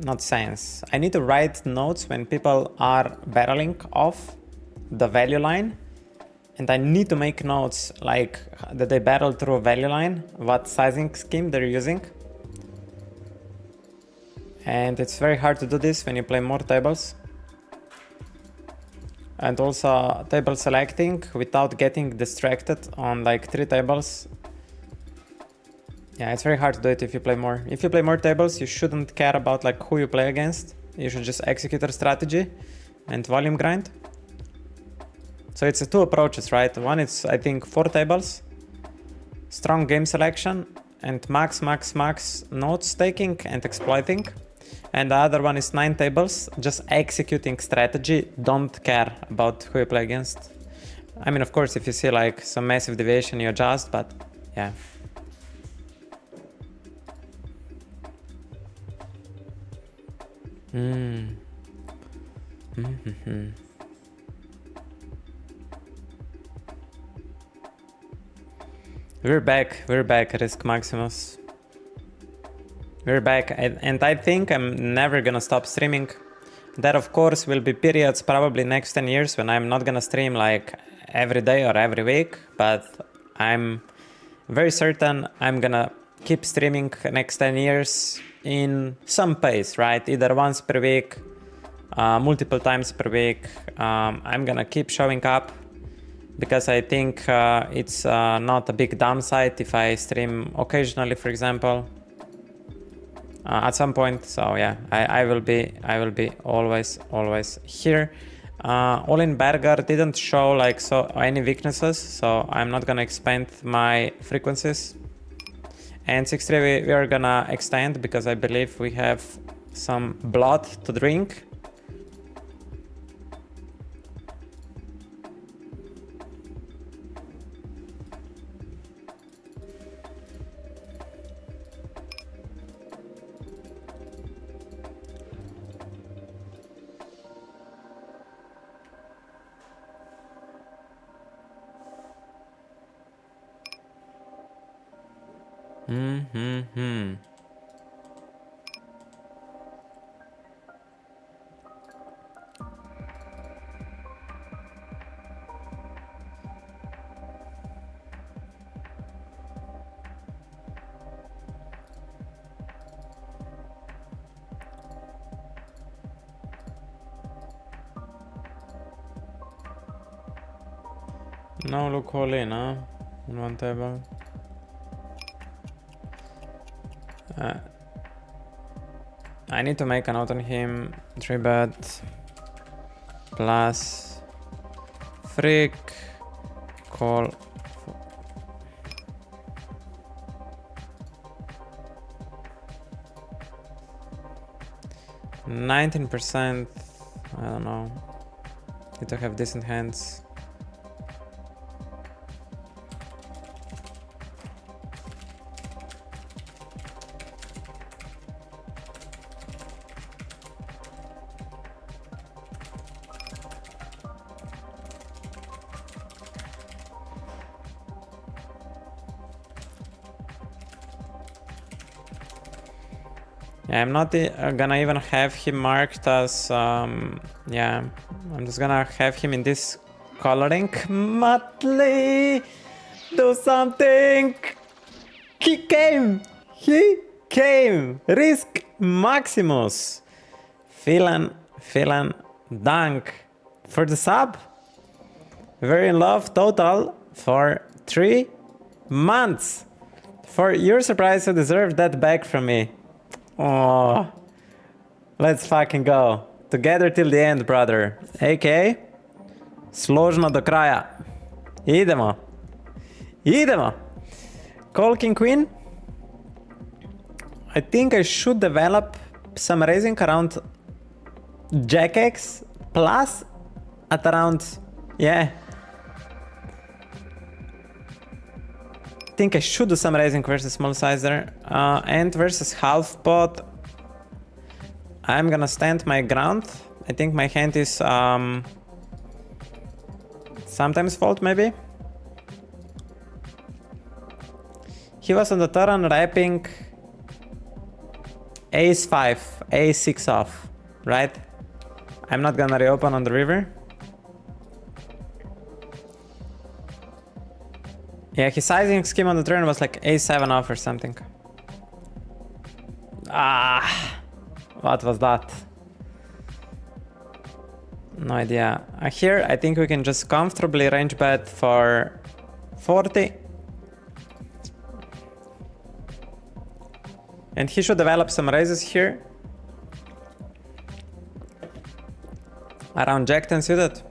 not sense. I need to write notes when people are barreling off the value line. And I need to make notes like that they barrel through a value line, what sizing scheme they're using. And it's very hard to do this when you play more tables. And also table selecting without getting distracted on like 3 tables. Yeah, it's very hard to do it if you play more. If you play more tables, you shouldn't care about like who you play against. You should just execute your strategy and volume grind. So it's 2 approaches, right? One is, I think, 4 tables, strong game selection, and max notes taking and exploiting. And the other one is 9 tables, just executing strategy, don't care about who you play against. I mean, of course, if you see like some massive deviation, you adjust, but yeah. We're back, Risk Maximus. We're back, and I think I'm never gonna stop streaming. There, of course, will be periods, probably next 10 years, when I'm not gonna stream like every day or every week, but I'm very certain I'm gonna keep streaming next 10 years in some pace, right? Either once per week, multiple times per week. I'm gonna keep showing up, because I think it's not a big downside if I stream occasionally, for example, at some point. So yeah, I will be always here. All in Berger didn't show like any weaknesses, so I'm not gonna expand my frequencies. And 6-3 we are gonna extend because I believe we have some blood to drink. No look all in, huh? On one table. I need to make a note on him. 3-bet plus freak call. 19%. I don't know. Need to have decent hands. I'm not gonna even have him marked as, yeah, I'm just gonna have him in this coloring. Matley, do something! He came! Risk Maximus! Feeling dunk for the sub. Very in love total for 3 months. For your surprise, you deserve that back from me. Oh, let's fucking go. Together till the end, brother. AK, složno do kraja. Idemo. Call King Queen. I think I should develop some raising around Jack X plus at around, yeah. I think I should do some raising versus small sizer, and versus half pot. I'm gonna stand my ground I think my hand is sometimes fault maybe. He was on the turn wrapping ace 5, ace 6 off, right? I'm not gonna reopen on the river. Yeah, his sizing scheme on the turn was like ace 7 off or something. Ah, what was that? No idea. Here, I think we can just comfortably range bet for 40. And he should develop some raises here. Around jack 10 suited.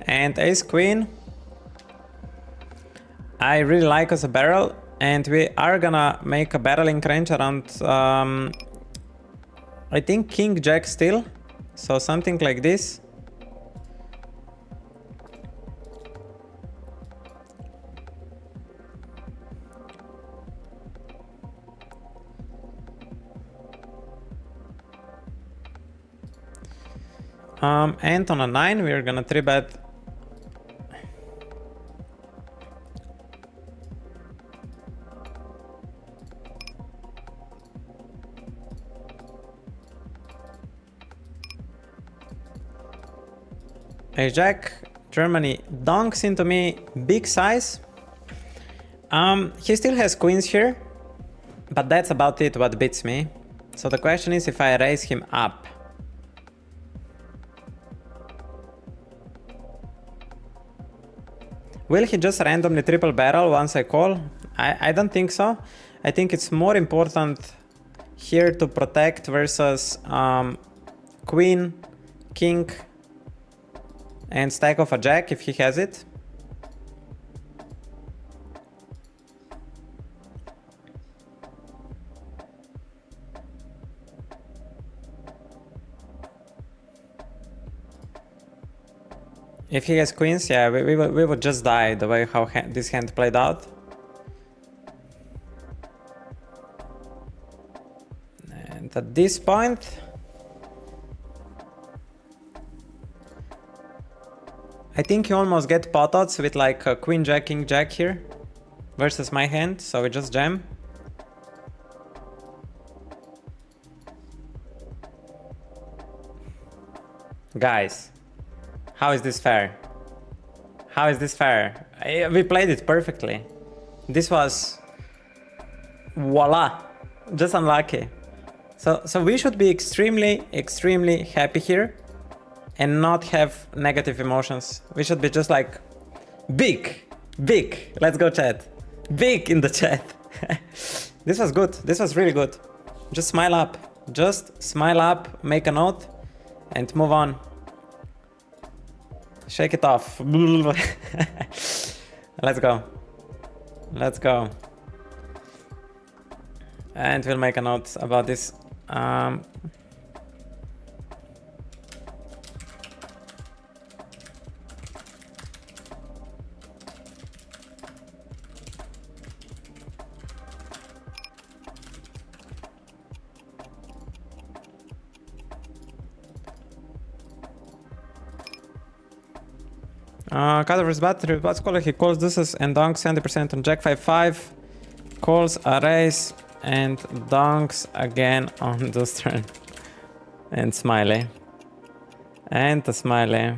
And ace queen. I really like as a barrel. And we are gonna make a barreling range around, I think king jack still. So something like this. And on a 9 we're gonna 3-bet. Ace jack, Germany donks into me, big size. He still has queens here, but that's about it what beats me. So the question is if I raise him up. Will he just randomly triple barrel once I call? I don't think so. I think it's more important here to protect versus queen, king, and stack of a jack if he has it. If he has queens, yeah, we would just die the way how this hand played out. And at this point, I think you almost get pot odds with like a queen jack, king jack here versus my hand, so we just jam. Guys, how is this fair? How is this fair? We played it perfectly. This was voila, just unlucky. So we should be extremely happy here and not have negative emotions. We should be just like big. Let's go chat. Big in the chat. This was good. This was really good. Just smile up. Just smile up, make a note, and move on. Shake it off. Let's go. Let's go. And we'll make a note about this. Cutter vs battery, what's called? He calls deuces and donks 70% on jack 5-5, calls a raise and donks again on deuce turn. And smiley. And a smiley.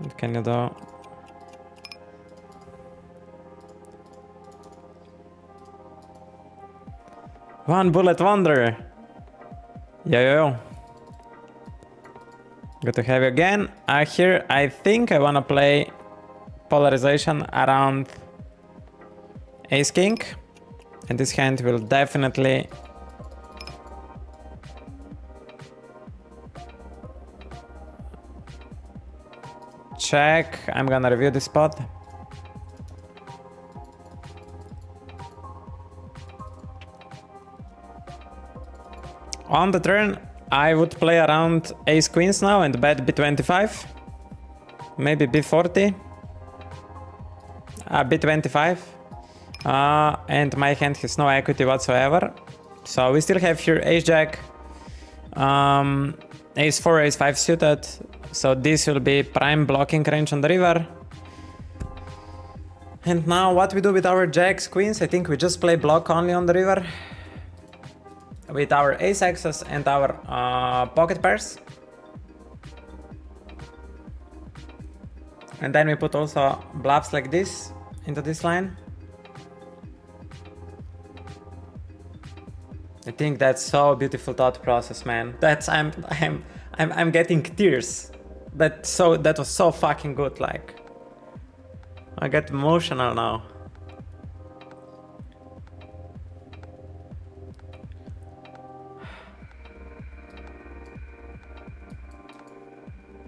What can you do? One bullet wonder. Yo. Good to have you again. Here I think I wanna play polarization around ace king, and this hand will definitely check. I'm gonna review this spot. On the turn I would play around ace queens now and bet b25, maybe b40. B25, and my hand has no equity whatsoever, so we still have here ace jack, Ace 4, Ace 5 suited. So this will be prime blocking range on the river. And now what we do with our jacks, queens, I think we just play block only on the river. With our ace axes and our pocket pairs. And then we put also bluffs like this into this line. I think that's so beautiful thought process, man. That's I'm getting tears. That was so fucking good, like. I get emotional now.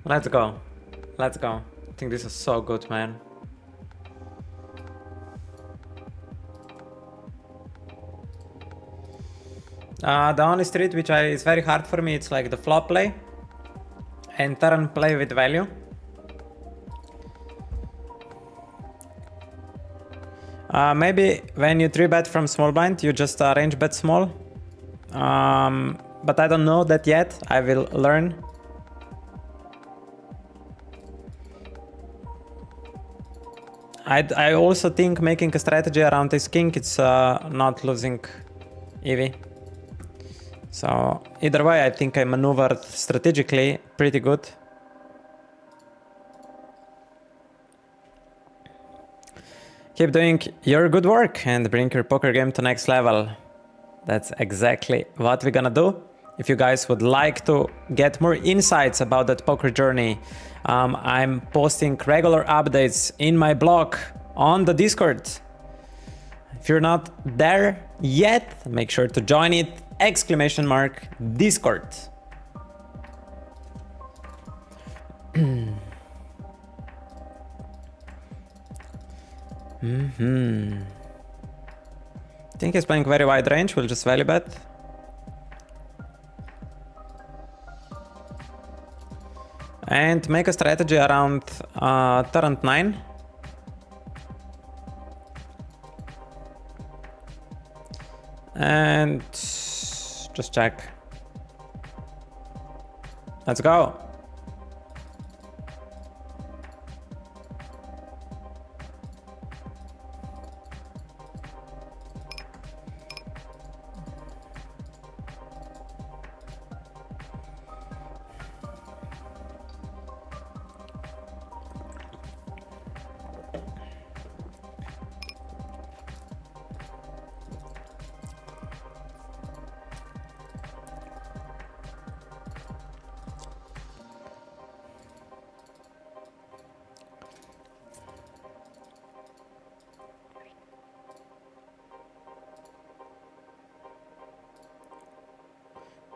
Let's go. Let's go. I think this is so good, man. The only street which is very hard for me, it's like the flop play and turn play with value. Maybe when you 3-bet from small blind, you just range bet small. But I don't know that yet. I will learn. I also think making a strategy around this king, it's not losing EV. So either way, I think I maneuvered strategically pretty good. Keep doing your good work and bring your poker game to next level. That's exactly what we're gonna do. If you guys would like to get more insights about that poker journey, I'm posting regular updates in my blog on the Discord. If you're not there yet, make sure to join it. !Discord. I think he's playing very wide range. We'll just value bet. And make a strategy around turn 9. And just check. Let's go.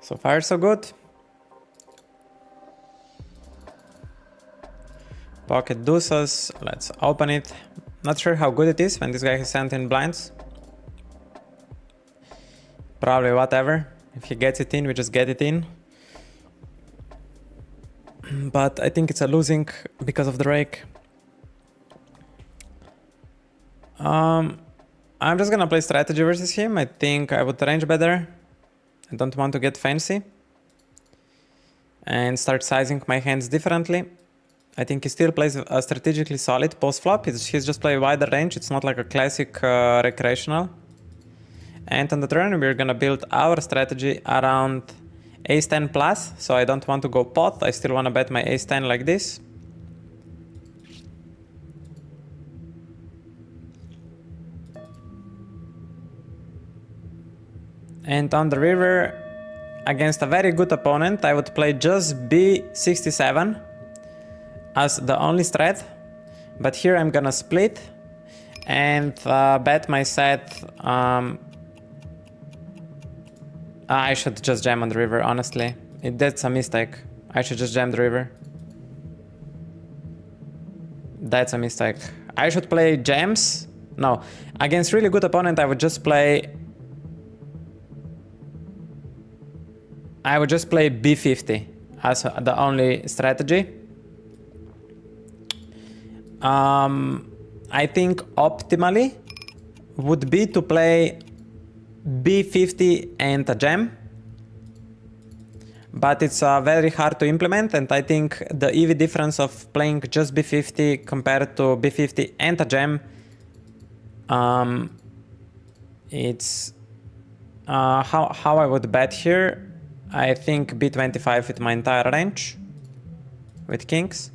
So far, so good. Pocket deuces. Let's open it. Not sure how good it is when this guy has sent in blinds. Probably whatever. If he gets it in, we just get it in. But I think it's a losing because of the rake. I'm just gonna play strategy versus him. I think I would range better. I don't want to get fancy and start sizing my hands differently. I think he still plays a strategically solid post-flop. He's just playing wider range. It's not like a classic recreational. And on the turn, we're gonna build our strategy around ace-10 plus. So I don't want to go pot. I still want to bet my ace-10 like this. And on the river, against a very good opponent, I would play just b67 as the only strat. But here I'm gonna split and bet my set. I should just jam on the river, honestly. That's a mistake. I should just jam the river. That's a mistake. I should play jams. No, against really good opponent, I would just play b50 as the only strategy. I think optimally would be to play b50 and a jam. but it's very hard to implement, and I think the EV difference of playing just b50 compared to b50 and a gem, it's how I would bet here. I think b25 with my entire range with kings.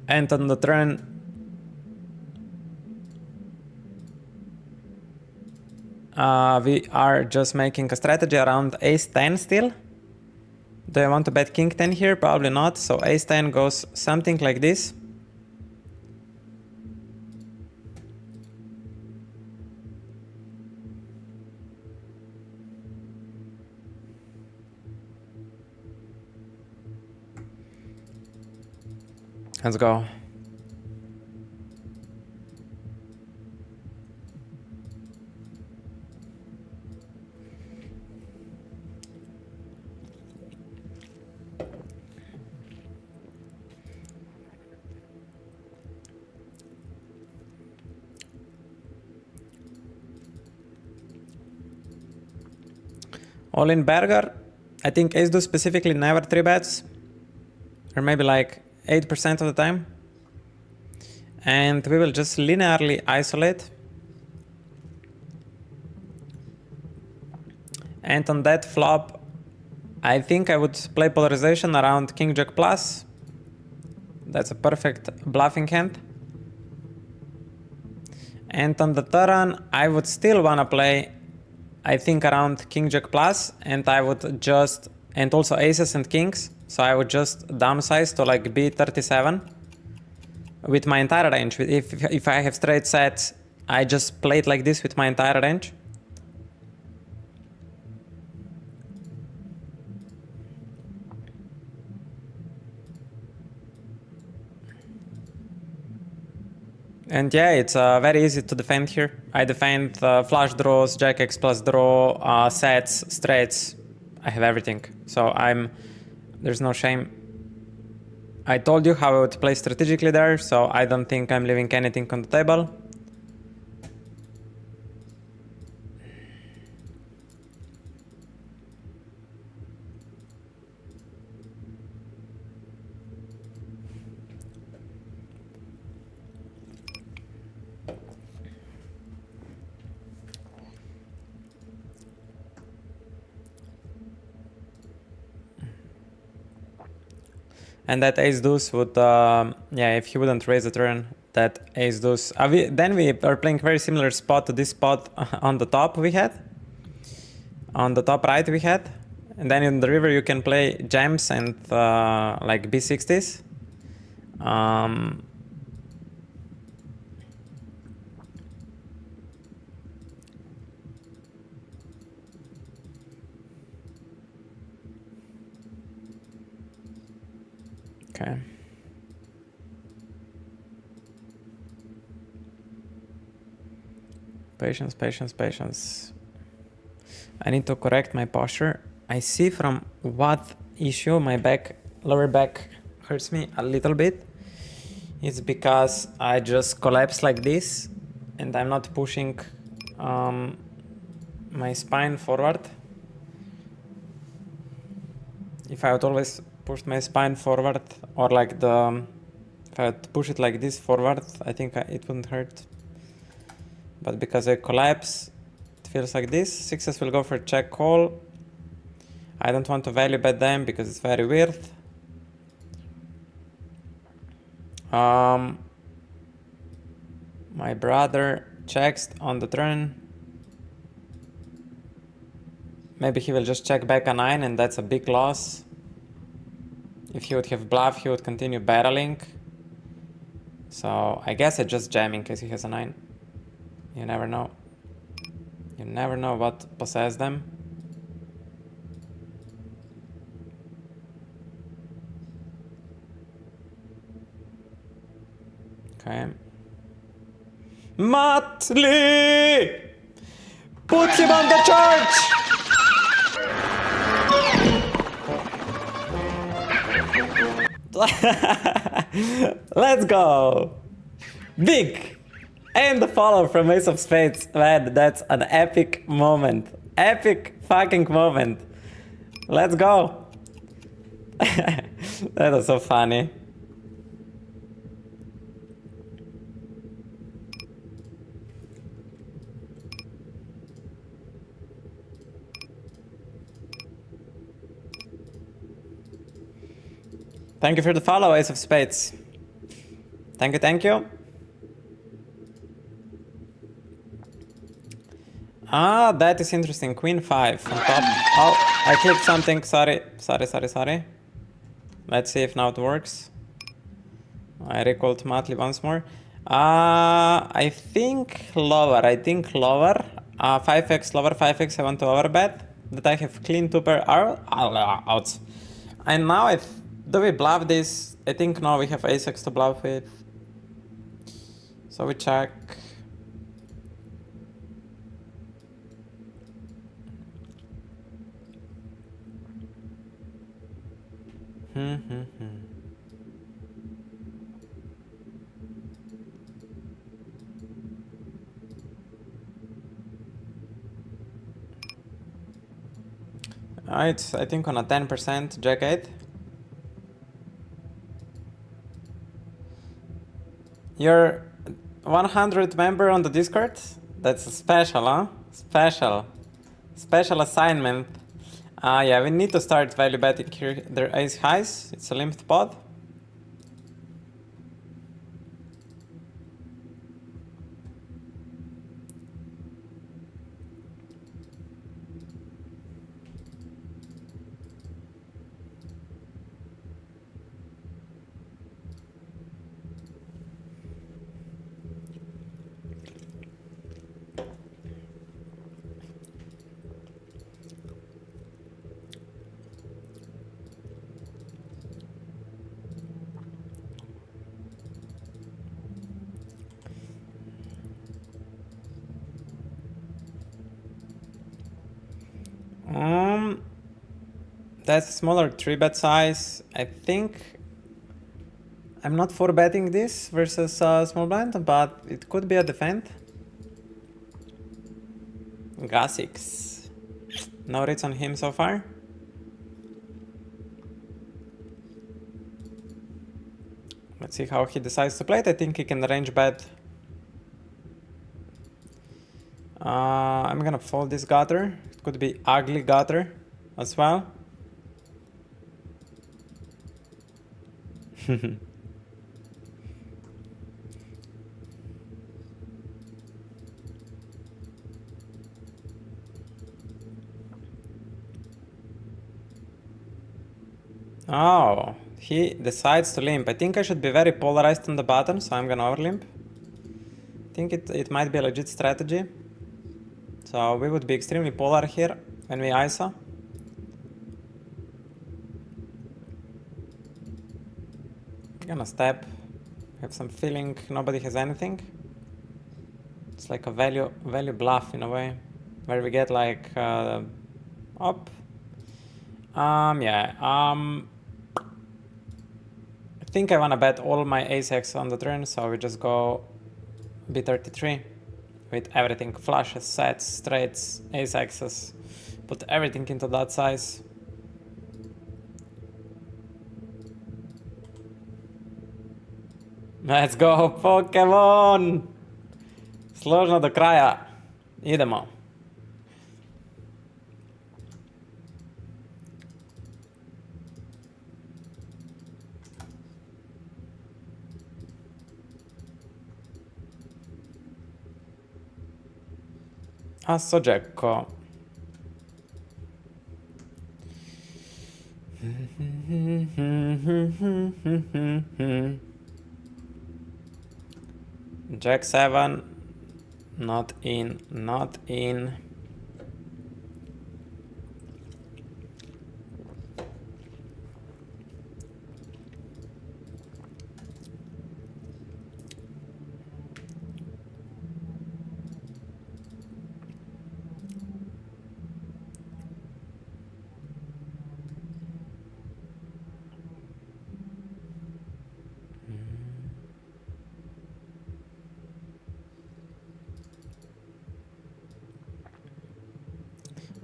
And on the turn, we are just making a strategy around ace-10 still. Do I want to bet king-10 here? Probably not. So ace-10 goes something like this. Let's go. All in Berger. I think ace deuce specifically never 3-bets, or maybe like 8% of the time. And we will just linearly isolate. And on that flop, I think I would play polarization around king jack plus. That's a perfect bluffing hand. And on the turn, I would still wanna play, I think, around king jack plus, and I would just, and also aces and kings. So I would just downsize to like b37 with my entire range. If I have straight sets, I just play it like this with my entire range. And yeah, it's very easy to defend here. I defend flush draws, jack x plus draw, sets, straights. I have everything. So there's no shame. I told you how I would play strategically there, so I don't think I'm leaving anything on the table. And that ace deuce would, yeah, if he wouldn't raise the turn, that ace deuce. Then we are playing very similar spot to this spot on the top we had. On the top right we had. And then in the river you can play gems and like b60s. Okay. Patience, patience, patience. I need to correct my posture. I see from what issue my lower back hurts me a little bit. It's because I just collapse like this and I'm not pushing my spine forward. If I would always push my spine forward, or like if I would push it like this forward, I think it wouldn't hurt. But because I collapse, it feels like this. Sixes will go for check call. I don't want to value bet them because it's very weird. My brother checks on the turn. Maybe he will just check back a 9 and that's a big loss. If he would have bluff, he would continue barreling. So I guess I just jam in case he has a 9. You never know. You never know what possessed them. Okay. Motley! Put him on the church! Let's go! Big! And the follow from Ace of Spades. Man, that's an epic moment. Epic fucking moment. Let's go. That was so funny. Thank you for the follow, Ace of Spades. Thank you, thank you. Ah, that is interesting. Queen 5 on top. Oh, I clicked something. Sorry. Let's see if now it works. I recall automatically once more. I think lower. 5x lower, 5x I want to overbet. That I have clean 2 pair out. And now do we bluff this? I think no, we have ace-x to bluff with. So we check. It's, I think, on a 10% jack 8. You're 100 member on the Discord? That's special, huh? Special assignment. Yeah, we need to start value betting here. Their ace highs. It's a limped pod. That's a smaller 3-bet size. I think I'm not for betting this versus small blind, but it could be a defend. Gasix. No reads on him so far. Let's see how he decides to play it. I think he can range bet. I'm gonna fold this gutter. It could be ugly gutter as well. Oh, he decides to limp. I think I should be very polarized on the bottom, so I'm gonna overlimp. I think it might be a legit strategy. So we would be extremely polar here when we ISO. Gonna step. Have some feeling nobody has anything. It's like a value bluff in a way, where we get like up. Yeah. I think I wanna bet all my ace-x on the turn, so we just go B33 with everything: flushes, sets, straights, ace-x's. Put everything into that size. Let's go, Pokemon! Složno do kraja. Idemo. Asso Jacko. Jack 7. Not in.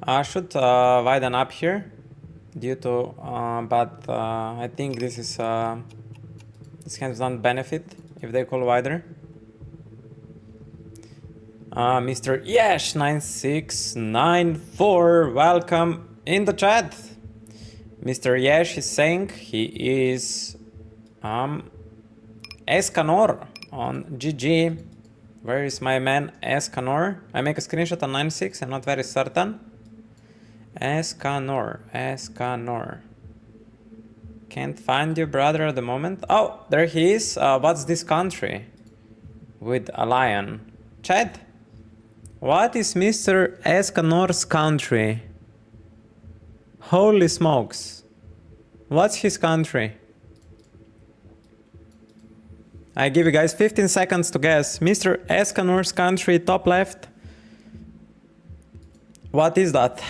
I should widen up here due to, but I think this is this hand doesn't benefit if they call wider. Mr. Yesh 9694, welcome in the chat. Mr. Yesh is saying he is Escanor on GG. Where is my man Escanor? I make a screenshot on 96, I'm not very certain. Escanor. Can't find you, brother, at the moment. Oh, there he is. What's this country? With a lion. Chat. What is Mr. Escanor's country? Holy smokes. What's his country? I give you guys 15 seconds to guess. Mr. Escanor's country, top left. What is that?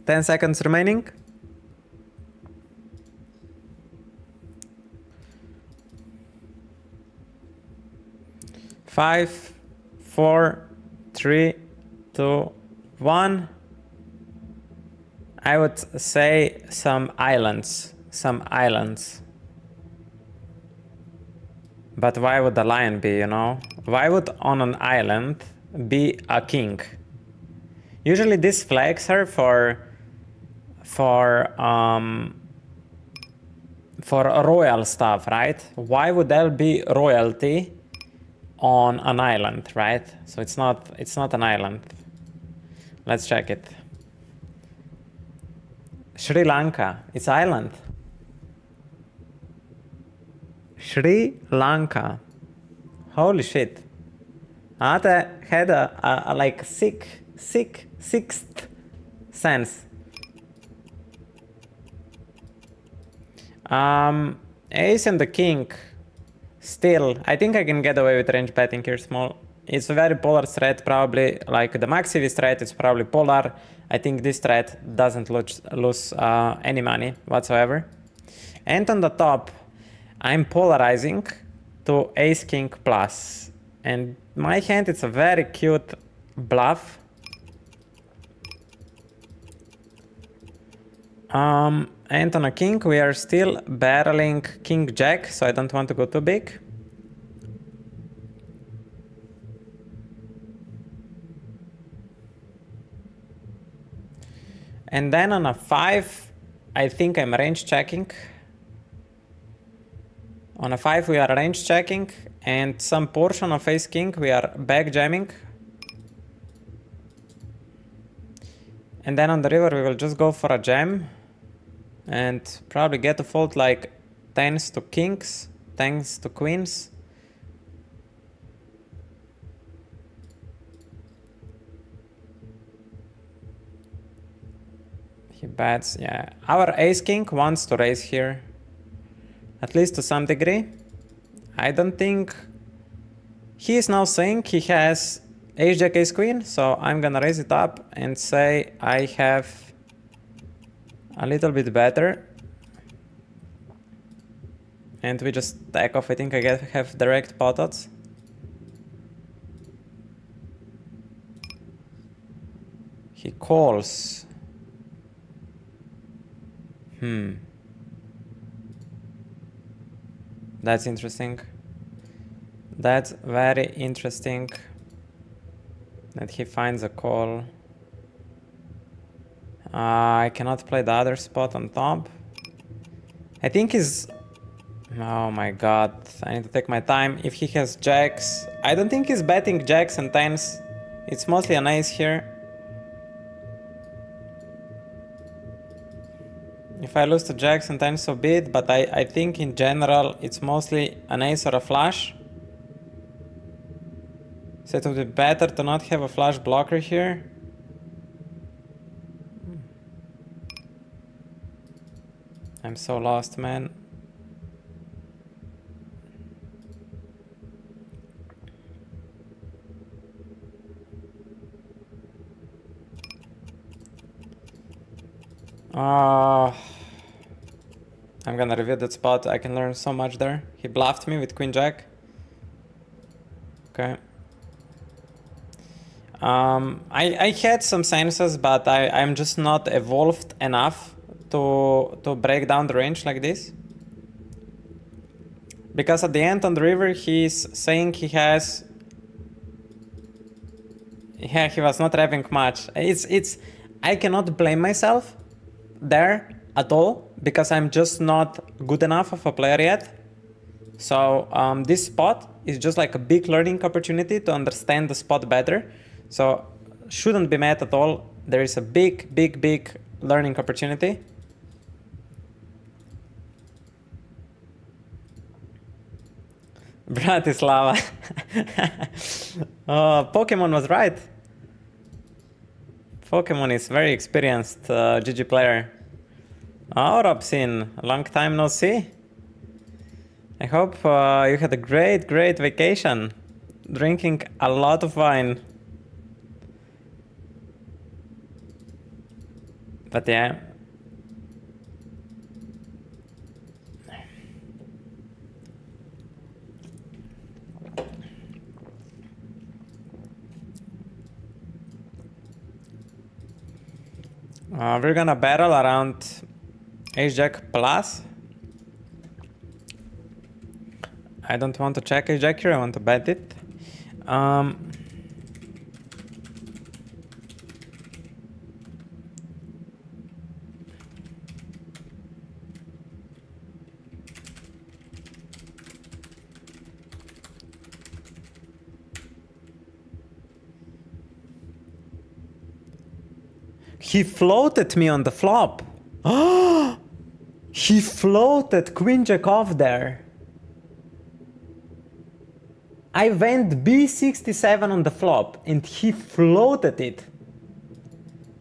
10 seconds remaining. 5, 4, 3, 2, 1. I would say some islands. But why would the lion be, you know? Why would on an island be a king? Usually these flags are for royal stuff, right? Why would there be royalty on an island, right? So it's not an island. Let's check it. Sri Lanka, it's island. Sri Lanka. Holy shit. Ata had a like sixth sense. Ace and the king. Still, I think I can get away with range betting here small. It's a very polar threat, probably. Like the max EV threat, it's probably polar. I think this threat doesn't lose any money whatsoever. And on the top, I'm polarizing to ace king plus. And my hand, it's a very cute bluff. And on a king, we are still barreling king jack, so I don't want to go too big. And then on a 5, I think I'm range checking. On a 5, we are range checking, and some portion of ace king, we are back jamming. And then on the river, we will just go for a jam. And probably get a fold like 10s to kings, 10s to queens. He bets, yeah. Our ace king wants to raise here, at least to some degree. I don't think he is now saying he has ace jack ace queen, so I'm gonna raise it up and say I have a little bit better. And we just stack off. I think I have direct pot odds. He calls. That's interesting. That's very interesting that he finds a call. I cannot play the other spot on top. I think he's... Oh my god, I need to take my time. If he has jacks... I don't think he's betting jacks and 10s. It's mostly an ace here. If I lose to jacks and 10s, so be it, but I think in general it's mostly an ace or a flush. So it would be better to not have a flush blocker here. I'm so lost, man. I'm gonna review that spot. I can learn so much there. He bluffed me with queen jack. Okay. I had some senses, but I'm just not evolved enough to break down the range like this. Because at the end on the river, he's saying he has... Yeah, he was not having much. I cannot blame myself there at all, because I'm just not good enough of a player yet. So this spot is just like a big learning opportunity to understand the spot better. So shouldn't be mad at all. There is a big learning opportunity. Bratislava. Oh, Pokemon was right. Pokemon is very experienced GG player. Oh, Robsin, long time no see. I hope you had a great vacation. Drinking a lot of wine. But yeah. We're gonna battle around Ace-Jack plus. I don't want to check Ace-Jack here, I want to bet it. He floated me on the flop. Oh, he floated Queen Jack off there. I went B67 on the flop and he floated it.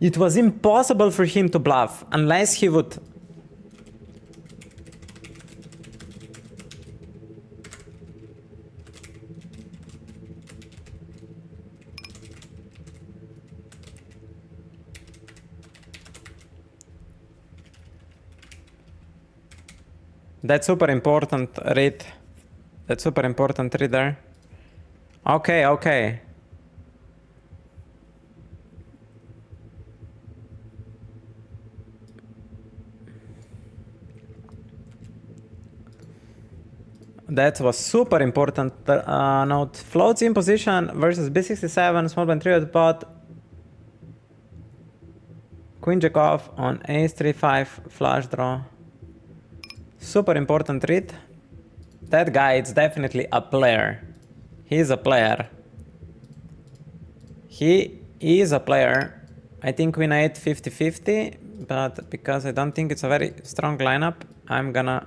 It was impossible for him to bluff unless he would... That's super important read. That's super important read there. Okay. That was super important note. Floats in position versus B67, small blind 3 at pot. Queen Jack off on Ace 3-5 flush draw. Super important read. That guy is definitely a player. He's a player. He is a player. I think Queen 8 50-50, but because I don't think it's a very strong lineup, I'm gonna...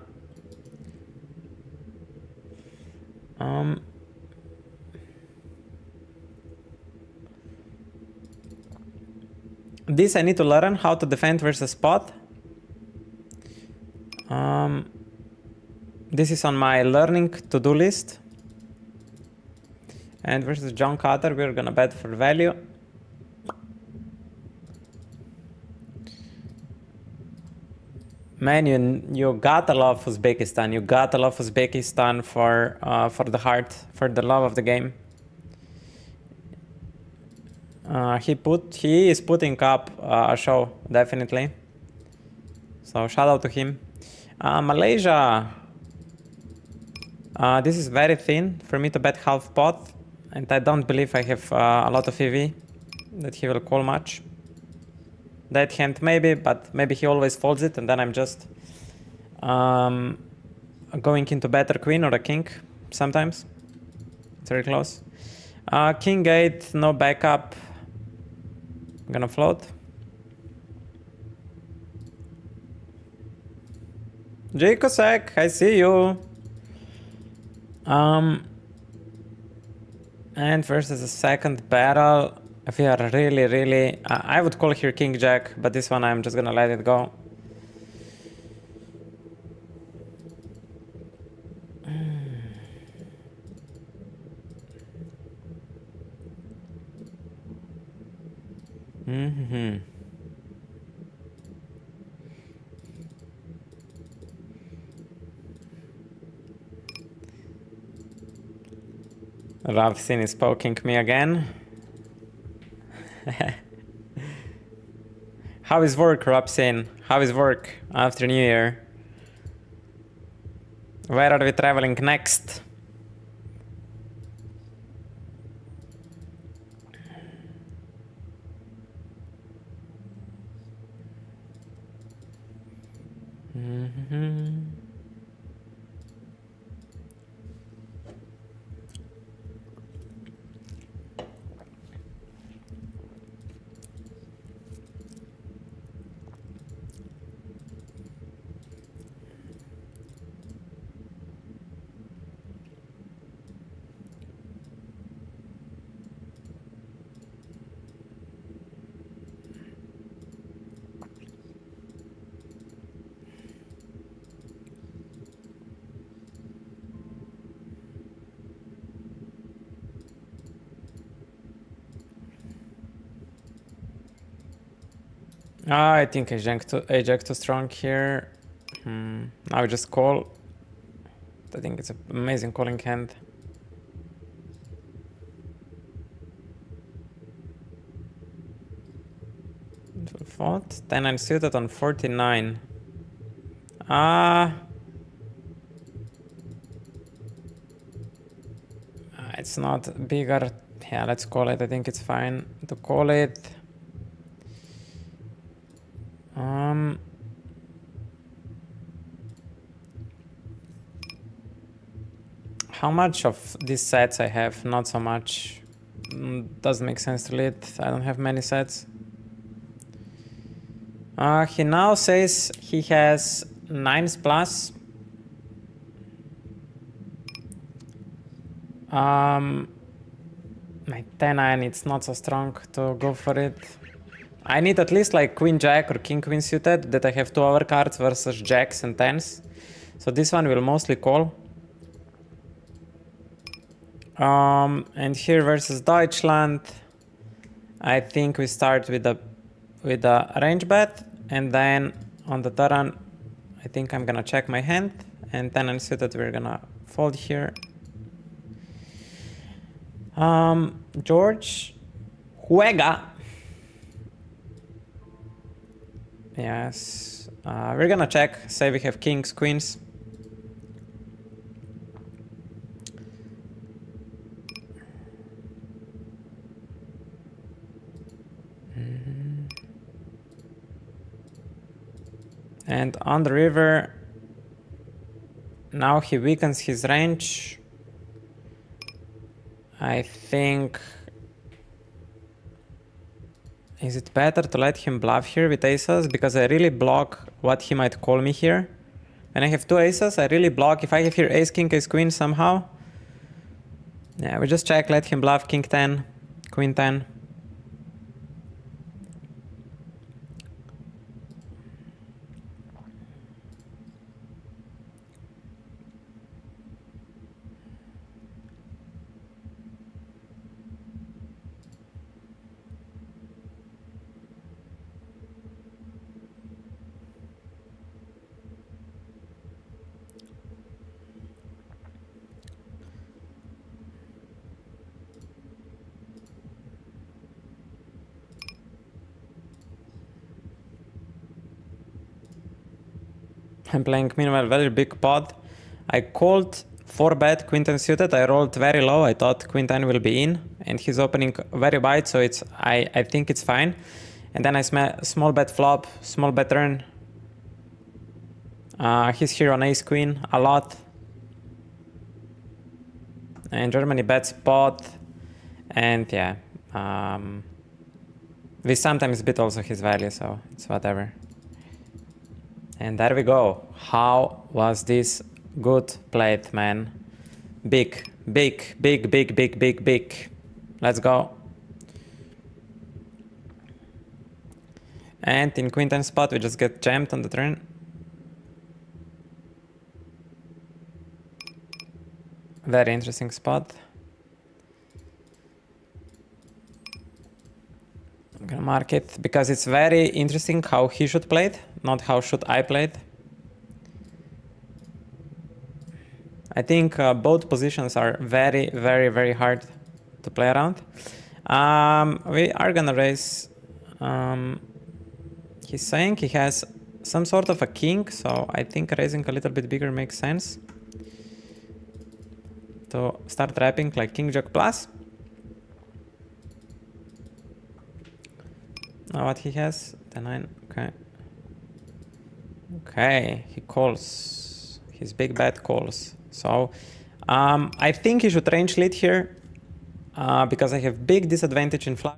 This I need to learn how to defend versus spot. This is on my learning to-do list. And versus John Carter, we're gonna bet for value. Man, you gotta love Uzbekistan. You gotta love Uzbekistan for the heart, for the love of the game. He is putting up a show, definitely. So shout out to him. Malaysia. This is very thin for me to bet half pot, and I don't believe I have a lot of EV that he will call much. That hand maybe, but maybe he always folds it, and then I'm just going into better queen or a king sometimes. It's very close. King 8, no backup. I'm gonna float. Jacosek, I see you. And versus the second battle, if we are really... I would call here King Jack, but this one I'm just gonna let it go. Ravsin is poking me again. How is work, Robsin? How is work after New Year? Where are we traveling next? I think I jack too strong here. Now we just call. I think it's an amazing calling hand. Fought 10 unsuited on 49. It's not bigger. Yeah, let's call it. I think it's fine to call it. How much of these sets I have? Not so much. Doesn't make sense to lead. I don't have many sets. He now says he has 9s plus. My 10-9, it's not so strong to go for it. I need at least like Queen Jack or King Queen suited that I have 2 overcards versus Jacks and 10s. So this one will mostly call. And here versus Deutschland, I think we start with a range bet, and then on the turn, I think I'm gonna check my hand, and 10 unsuited we're gonna fold here. George, juega. Yes, we're gonna check. Say we have kings, queens. And on the river, now he weakens his range. I think, is it better to let him bluff here with aces? Because I really block what he might call me here. When I have 2 aces, I really block. If I have here ace, king, ace, queen somehow. Yeah, we just check, let him bluff, king 10, queen 10. I'm playing meanwhile very big pot. I called 4-bet queen 10 suited. I rolled very low. I thought queen 10 will be in, and he's opening very wide, so it's I think it's fine. And then I small bet flop, small bet turn. He's here on ace queen a lot. And Germany bets pot, and yeah, we sometimes beat also his value, so it's whatever. And there we go. How was this good played, man? Big, big, big, big, big, big, big. Let's go. And in queen 10 spot, we just get jammed on the turn. Very interesting spot. I'm gonna mark it because it's very interesting how he should play it, not how should I play it. I think both positions are very, very, very hard to play around. We are gonna raise. He's saying he has some sort of a king, so I think raising a little bit bigger makes sense. To start wrapping like king jack plus. Now what he has? The 9. Okay. Okay, he calls. His big bet calls. So I think he should range lead here because I have big disadvantage in flush.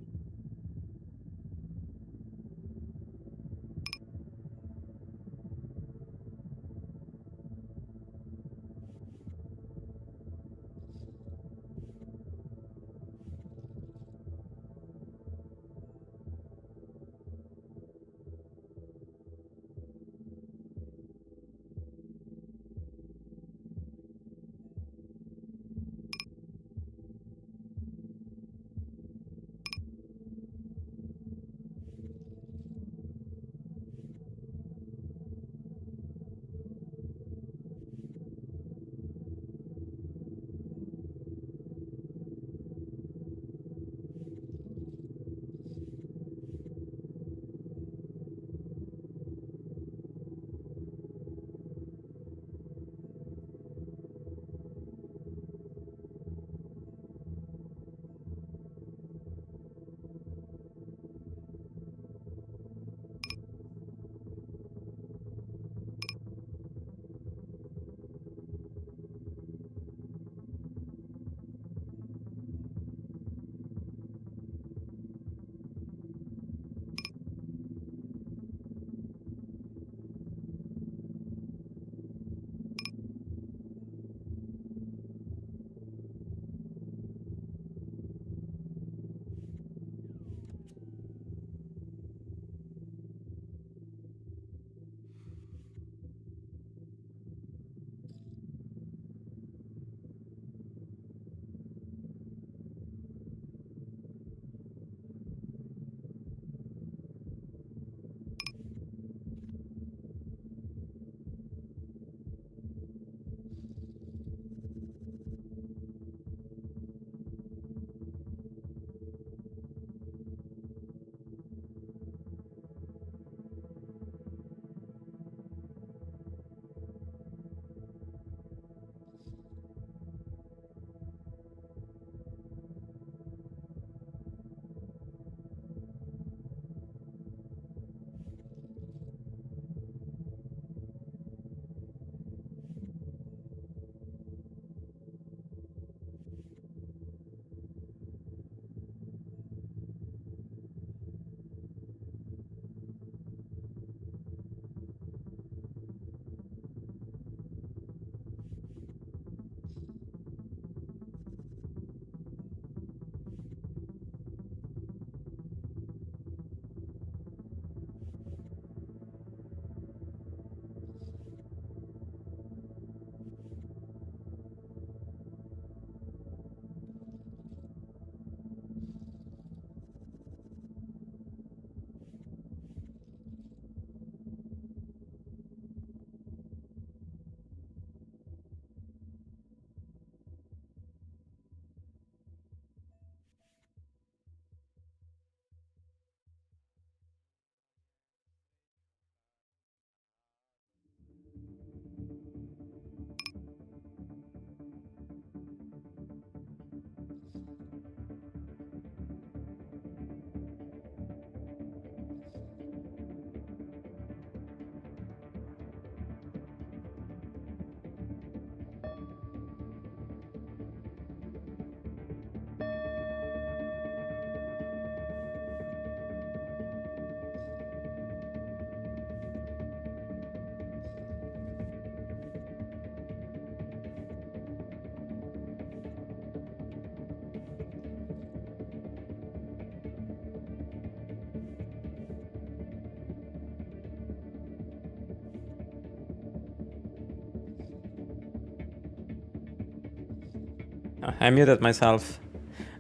I muted myself.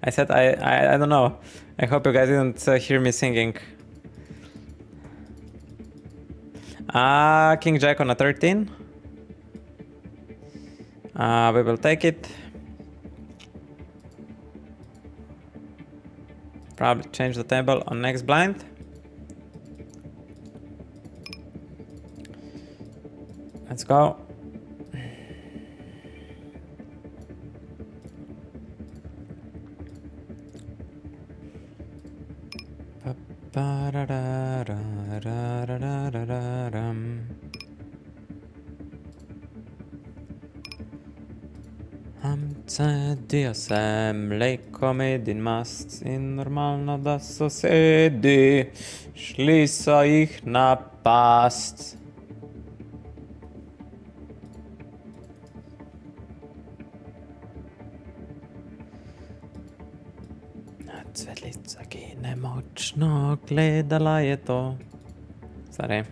I said I don't know. I hope you guys didn't hear me singing. King Jack on a 13. We will take it. Probably change the table on next blind. Let's go. Dio sem mleko med in mast in normalno da so sedi, šli so jih napast. Cvetlica, ki nemočno gledala je to. Sorry.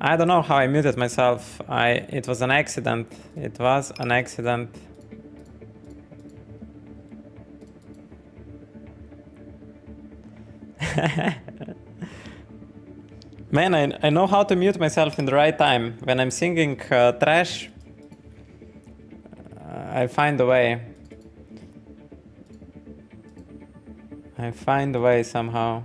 I don't know how I muted myself. It was an accident. It was an accident. Man, I know how to mute myself in the right time. When I'm singing trash, I find a way. I find a way somehow.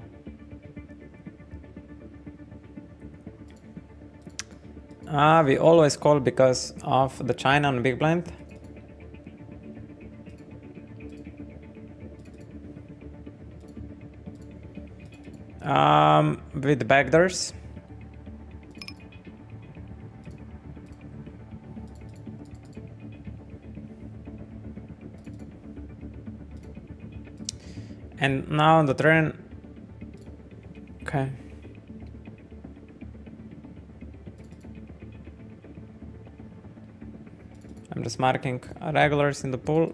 We always call because of the China on big blind. With backdoors. And now on the turn. Okay. I'm just marking regulars in the pool.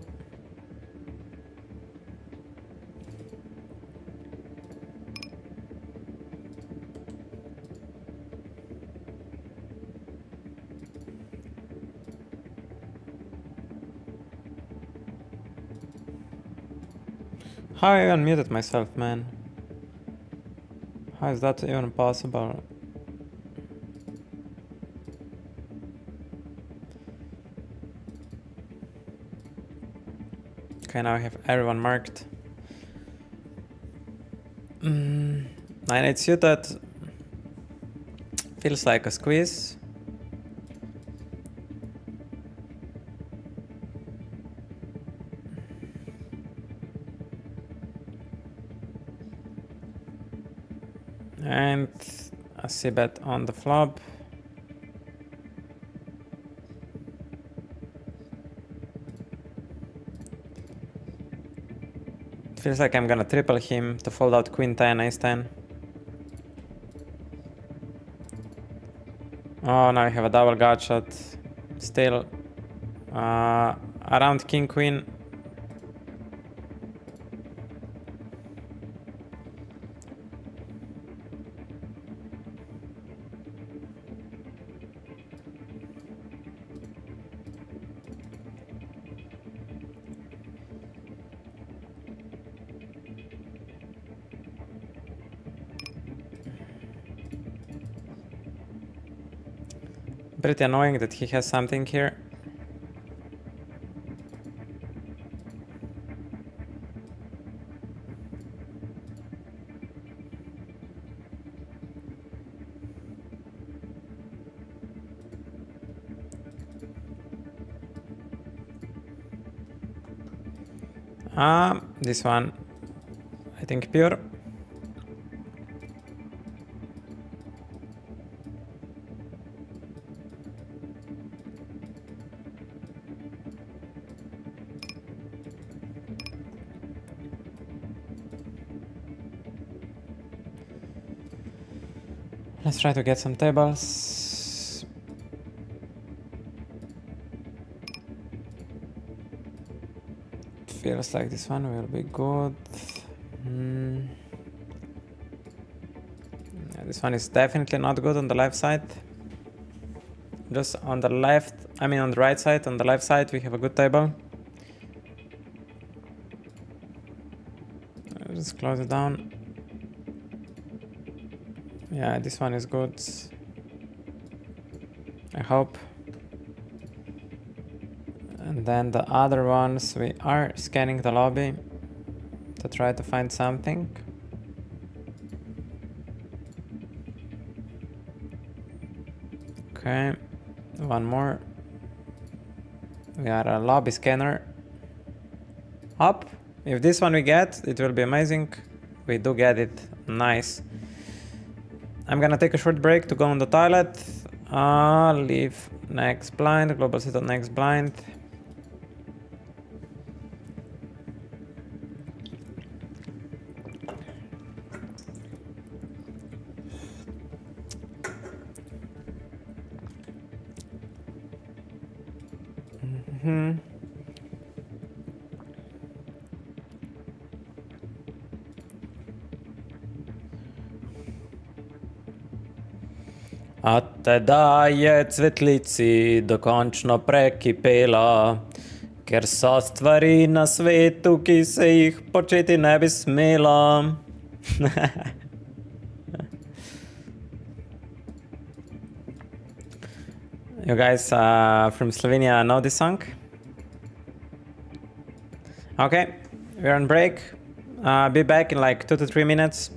How I unmuted myself, man? How is that even possible? Okay, now I have everyone marked. 9-8 suited. Feels like a squeeze. And a c-bet on the flop. Feels like I'm gonna triple him to fold out queen 10, ace 10. Oh, now I have a double gut shot. Still around king queen. Pretty annoying that he has something here. This one, I think pure. Let's try to get some tables. Feels like this one will be good. Yeah, this one is definitely not good on the left side. Just on the left, I mean on the right side, on the left side we have a good table. Just close it down. Yeah, this one is good. I hope. And then the other ones, we are scanning the lobby to try to find something. Okay, one more. We are a lobby scanner. Up. If this one we get, it will be amazing. We do get it. Nice. I'm gonna take a short break to go on the toilet. Leave next blind. Global set on next blind. A teda je cvetlici dokončno prekipela, ker so stvari na svetu, ki se jih početi ne bi smela. You guys from Slovenia know this song? Okay, we're on break. Be back in like 2 to 3 minutes.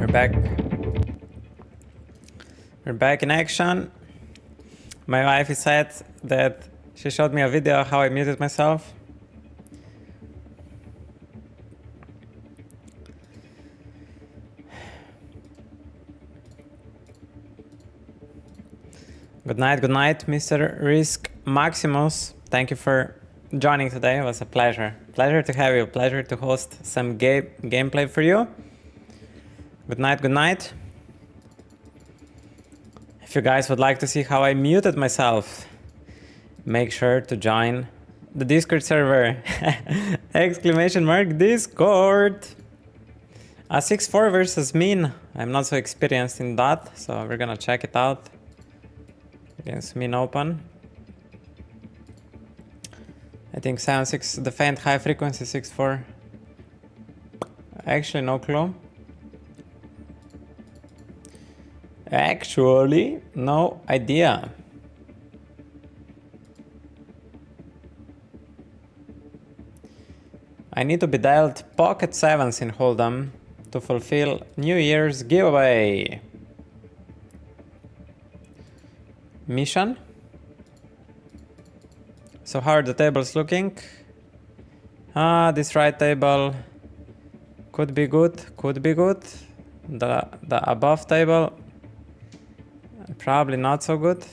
We're back. We're back in action. My wife is sad that she showed me a video how I muted myself. Good night, Mr. Risk Maximus. Thank you for joining today. It was a pleasure. Pleasure to have you. Pleasure to host some gameplay for you. Good night. If you guys would like to see how I muted myself, make sure to join the Discord server. Exclamation mark Discord. A 6-4 versus Min. I'm not so experienced in that, so we're gonna check it out. Against Min Open. I think 7-6 defend high frequency 6-4. Actually, no clue. Actually, no idea. I need to be dialed pocket 7s in Hold'em to fulfill New Year's giveaway. Mission. So how are the tables looking? This right table could be good, The above table, probably not so good.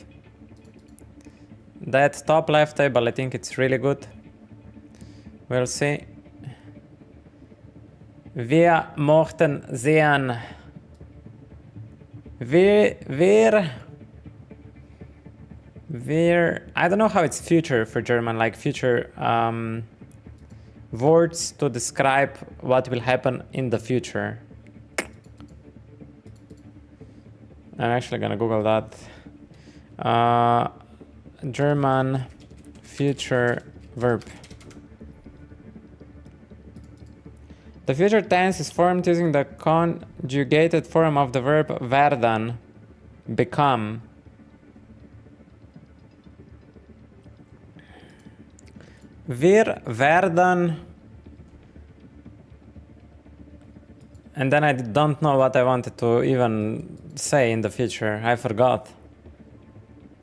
That top left table, I think it's really good. We'll see. Wir mochten sehen. I don't know how it's future for German, like future words to describe what will happen in the future. I'm actually gonna Google that. German future verb. The future tense is formed using the conjugated form of the verb werden, become. Wir werden, and then I don't know what I wanted to even say in the future. I forgot.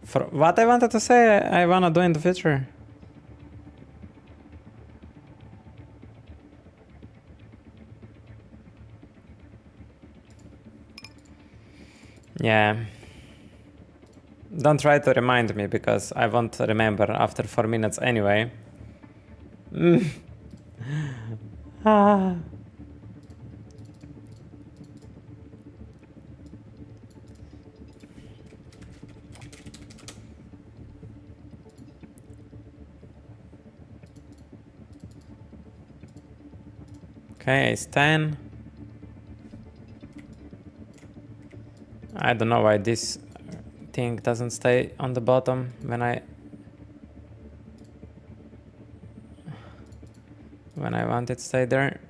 For what I wanted to say, I wanna do in the future. Yeah. Don't try to remind me because I won't remember after 4 minutes anyway. Okay, ace 10. I don't know why this thing doesn't stay on the bottom when I want it to stay there.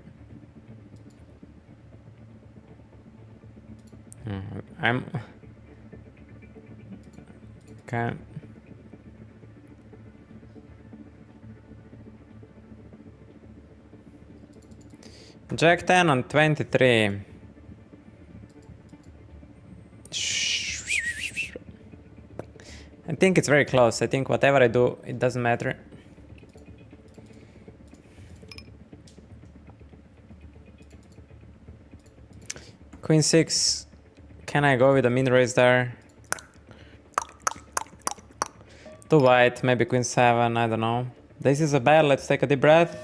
I'm okay. Jack 10 on 23. I think it's very close. I think whatever I do, it doesn't matter. Queen 6. Can I go with a min raise there? Too white, maybe Queen 7, I don't know. This is a bad, let's take a deep breath.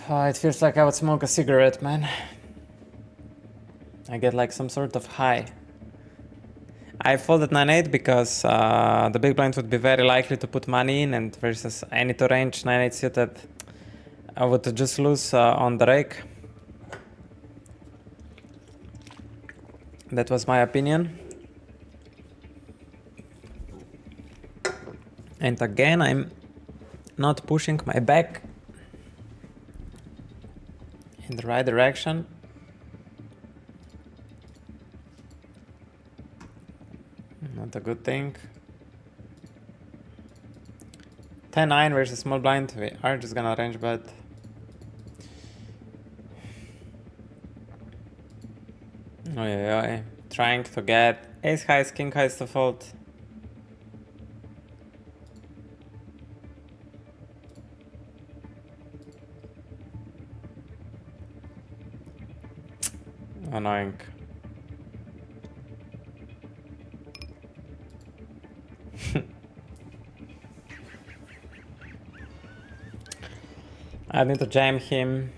Oh, it feels like I would smoke a cigarette, man. I get like some sort of high. I folded 9-8 because the big blind would be very likely to put money in, and versus any to range 9-8 suited, I would just lose on the rake. That was my opinion. And again, I'm not pushing my back in the right direction. Not a good thing. 10-9 versus small blind. We are just gonna range bet. Trying to get ace highs, king highs to fold. Annoying. I need to jam him.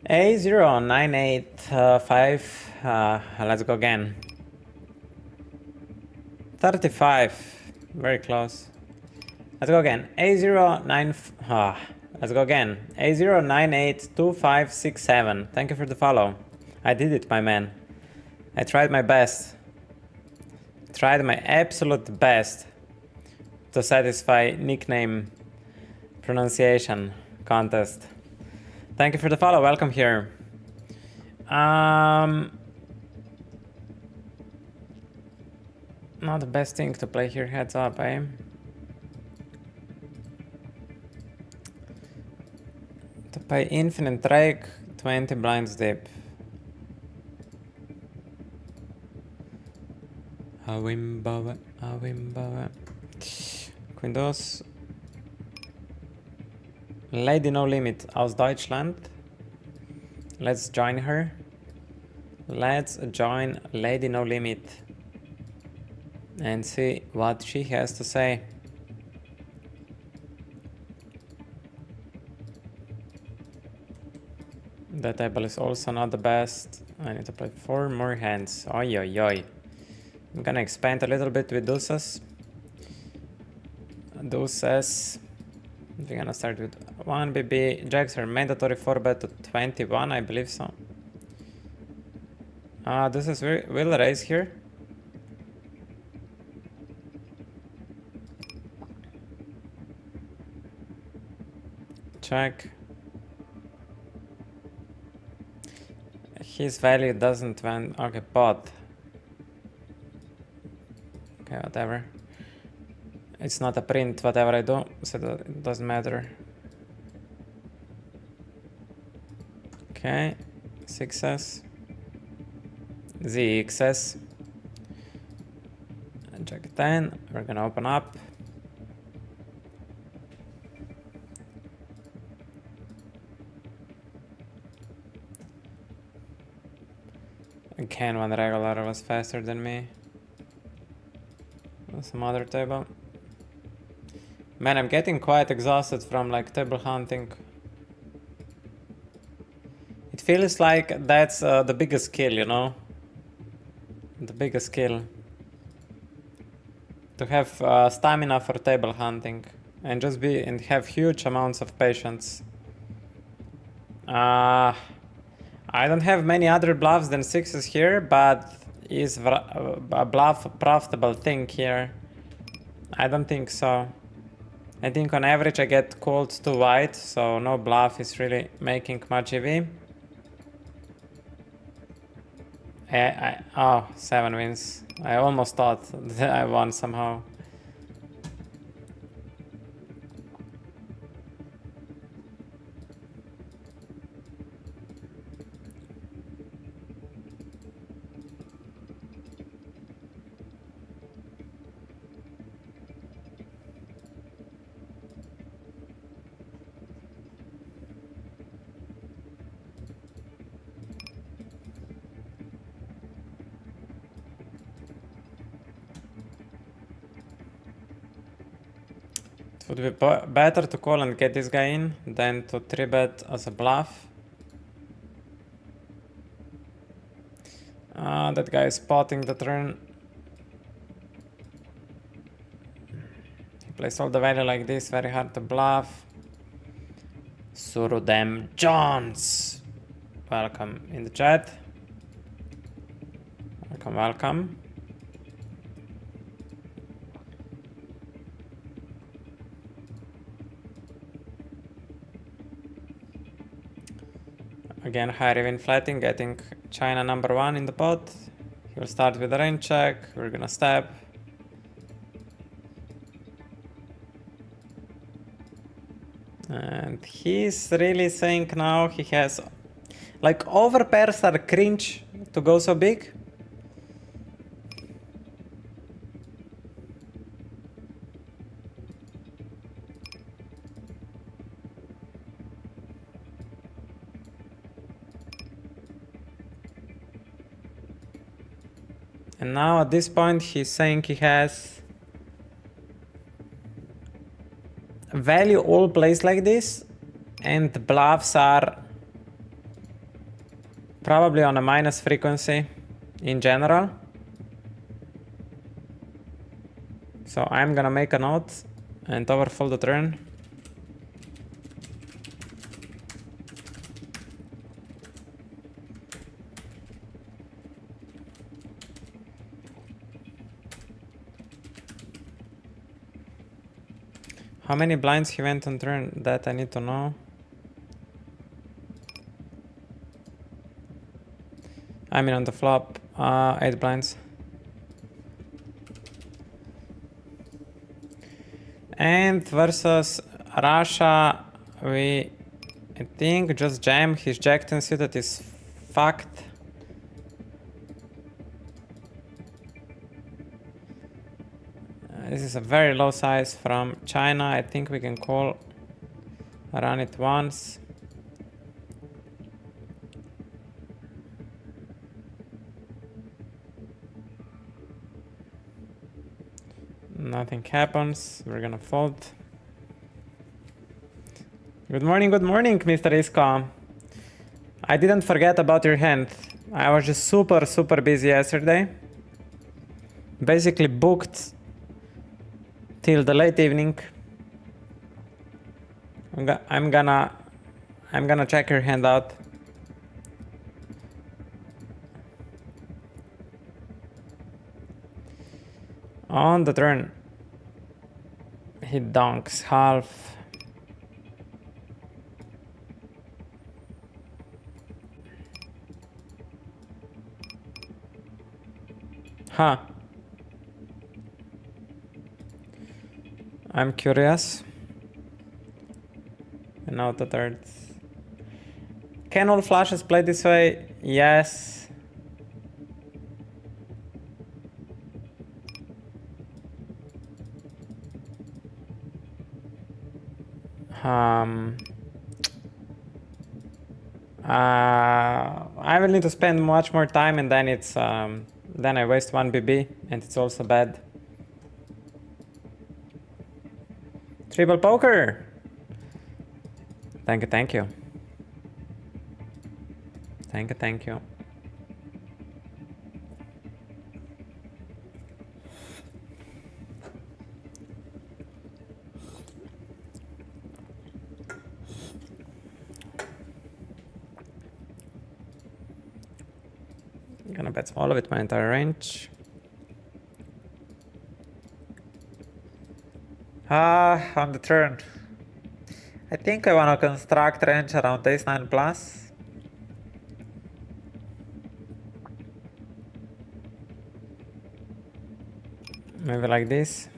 A0985. Let's go again. 35. Very close. Let's go again. A09. Let's go again. A09825667. Thank you for the follow. I did it, my man. I tried my best. Tried my absolute best to satisfy nickname pronunciation contest. Thank you for the follow. Welcome here. Not the best thing to play here. Heads up, eh? To play infinite rake, 20 blinds deep. Awimbawe. Queen deuce. Lady No Limit aus Deutschland. Let's join her. Let's join Lady No Limit and see what she has to say. The table is also not the best. I need to play 4 more hands. Oi, oi, oi. I'm gonna expand a little bit with deuces. Deuces. We're gonna start with 1 BB. Jacks are mandatory 4-bet to 21, I believe so. This is will raise here. Check. His value doesn't went. Okay, pot. Okay, whatever. It's not a print, whatever I do, so it doesn't matter. Okay, 6S. ZXS. And Jack 10. We're gonna open up. Again, one regular was faster than me. Some other table. Man, I'm getting quite exhausted from like table hunting. It feels like that's the biggest kill, you know? The biggest kill. To have stamina for table hunting and just have huge amounts of patience. I don't have many other bluffs than 6s here, but is a bluff profitable thing here? I don't think so. I think on average I get called too wide, so no bluff is really making much EV. Oh, 7 wins. I almost thought that I won somehow. It would be better to call and get this guy in than to 3-bet as a bluff. That guy is spotting the turn. He plays all the value like this, very hard to bluff. Surudem Jones! Welcome in the chat. Welcome, welcome. Again, high even flatting, getting China #1 in the pot. We'll start with a range check. We're gonna step. And he's really saying now he has... Like, over pairs are cringe to go so big. And now at this point he's saying he has value all plays like this, and bluffs are probably on a minus frequency in general. So I'm gonna make a note and overfold the turn. How many blinds he went on turn? That I need to know. I mean on the flop, 8 blinds. And versus Russia, I think just jam. His jack 10 suited is fucked. This is a very low size from China. I think we can call, run it once. Nothing happens. We're gonna fold. Good morning, Mr. Isco. I didn't forget about your hand. I was just super busy yesterday. Basically booked till the late evening. I'm gonna check your hand out. On the turn, he donks half. Huh. I'm curious. And now the thirds. Can all flushes play this way? Yes. I will need to spend much more time, and then it's then I waste 1 BB, and it's also bad. Triple poker. Thank you, thank you. Thank you, thank you. Gonna bet small with my entire range. On the turn. I think I wanna construct range around ace 9 plus. Maybe like this.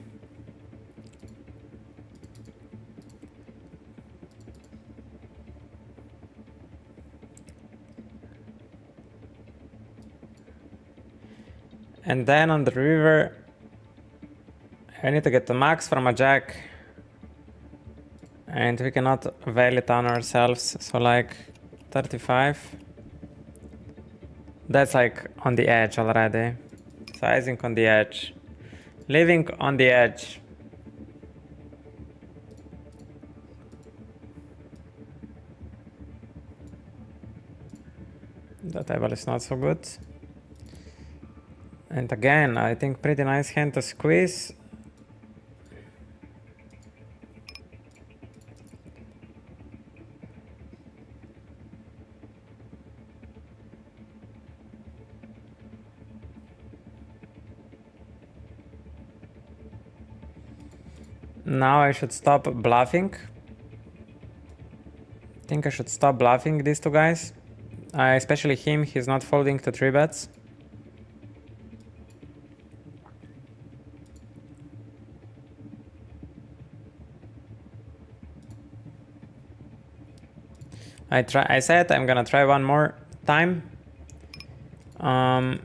And then on the river, I need to get the max from a jack. And we cannot veil it on ourselves, so like 35. That's like on the edge already. Sizing on the edge. Living on the edge. The table is not so good. And again, I think pretty nice hand to squeeze. Now I should stop bluffing. I think I should stop bluffing these two guys. Especially him, he's not folding to 3 bets. I said I'm gonna try one more time. And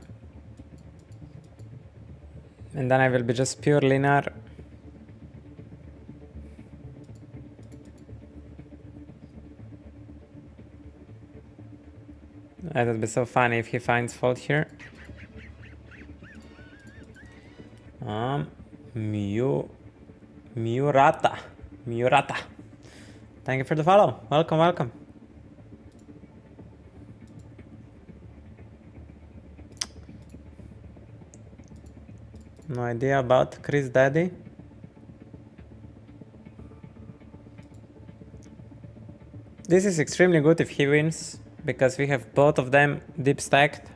then I will be just pure linear. That would be so funny if he finds fault here. Murata. Thank you for the follow. Welcome, welcome. No idea about Chris Daddy. This is extremely good if he wins, because we have both of them deep stacked.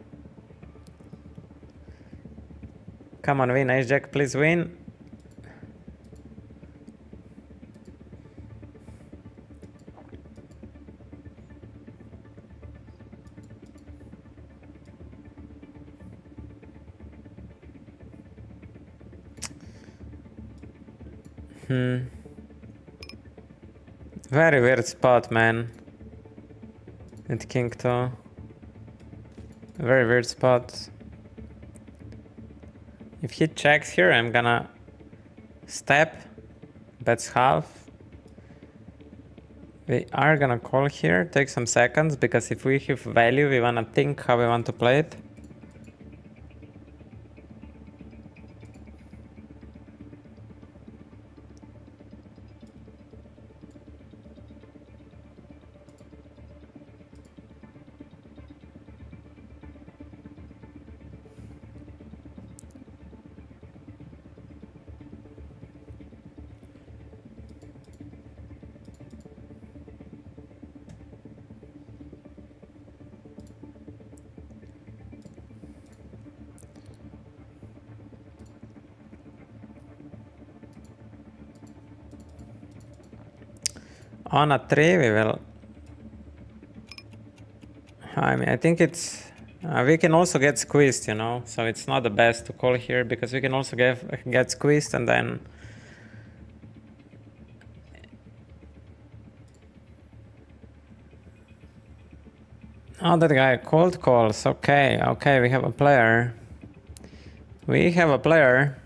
Come on, win, Ace Jack, please win. Very weird spot, man. At King 2. Very weird spot. If he checks here, I'm gonna step. Bets half. We are gonna call here, take some seconds, because if we have value, we wanna think how we want to play it. On a 3, we will... I mean, I think it's... we can also get squeezed, you know? So it's not the best to call here, because we can also get squeezed and then... Oh, that guy cold calls. Okay, okay, we have a player. We have a player.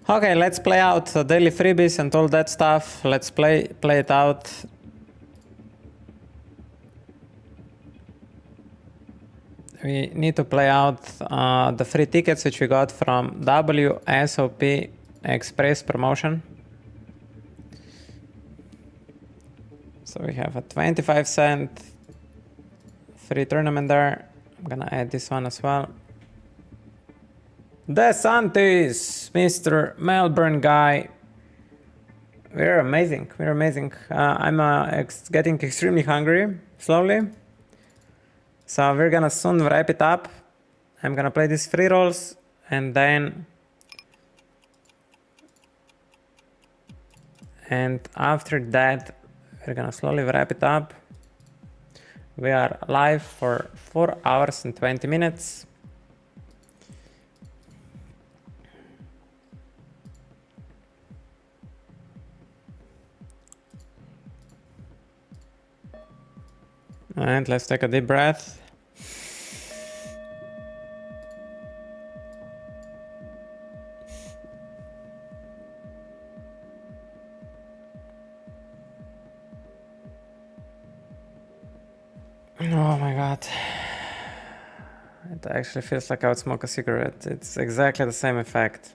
Okay, let's play out daily freebies and all that stuff. Let's play it out. We need to play out the free tickets which we got from WSOP Express promotion. So we have a 25-cent free tournament there. I'm gonna add this one as well. DeSantis, Mr. Melbourne guy. We're amazing. We're amazing. I'm getting extremely hungry slowly. So we're gonna soon wrap it up. I'm gonna play these free rolls and then... And after that, we're gonna slowly wrap it up. We are live for 4 hours and 20 minutes. And let's take a deep breath. Oh my god. It actually feels like I would smoke a cigarette. It's exactly the same effect.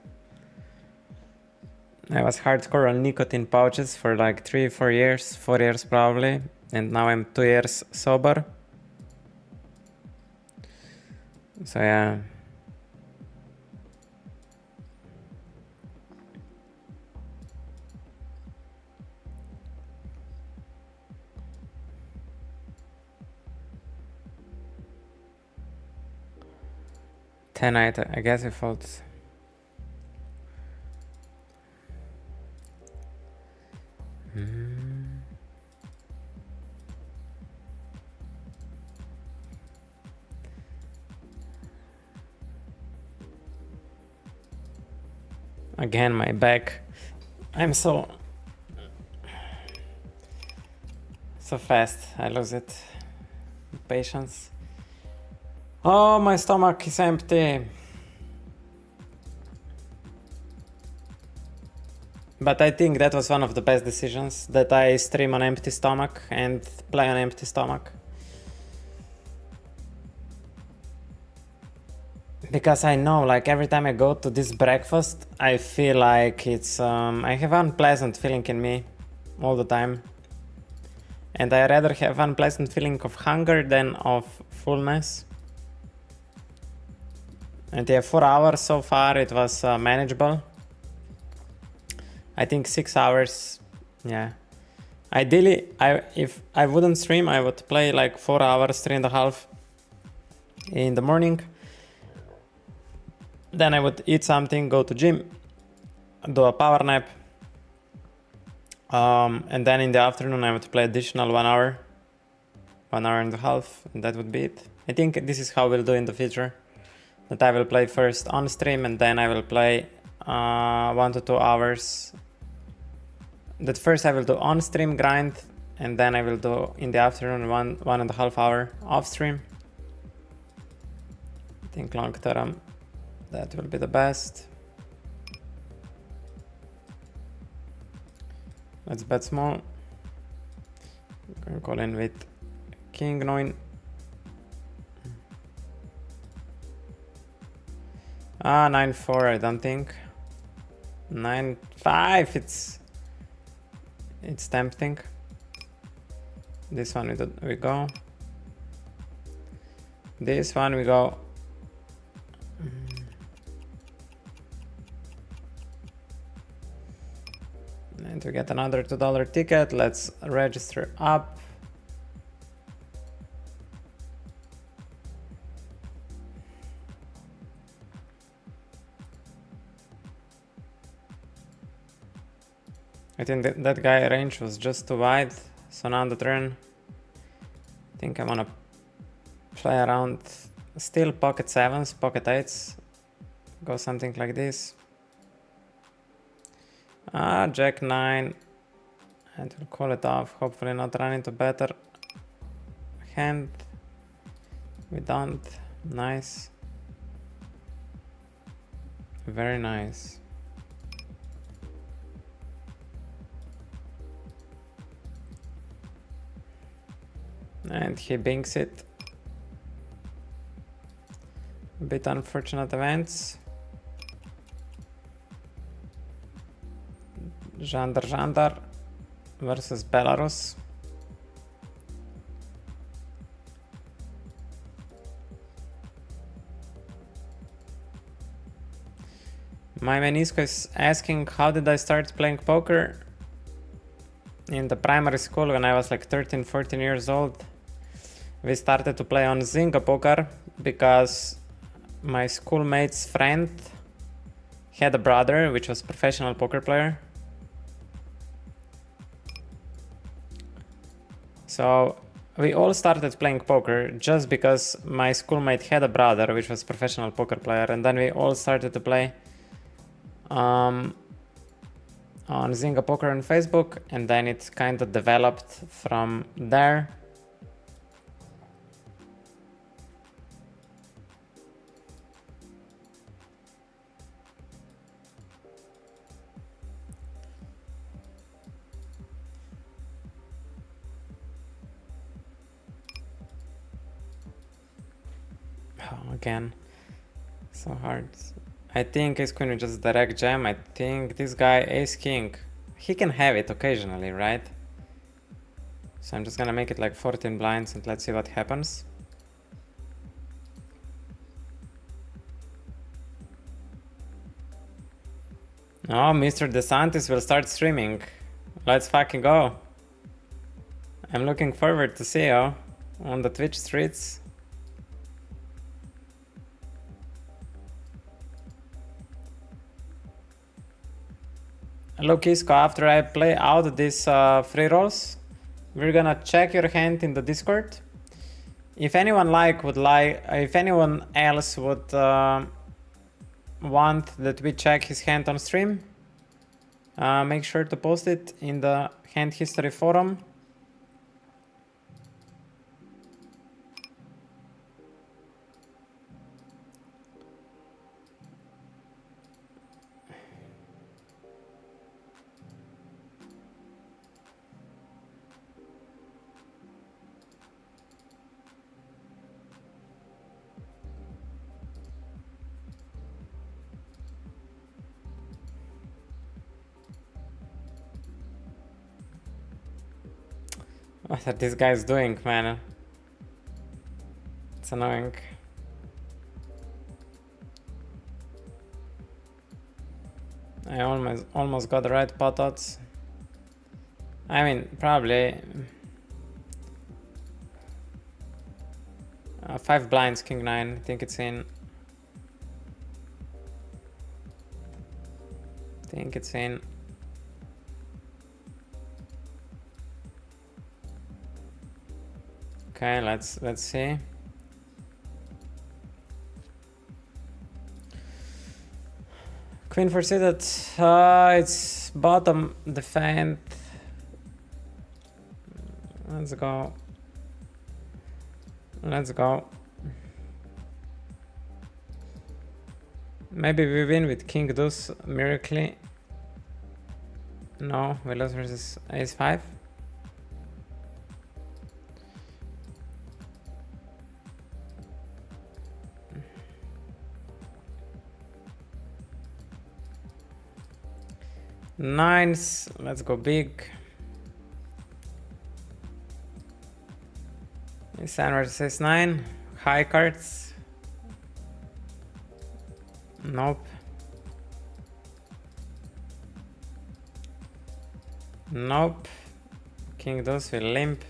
I was hardcore on nicotine pouches for like 3-4 years, 4 years probably. And now I'm 2 years sober. So yeah. Tonight, I guess it folds. Again, my back. I'm so fast. I lose it. Patience. Oh, my stomach is empty. But I think that was one of the best decisions, that I stream on empty stomach and play on empty stomach. Because I know, like, every time I go to this breakfast, I feel like it's, I have unpleasant feeling in me all the time. And I rather have unpleasant feeling of hunger than of fullness. And yeah, 4 hours so far, it was manageable. I think 6 hours, yeah. Ideally, if I wouldn't stream, I would play like 4 hours, 3.5 in the morning. Then I would eat something, go to gym, do a power nap. And then in the afternoon, I would play additional 1 hour, 1.5 hours, and that would be it. I think this is how we'll do in the future. That I will play first on stream and then I will play 1 to 2 hours. That first I will do on stream grind and then I will do in the afternoon 1.5 hour off stream. I think long term that will be the best. Let's bet small. I'm gonna call in with King 9. 9-4, I don't think. 9-5, it's tempting. This one we go. This one we go. And we get another $2 ticket. Let's register up. I think that guy range was just too wide, so now on the turn, I think I wanna play around, still pocket 7s, pocket 8s, go something like this. Jack 9, and we'll call it off, hopefully not run into better hand. We don't, nice, very nice. And he binks it. A bit unfortunate events. Jandar versus Belarus. My menisco is asking, how did I start playing poker? In the primary school when I was like 13, 14 years old. We started to play on Zynga poker because my schoolmate's friend had a brother which was a professional poker player. So we all started playing poker just because my schoolmate had a brother which was a professional poker player, and then we all started to play on Zynga Poker on Facebook, and then it kind of developed from there. Oh, again, so hard. I think ace queen is just direct jam. I think this guy ace king, he can have it occasionally, right? So I'm just gonna make it like 14 blinds and let's see what happens. Oh, Mr. DeSantis will start streaming. Let's fucking go. I'm looking forward to see you on the Twitch streets. Look, Isco, after I play out these free rolls, we're gonna check your hand in the Discord. If anyone else would want that we check his hand on stream, make sure to post it in the hand history forum. What are these guys doing, man? It's annoying. I almost got the right pot odds. I mean, probably 5 blinds, king 9. I think it's in. Okay, let's see. Queen for suited. It's bottom defend. Let's go. Maybe we win with king deuce miraculously. No, we lose versus ace 5. Nines, let's go big. Ace 9 versus ace 9. High cards. Nope. King deuce will limp.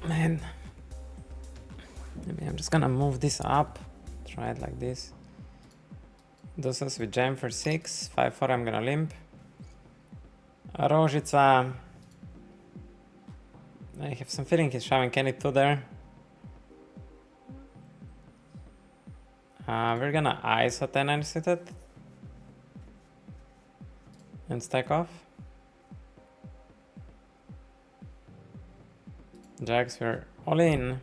Man, maybe I'm just gonna move this up. Try it like this. Deuces with jam for 6. 5-4, I'm gonna limp. Rožica. I have some feeling he's shoving any 2 there. We're gonna ISO 10-9 suited and stack off. Jacks, we're all in.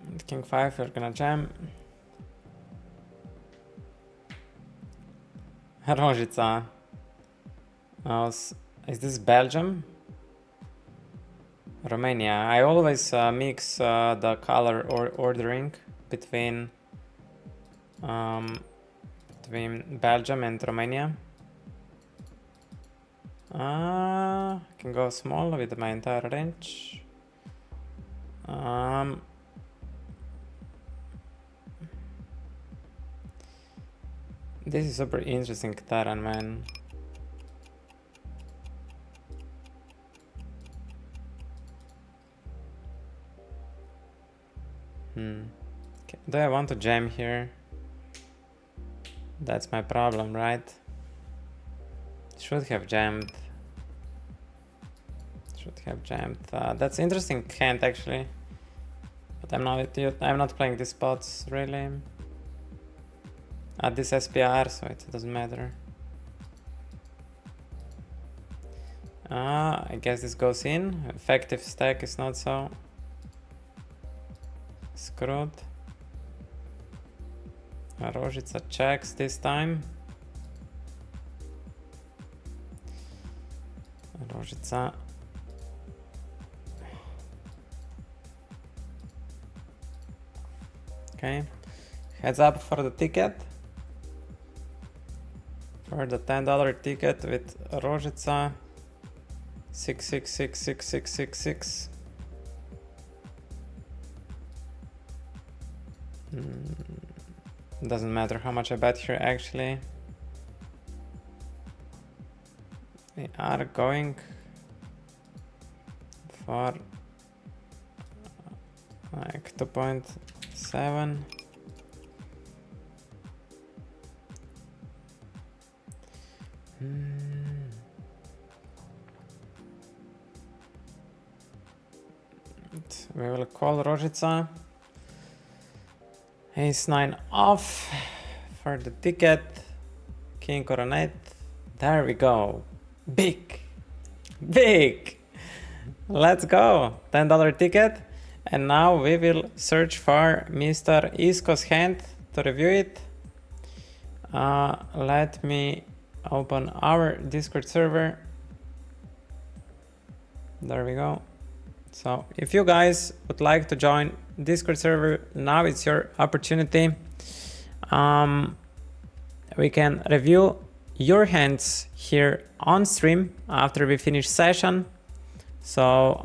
And king 5, we're gonna jam. Rožica. Is this Belgium? Romania. I always mix the color ordering between Belgium and Romania. I can go small with my entire range. This is super interesting terrain, man. Okay. Do I want to jam here? That's my problem, right? Should have jammed. That's interesting hand actually, but I'm not playing these spots really at this SPR, so it doesn't matter. I guess this goes in. Effective stack is not so screwed. Rožica checks this time. Rožica. Okay, heads up for the ticket. For the $10 ticket with Rožica. 6666666. Doesn't matter how much I bet here actually. We are going for like 2.7. We will call Rožica. Ace-9 off for the ticket. King coronet. There we go. Big. Big. Let's go. $10 ticket. And now we will search for Mr. Isko's hand to review it. Let me open our Discord server. There we go. So if you guys would like to join Discord server, now it's your opportunity. We can review your hands here on stream after we finish session. So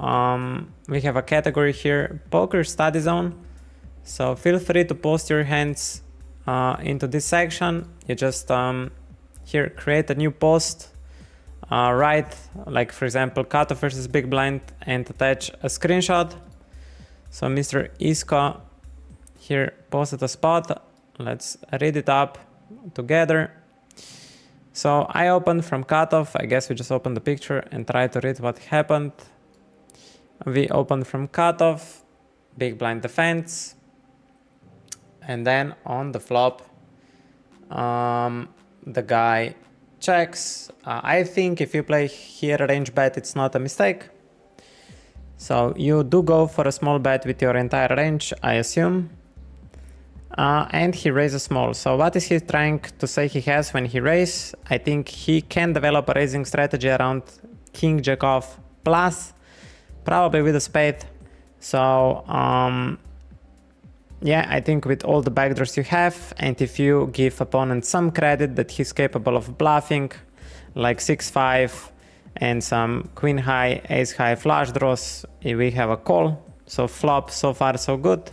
we have a category here, Poker Study Zone. So feel free to post your hands into this section. You just here create a new post, write like for example cutoff versus big blind and attach a screenshot. So Mr. Isko here posted a spot. Let's read it up together. So I opened from cutoff. I guess we just opened the picture and try to read what happened. We opened from cutoff, big blind defense, and then on the flop, the guy checks. I think if you play here a range bet, it's not a mistake. So you do go for a small bet with your entire range, I assume. And he raises small. So what is he trying to say he has when he raises? I think he can develop a raising strategy around king jack off plus, probably with a spade. So yeah, I think with all the backdoors you have, and if you give opponent some credit that he's capable of bluffing, like 6-5 and some queen high, ace high flush draws, we have a call. So flop, so far so good.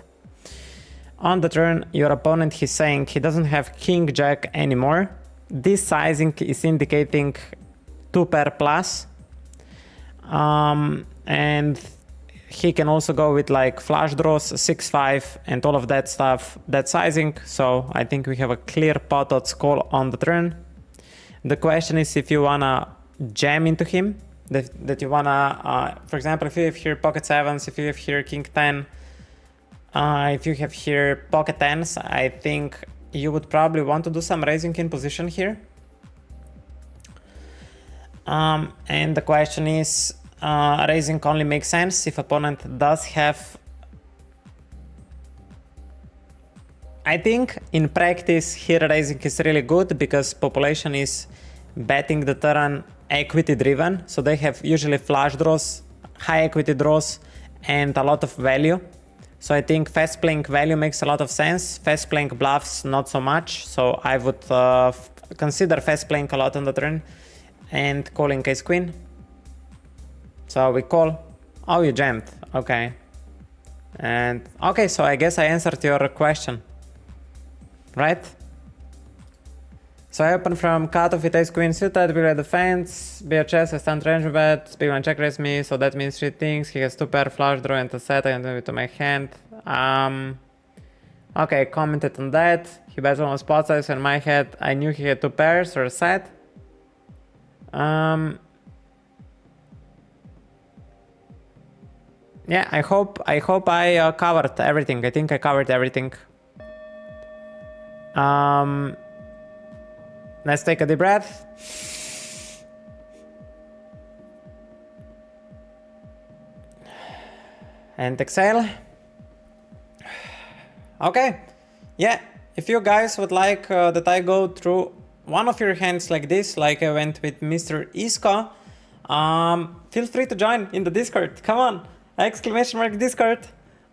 On the turn, your opponent, he's saying he doesn't have king jack anymore. This sizing is indicating 2 pair plus. And he can also go with like flush draws, 6-5 and all of that stuff, that sizing. So I think we have a clear pot odds call on the turn. The question is if you wanna jam into him, that you wanna, for example, if you have here pocket sevens, if you have here king 10, if you have here pocket tens, I think you would probably want to do some raising in position here. And the question is, raising only makes sense if opponent does have. I think in practice here raising is really good because population is betting the turn equity driven. So they have usually flush draws, high equity draws, and a lot of value. So I think fast playing value makes a lot of sense. Fast playing bluffs, not so much. So I would consider fast playing a lot on the turn and calling ace queen. So we call. Oh, you jammed. Okay. And okay, so I guess I answered your question. Right? So I open from cutoff with ace queen suited, big blind defense, BHS, I stand range bet, big blind check raise me, so that means 3 things. He has 2 pair flush draw and a set, I can to my hand. Okay, commented on that. He bets almost spot size in my head. I knew he had 2 pairs or a set. Yeah, I hope I covered everything. I think I covered everything. Let's take a deep breath. And exhale. Okay. Yeah, if you guys would like that I go through one of your hands like this, like I went with Mr. Isko, feel free to join in the Discord. Come on, exclamation mark Discord.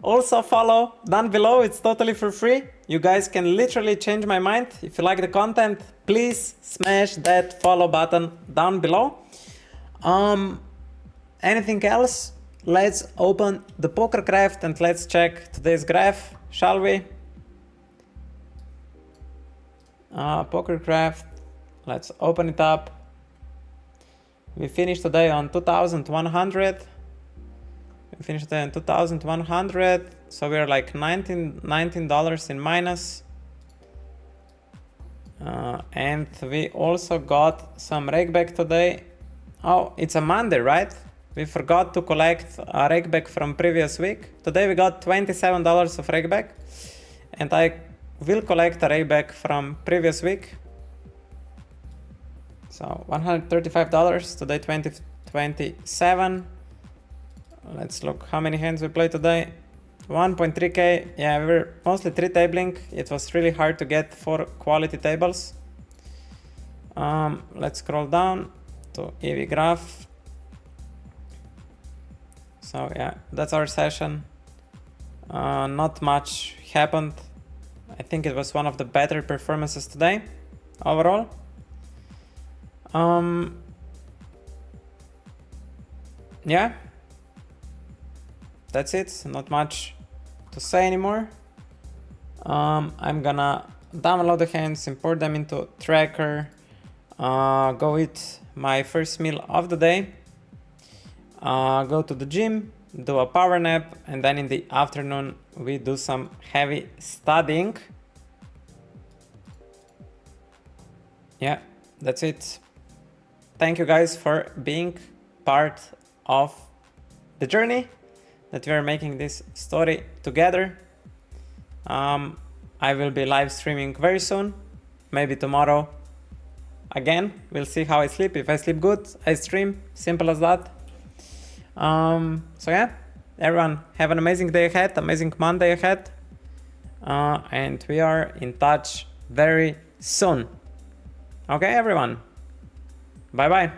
Also follow down below, it's totally for free. You guys can literally change my mind. If you like the content, please smash that follow button down below. Anything else? Let's open the poker craft and let's check today's graph, shall we? Poker craft, let's open it up. We finished today on 2,100. We finished today on 2,100, so we're like $19 in minus. And we also got some rakeback today. Oh, it's a Monday, right? We forgot to collect a rakeback from previous week. Today we got $27 of rakeback, and I will collect a rakeback from previous week. So $135, today 2027. Let's look how many hands we played today. 1.3k. Yeah, we were mostly 3-tabling. It was really hard to get 4 quality tables. Let's scroll down to EV graph. So yeah, that's our session. Not much happened. I think it was one of the better performances today overall. Yeah, that's it. Not much to say anymore. I'm gonna download the hands, import them into tracker, go eat my first meal of the day, go to the gym, do a power nap, and then in the afternoon we do some heavy studying. Yeah, that's it. Thank you guys for being part of the journey that we are making this story together. I will be live streaming very soon, maybe tomorrow. Again, we'll see how I sleep. If I sleep good, I stream. Simple as that. So yeah, everyone have an amazing day ahead, amazing Monday ahead. And we are in touch very soon. Okay, everyone. Bye bye.